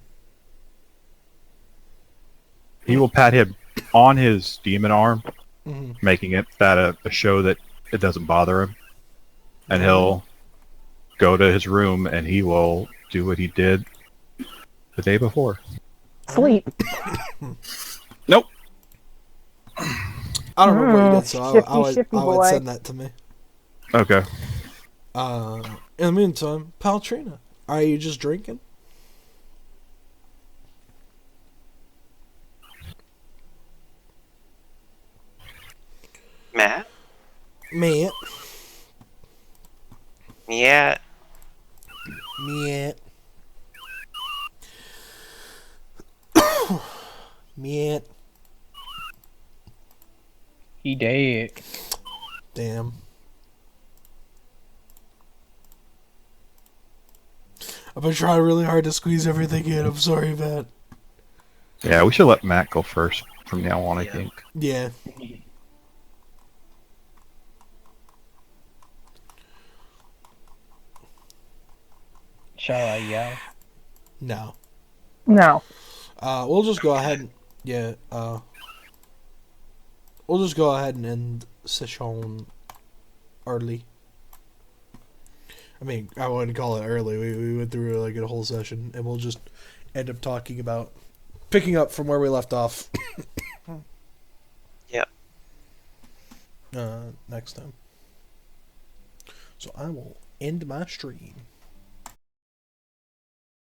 He will pat him on his demon arm, Mm-hmm. making it that a show that it doesn't bother him. And he'll go to his room and he will do what he did the day before. Sleep. Nope. I don't remember what you did, so Shifty I would boy. send that to me. Okay. In the meantime, Paltrina, are you just drinking? Matt? Meat. Yeah. Meat. Meat. He dead. Damn. I've been trying really hard to squeeze everything in. I'm sorry, Matt. Yeah, we should let Matt go first from now on, I Yeah. think. Yeah. Shall I yell? No. No. We'll just go ahead and we'll just go ahead and end session early. I mean, I wouldn't call it early. We went through like a whole session, and we'll just end up talking about picking up from where we left off. Yep. Next time. So I will end my stream.